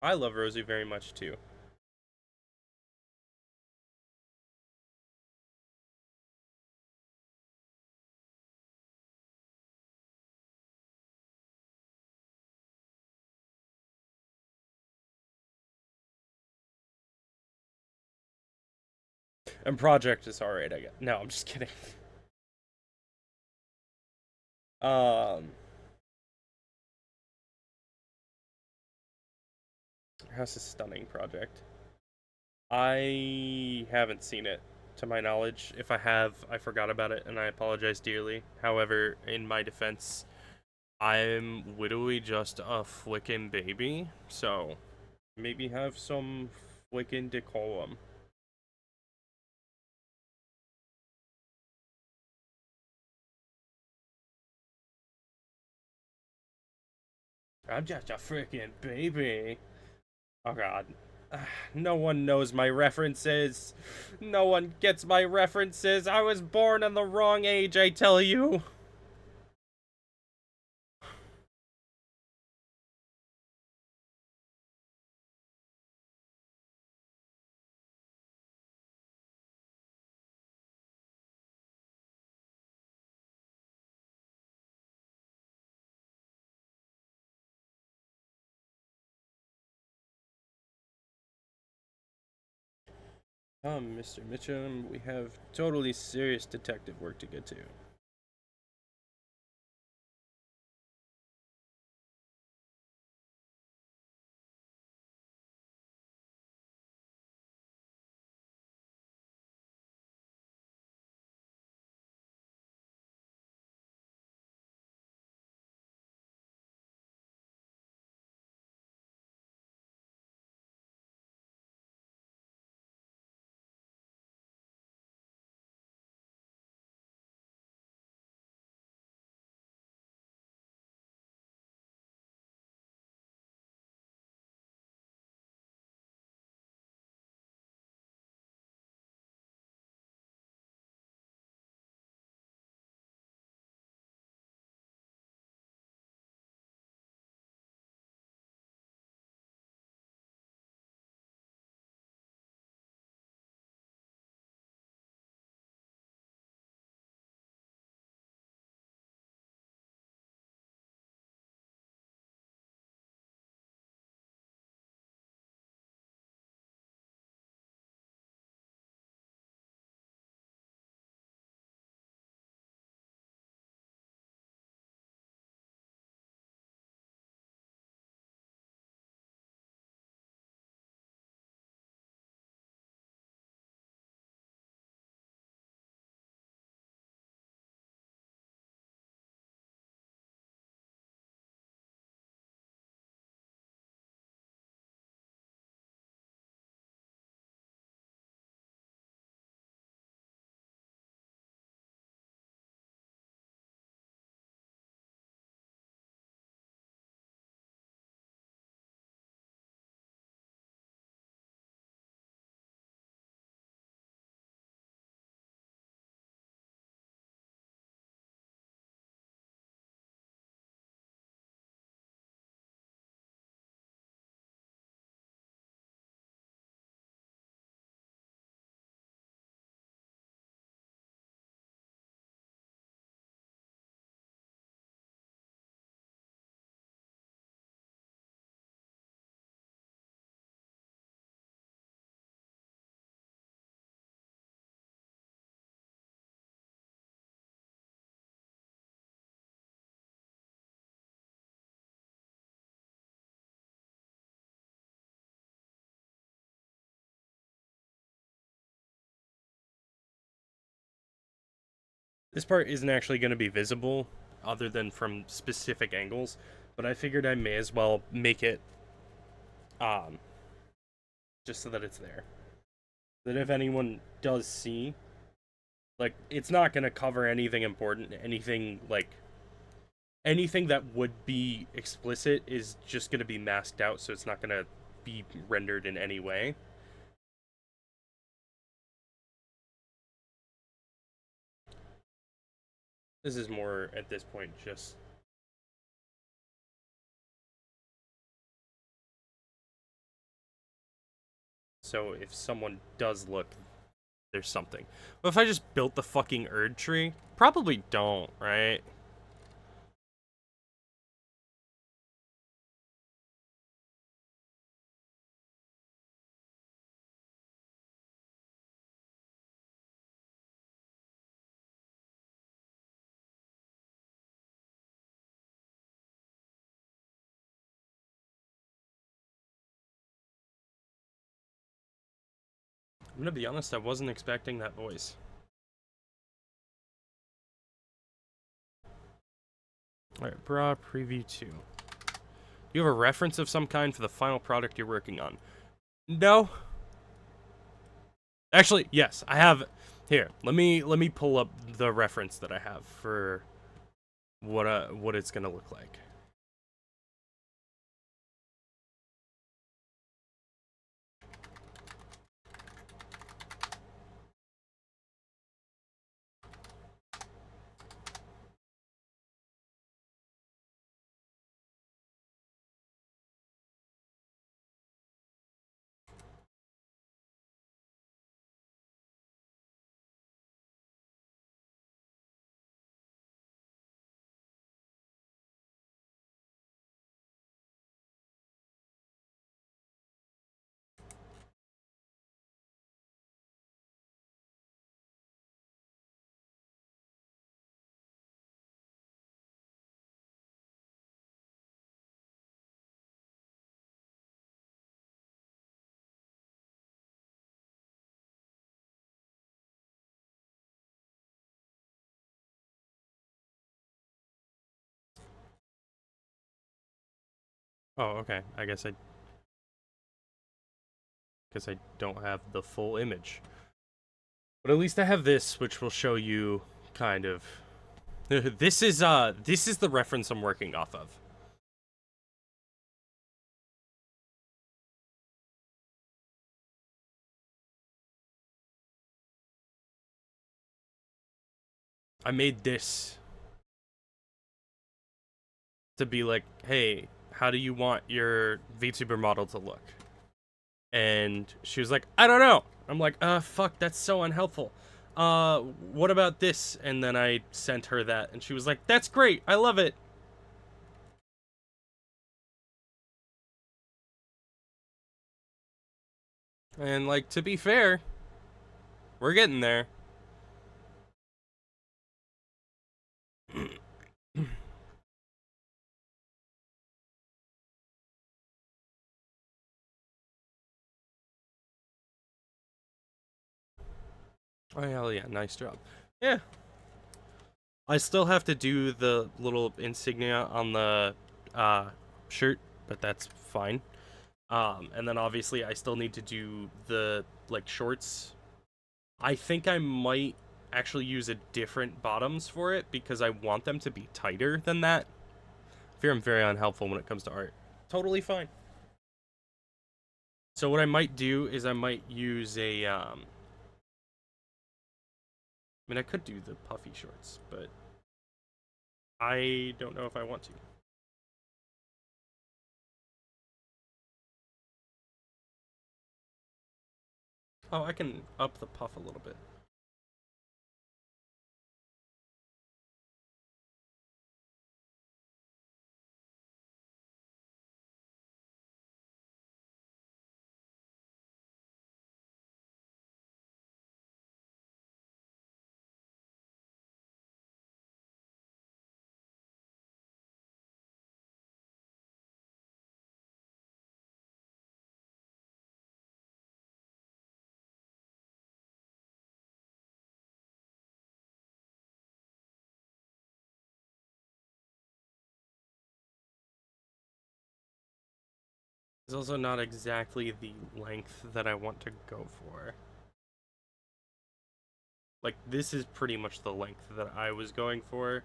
I love Rosie very much too. And Project is alright, I guess. No, I'm just kidding. Um, her house is stunning, Project. I haven't seen it, to my knowledge. If I have, I forgot about it, and I apologize dearly. However, in my defense, I'm literally just a flickin' baby, so maybe have some flickin' decorum. I'm just a freaking baby. Oh god. No one knows my references. No one gets my references. I was born in the wrong age, I tell you. Mr. Mitchum, we have totally serious detective work to get to. This part isn't actually going to be visible other than from specific angles, but I figured I may as well make it um just so that it's there. That if anyone does see, like, it's not going to cover anything important, anything like anything that would be explicit is just going to be masked out, so it's not going to be rendered in any way. This is more at this point just So if someone does look, there's something. But if I just built the fucking Erd tree, probably don't, right? I'm gonna be honest, I wasn't expecting that voice. Alright, bra preview 2. You have a reference of some kind for the final product you're working on? No. Actually, yes, I have. Here, let me pull up the reference that I have for what it's gonna look like. Oh, okay. I guess I don't have the full image. But at least I have this, which will show you kind of this is the reference I'm working off of. I made this to be like, hey, how do you want your VTuber model to look? And she was like, I don't know. I'm like, fuck, that's so unhelpful. What about this? And then I sent her that, and she was like, that's great, I love it. And like, to be fair, we're getting there. Oh hell yeah, nice job. Yeah. I still have to do the little insignia on the shirt, but that's fine. And then obviously I still need to do the like shorts. I think I might actually use a different bottoms for it because I want them to be tighter than that. I fear I'm very unhelpful when it comes to art. Totally fine. So what I might do is I might use a I mean I could do the puffy shorts, but I don't know if I want to. Oh, I can up the puff a little bit. It's also not exactly the length that I want to go for. Like, this is pretty much the length that I was going for.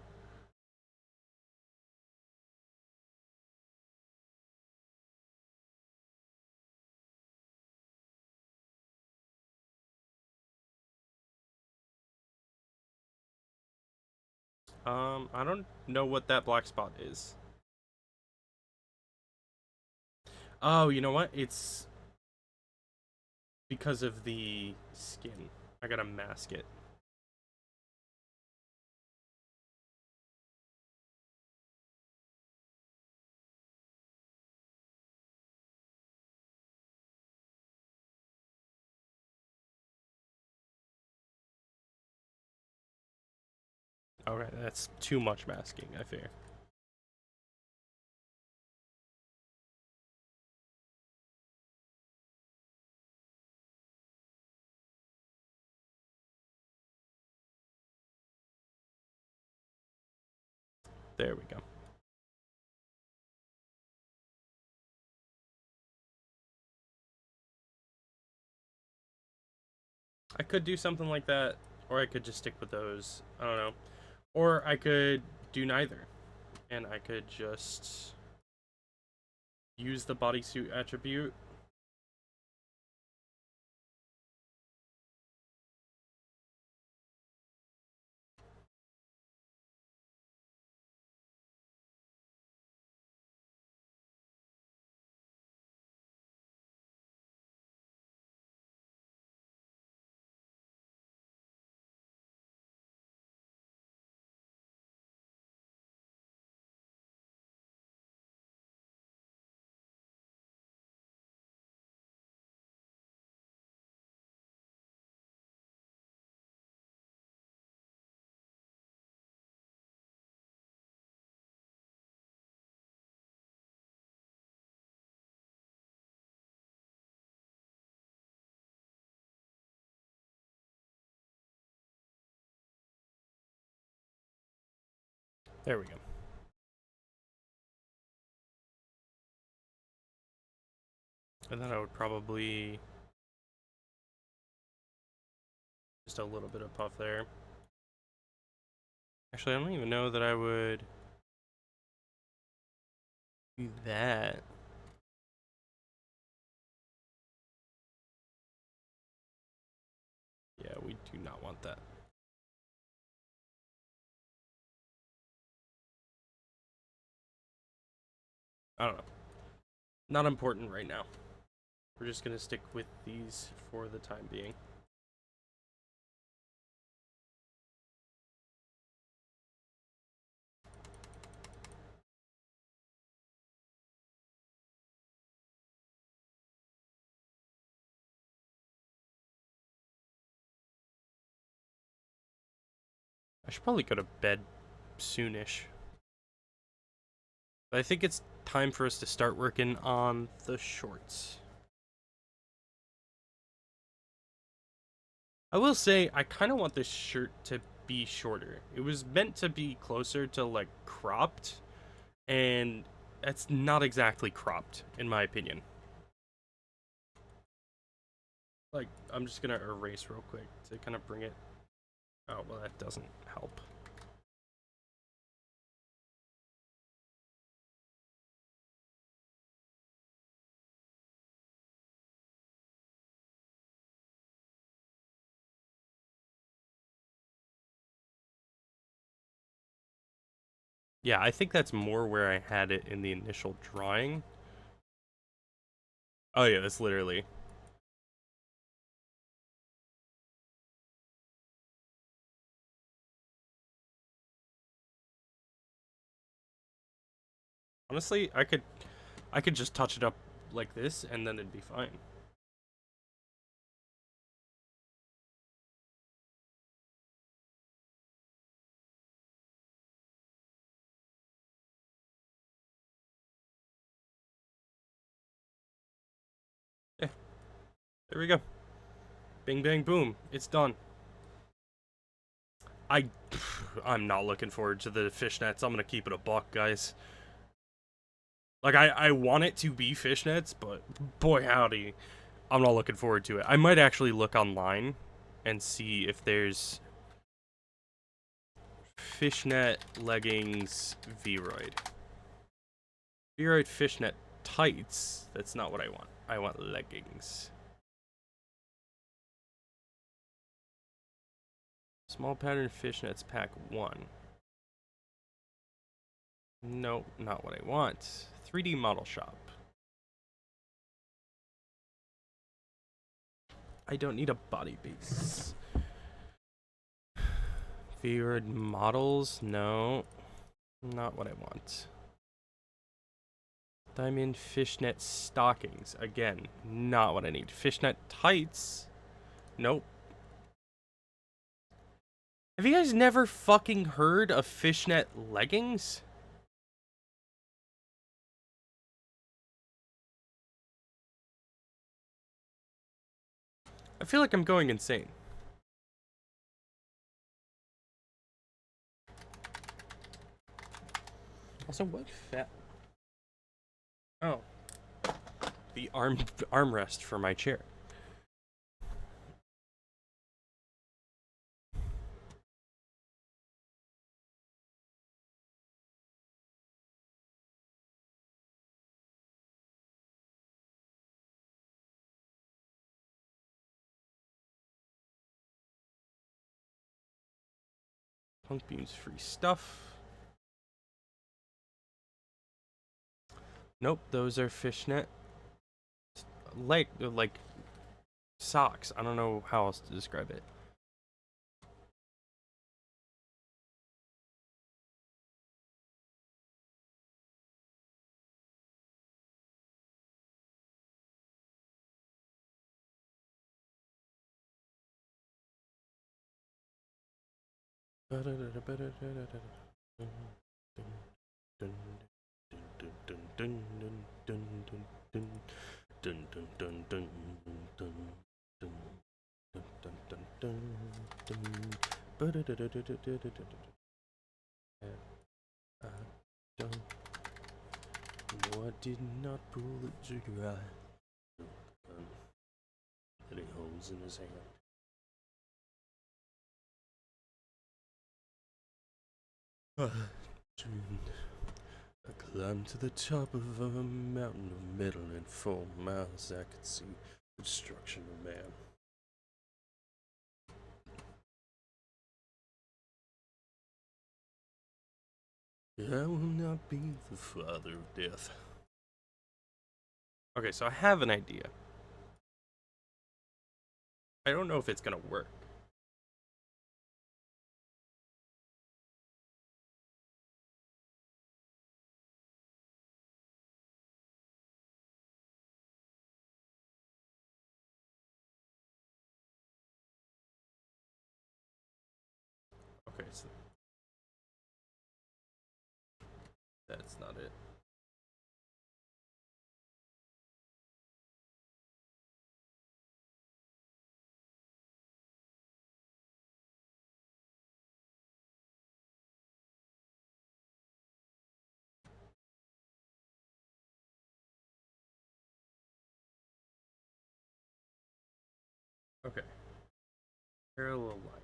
I don't know what that black spot is. Oh, you know what? because of the skin. I gotta mask it. Okay, that's too much masking, I fear. There we go. I could do something like that, or I could just stick with those. I don't know. Or I could do neither. And I could just use the bodysuit attribute. There we go. And then I would probably just a little bit of puff there. Actually, I don't even know that I would do that. Yeah, we do not want that. I don't know. Not important right now. We're just gonna stick with these for the time being. I should probably go to bed soonish. But I think it's time for us to start working on the shorts. I will say, I kind of want this shirt to be shorter. It was meant to be closer to, like, cropped, and that's not exactly cropped, in my opinion. Like, I'm just gonna erase real quick to kind of bring it... Oh, well, that doesn't help. Yeah, I think that's more where I had it in the initial drawing. Oh yeah, that's literally... Honestly, I could just touch it up like this, and then it'd be fine. Yeah, there we go. Bing, bang, boom. It's done. I, I'm not looking forward to the fishnets. I'm gonna keep it a buck, guys. Like, I want it to be fishnets, but boy howdy, I'm not looking forward to it. I might actually look online and see if there's fishnet leggings VRoid. VRoid fishnet tights. That's not what I want. I want leggings. Small pattern fishnets pack 1. Nope, not what I want. 3D model shop. I don't need a body base. VRoid models? No. Not what I want. Diamond fishnet stockings. Again, not what I need. Fishnet tights? Nope. Have you guys never fucking heard of fishnet leggings? I feel like I'm going insane. Also, what fat? Oh. The armrest for my chair. Punk beams free stuff. Nope, those are fishnet. Like socks. I don't know how else to describe it. No, I did not pull the trigger. Any holes in his hand. I climbed to the top of a mountain of metal, and 4 miles I could see the destruction of man. I will not be the father of death. Okay, so I have an idea. I don't know if it's gonna work. Okay, so that's not it. Okay. Parallel line.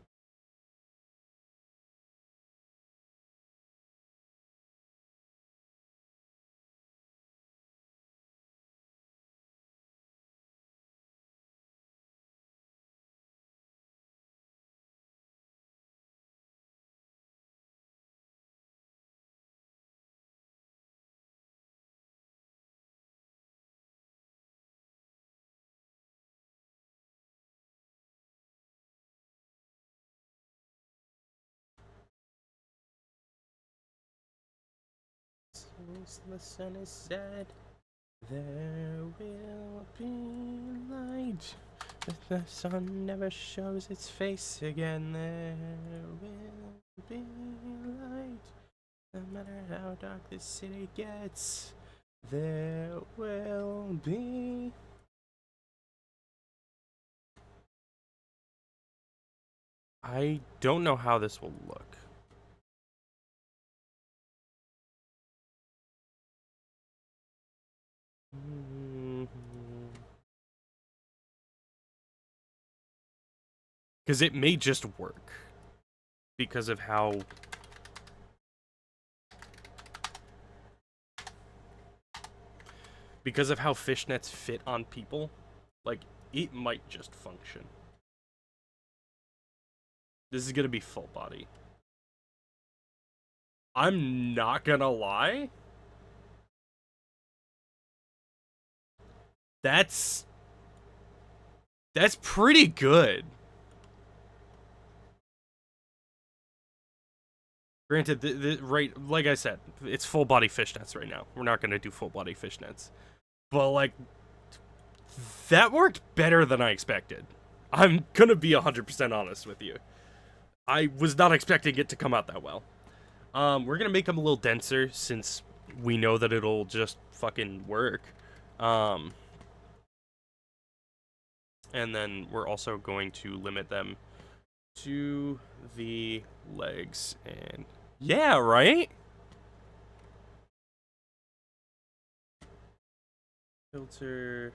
Since the sun is set, there will be light. If the sun never shows its face again, there will be light. No matter how dark this city gets, there will be. I don't know how this will look. Because it may just work. Because of how... Because of how fishnets fit on people. Like, it might just function. This is gonna be full body. I'm not gonna lie. That's That's pretty good. Granted, right, like I said, it's full body fishnets right now. We're not gonna do full body fishnets, but like that worked better than I expected. I'm gonna be 100% honest with you. I was not expecting it to come out that well. We're gonna make them a little denser since we know that it'll just fucking work. Um, and then we're also going to limit them to the legs and yeah, right? Filter,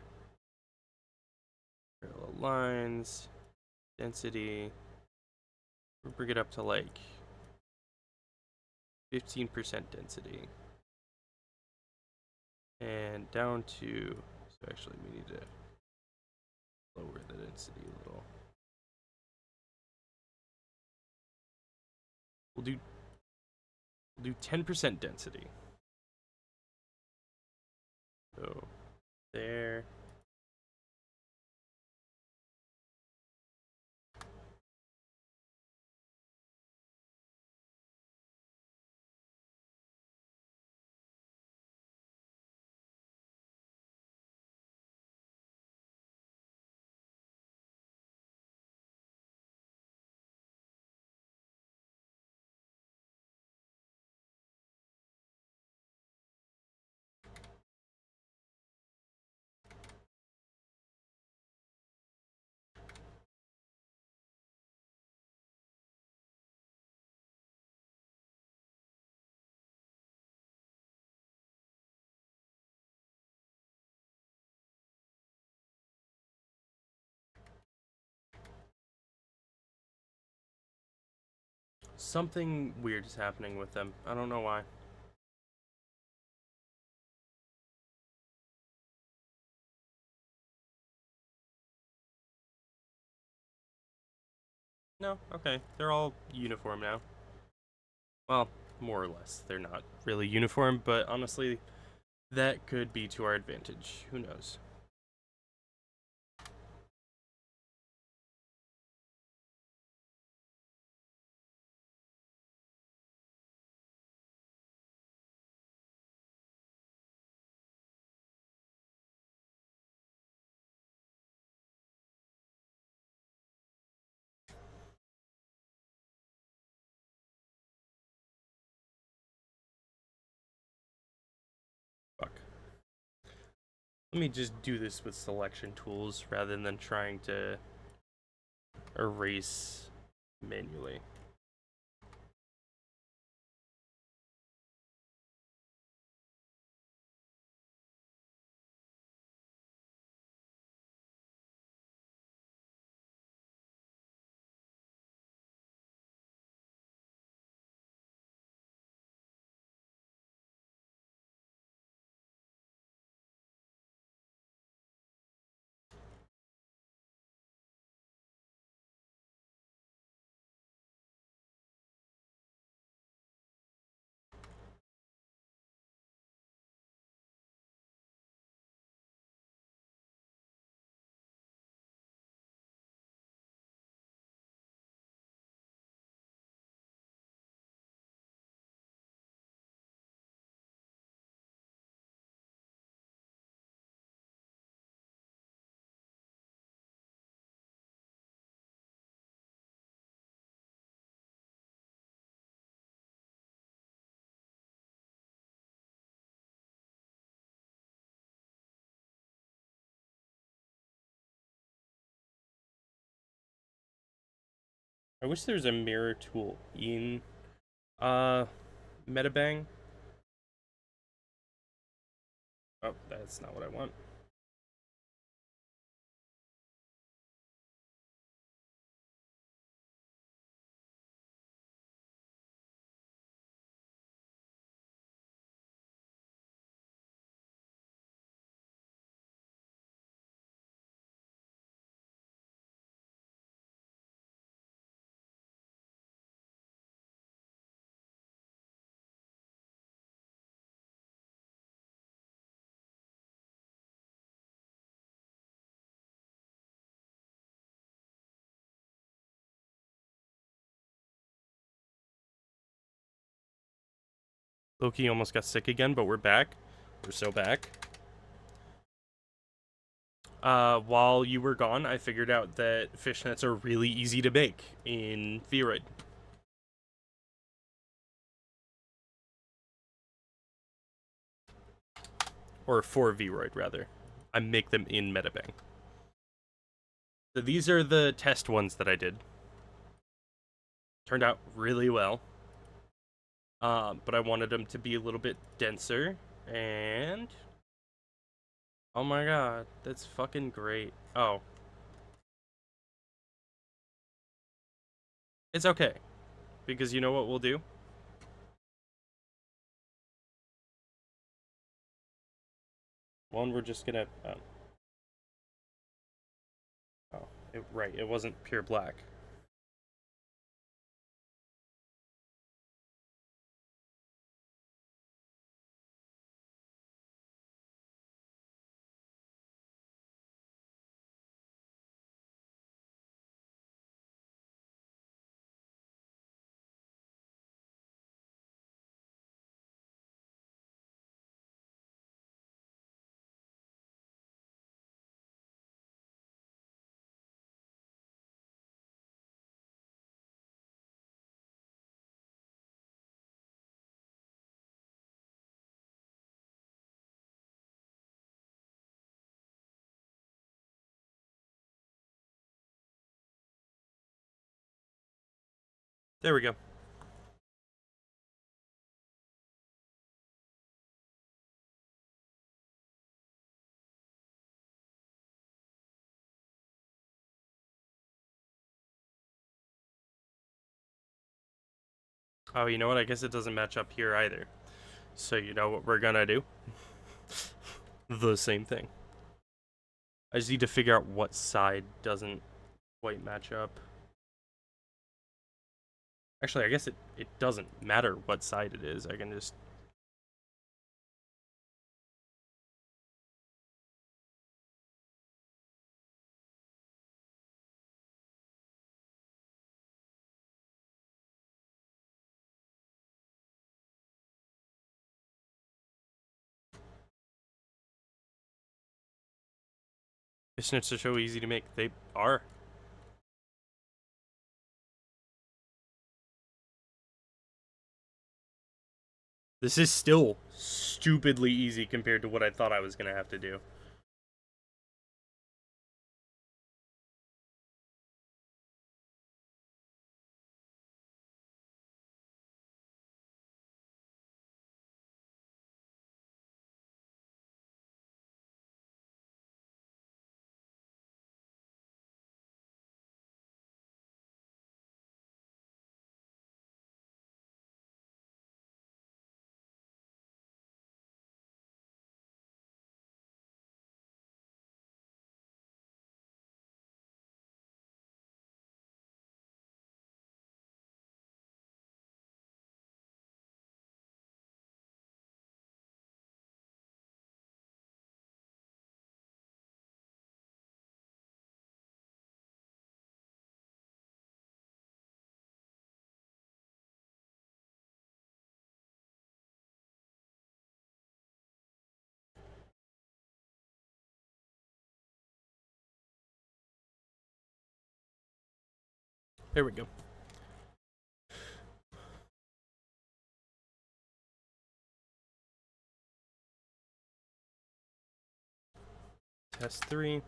parallel lines, density. We'll bring it up to like 15% density. And down to, so actually we need to lower the density a little. We'll do 10% density. So there. Something weird is happening with them. I don't know why. No, okay. They're all uniform now. Well, more or less. They're not really uniform, but honestly, that could be to our advantage. Who knows? Fuck. Let me just do this with selection tools rather than trying to erase manually. I wish there was a mirror tool in uh Metabang. Oh, that's not what I want. Loki almost got sick again, but we're back. We're so back. While you were gone, I figured out that fishnets are really easy to make in VRoid. Or for VRoid, rather. I make them in Metabang. So these are the test ones that I did. Turned out really well. But I wanted them to be a little bit denser. And... oh my god, that's fucking great. Oh. It's okay. Because you know what we'll do? One, we're just gonna... right, it wasn't pure black. There we go. Oh, you know what? I guess it doesn't match up here either. So you know what we're gonna do? The same thing. I just need to figure out what side doesn't quite match up. Actually, I guess it doesn't matter what side it is. I can just... Fishnets are so easy to make. They are. This is still stupidly easy compared to what I thought I was gonna have to do. There we go. Test 3.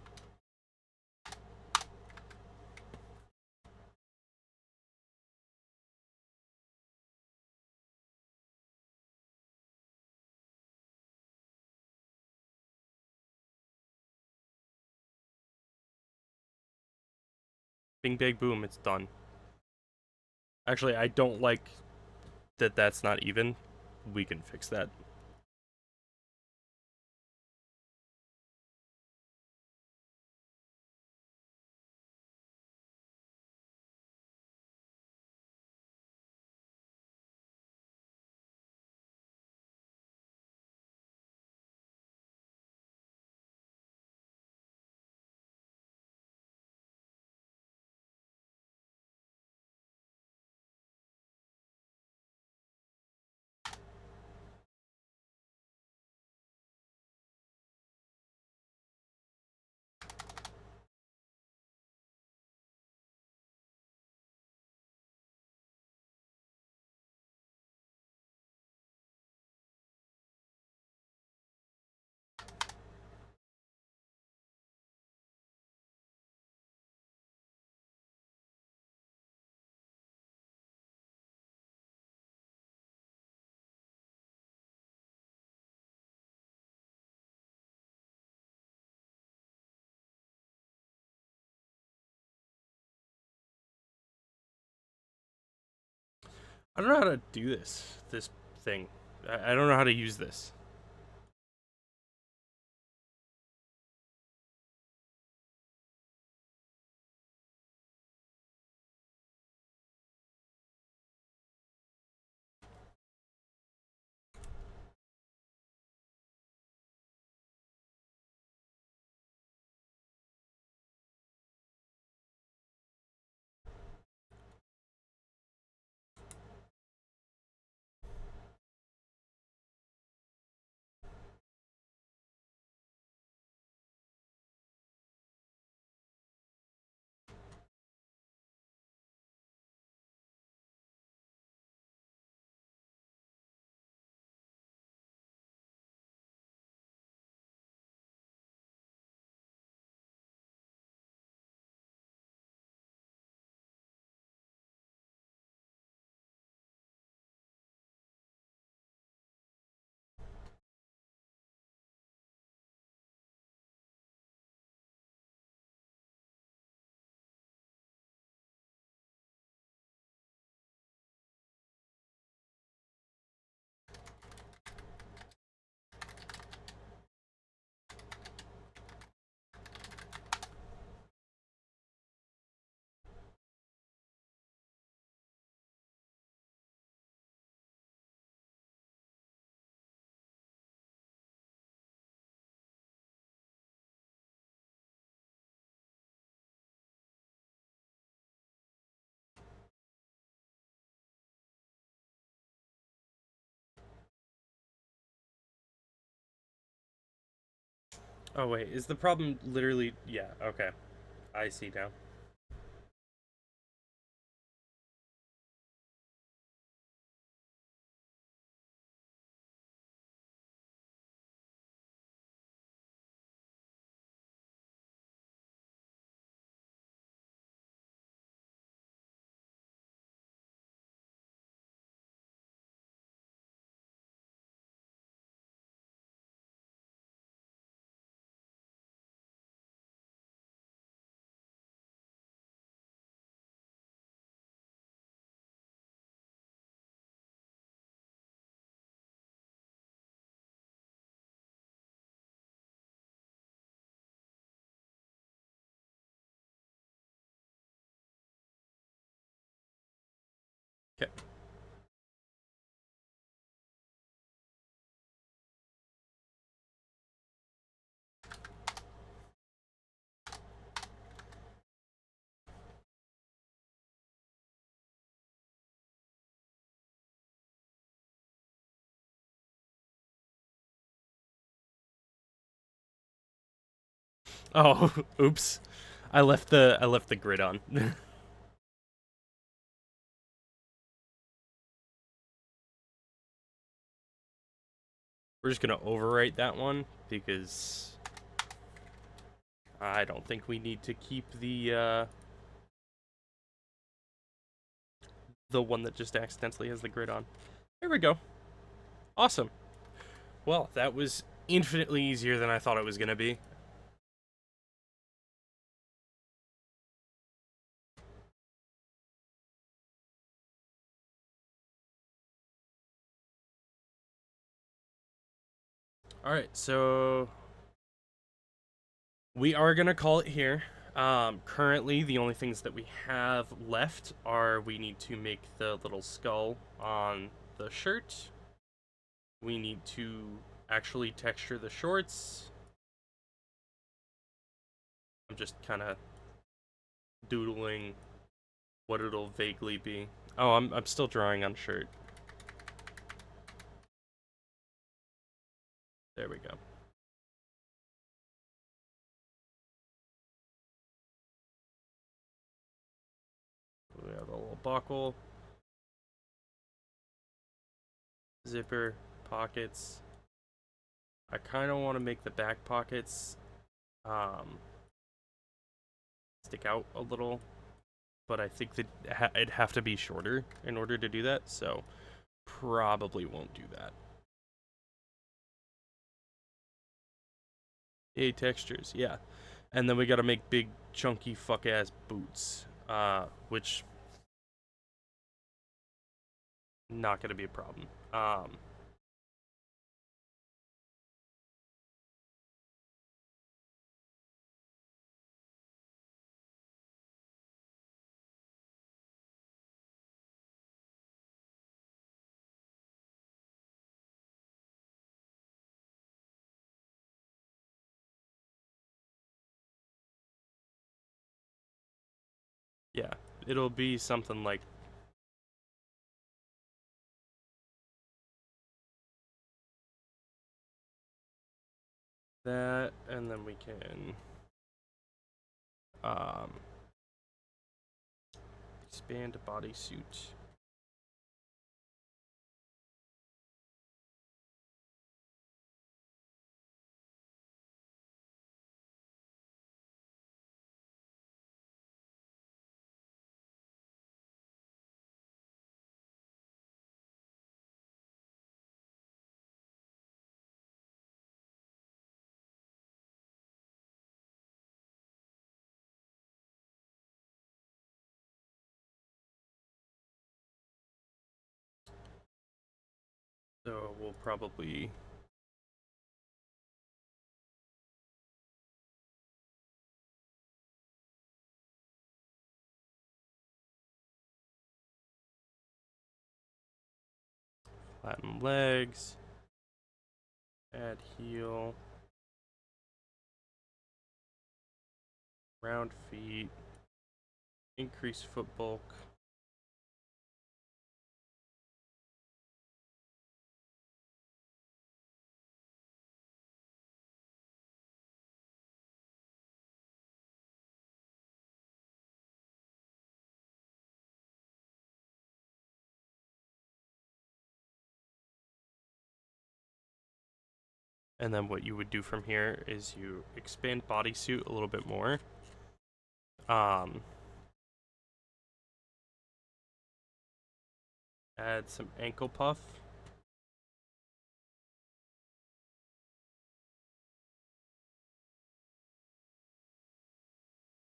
Bing, bang, boom, it's done. Actually, I don't like that that's not even. We can fix that. I don't know how to do this thing. I don't know how to use this. Oh wait, is the problem literally? Yeah. Okay, I see now. Okay. Oh, oops. I left the grid on. We're just gonna overwrite that one because I don't think we need to keep the one that just accidentally has the grid on. There we go. Awesome. Well, that was infinitely easier than I thought it was gonna be. All right, so we are gonna call it here. Currently, the only things that we have left are we need to make the little skull on the shirt. We need to actually texture the shorts. I'm just kind of doodling what it'll vaguely be. Oh, I'm still drawing on shirt. There we go. We have a little buckle, zipper, pockets. I kind of want to make the back pockets um, stick out a little, but I think that it'd have to be shorter in order to do that, so probably won't do that. Yay, textures, yeah. And then we gotta make big, chunky, fuck ass boots, which not gonna be a problem. Yeah, it'll be something like that, and then we can um, expand bodysuit. So we'll probably flatten legs, add heel, round feet, increase foot bulk. And then what you would do from here is you expand bodysuit a little bit more. Add some ankle puff.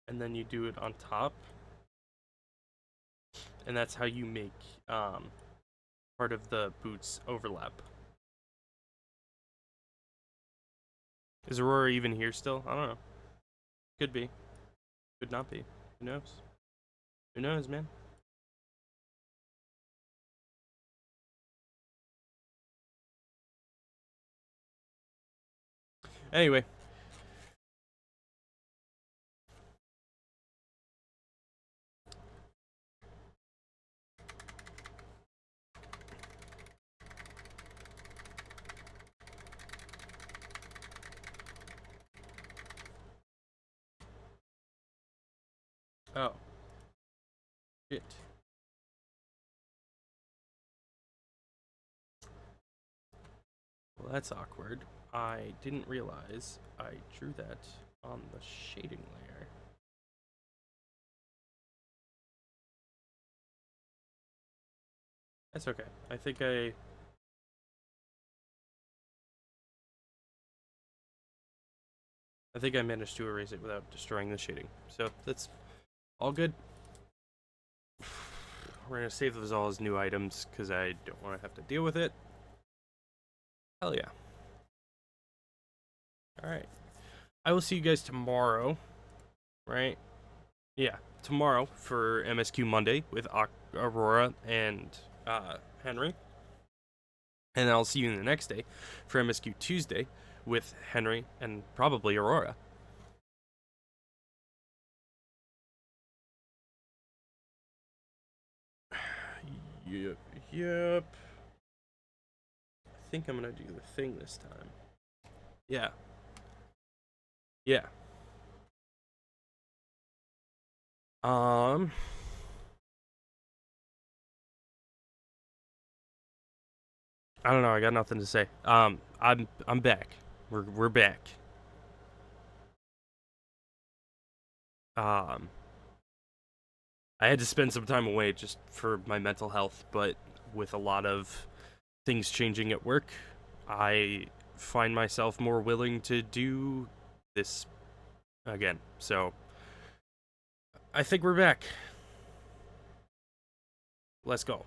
And then you do it on top. And that's how you make part of the boots overlap. Is Aurora even here still? I don't know. Could be. Could not be. Who knows? Who knows, man? Anyway. Oh. Shit. Well, that's awkward. I didn't realize I drew that on the shading layer. That's okay. I think I managed to erase it without destroying the shading. So that's all good. We're gonna save those all as new items because I don't want to have to deal with it. Hell yeah. Alright. I will see you guys tomorrow. Right? Yeah, tomorrow for MSQ Monday with Aurora and Henry. And then I'll see you the next day for MSQ Tuesday with Henry and probably Aurora. Yep. I think I'm gonna do the thing this time. Yeah. Yeah. I don't know. I got nothing to say. I'm back. We're back. Um, I had to spend some time away just for my mental health, but with a lot of things changing at work, I find myself more willing to do this again. So I think we're back. Let's go.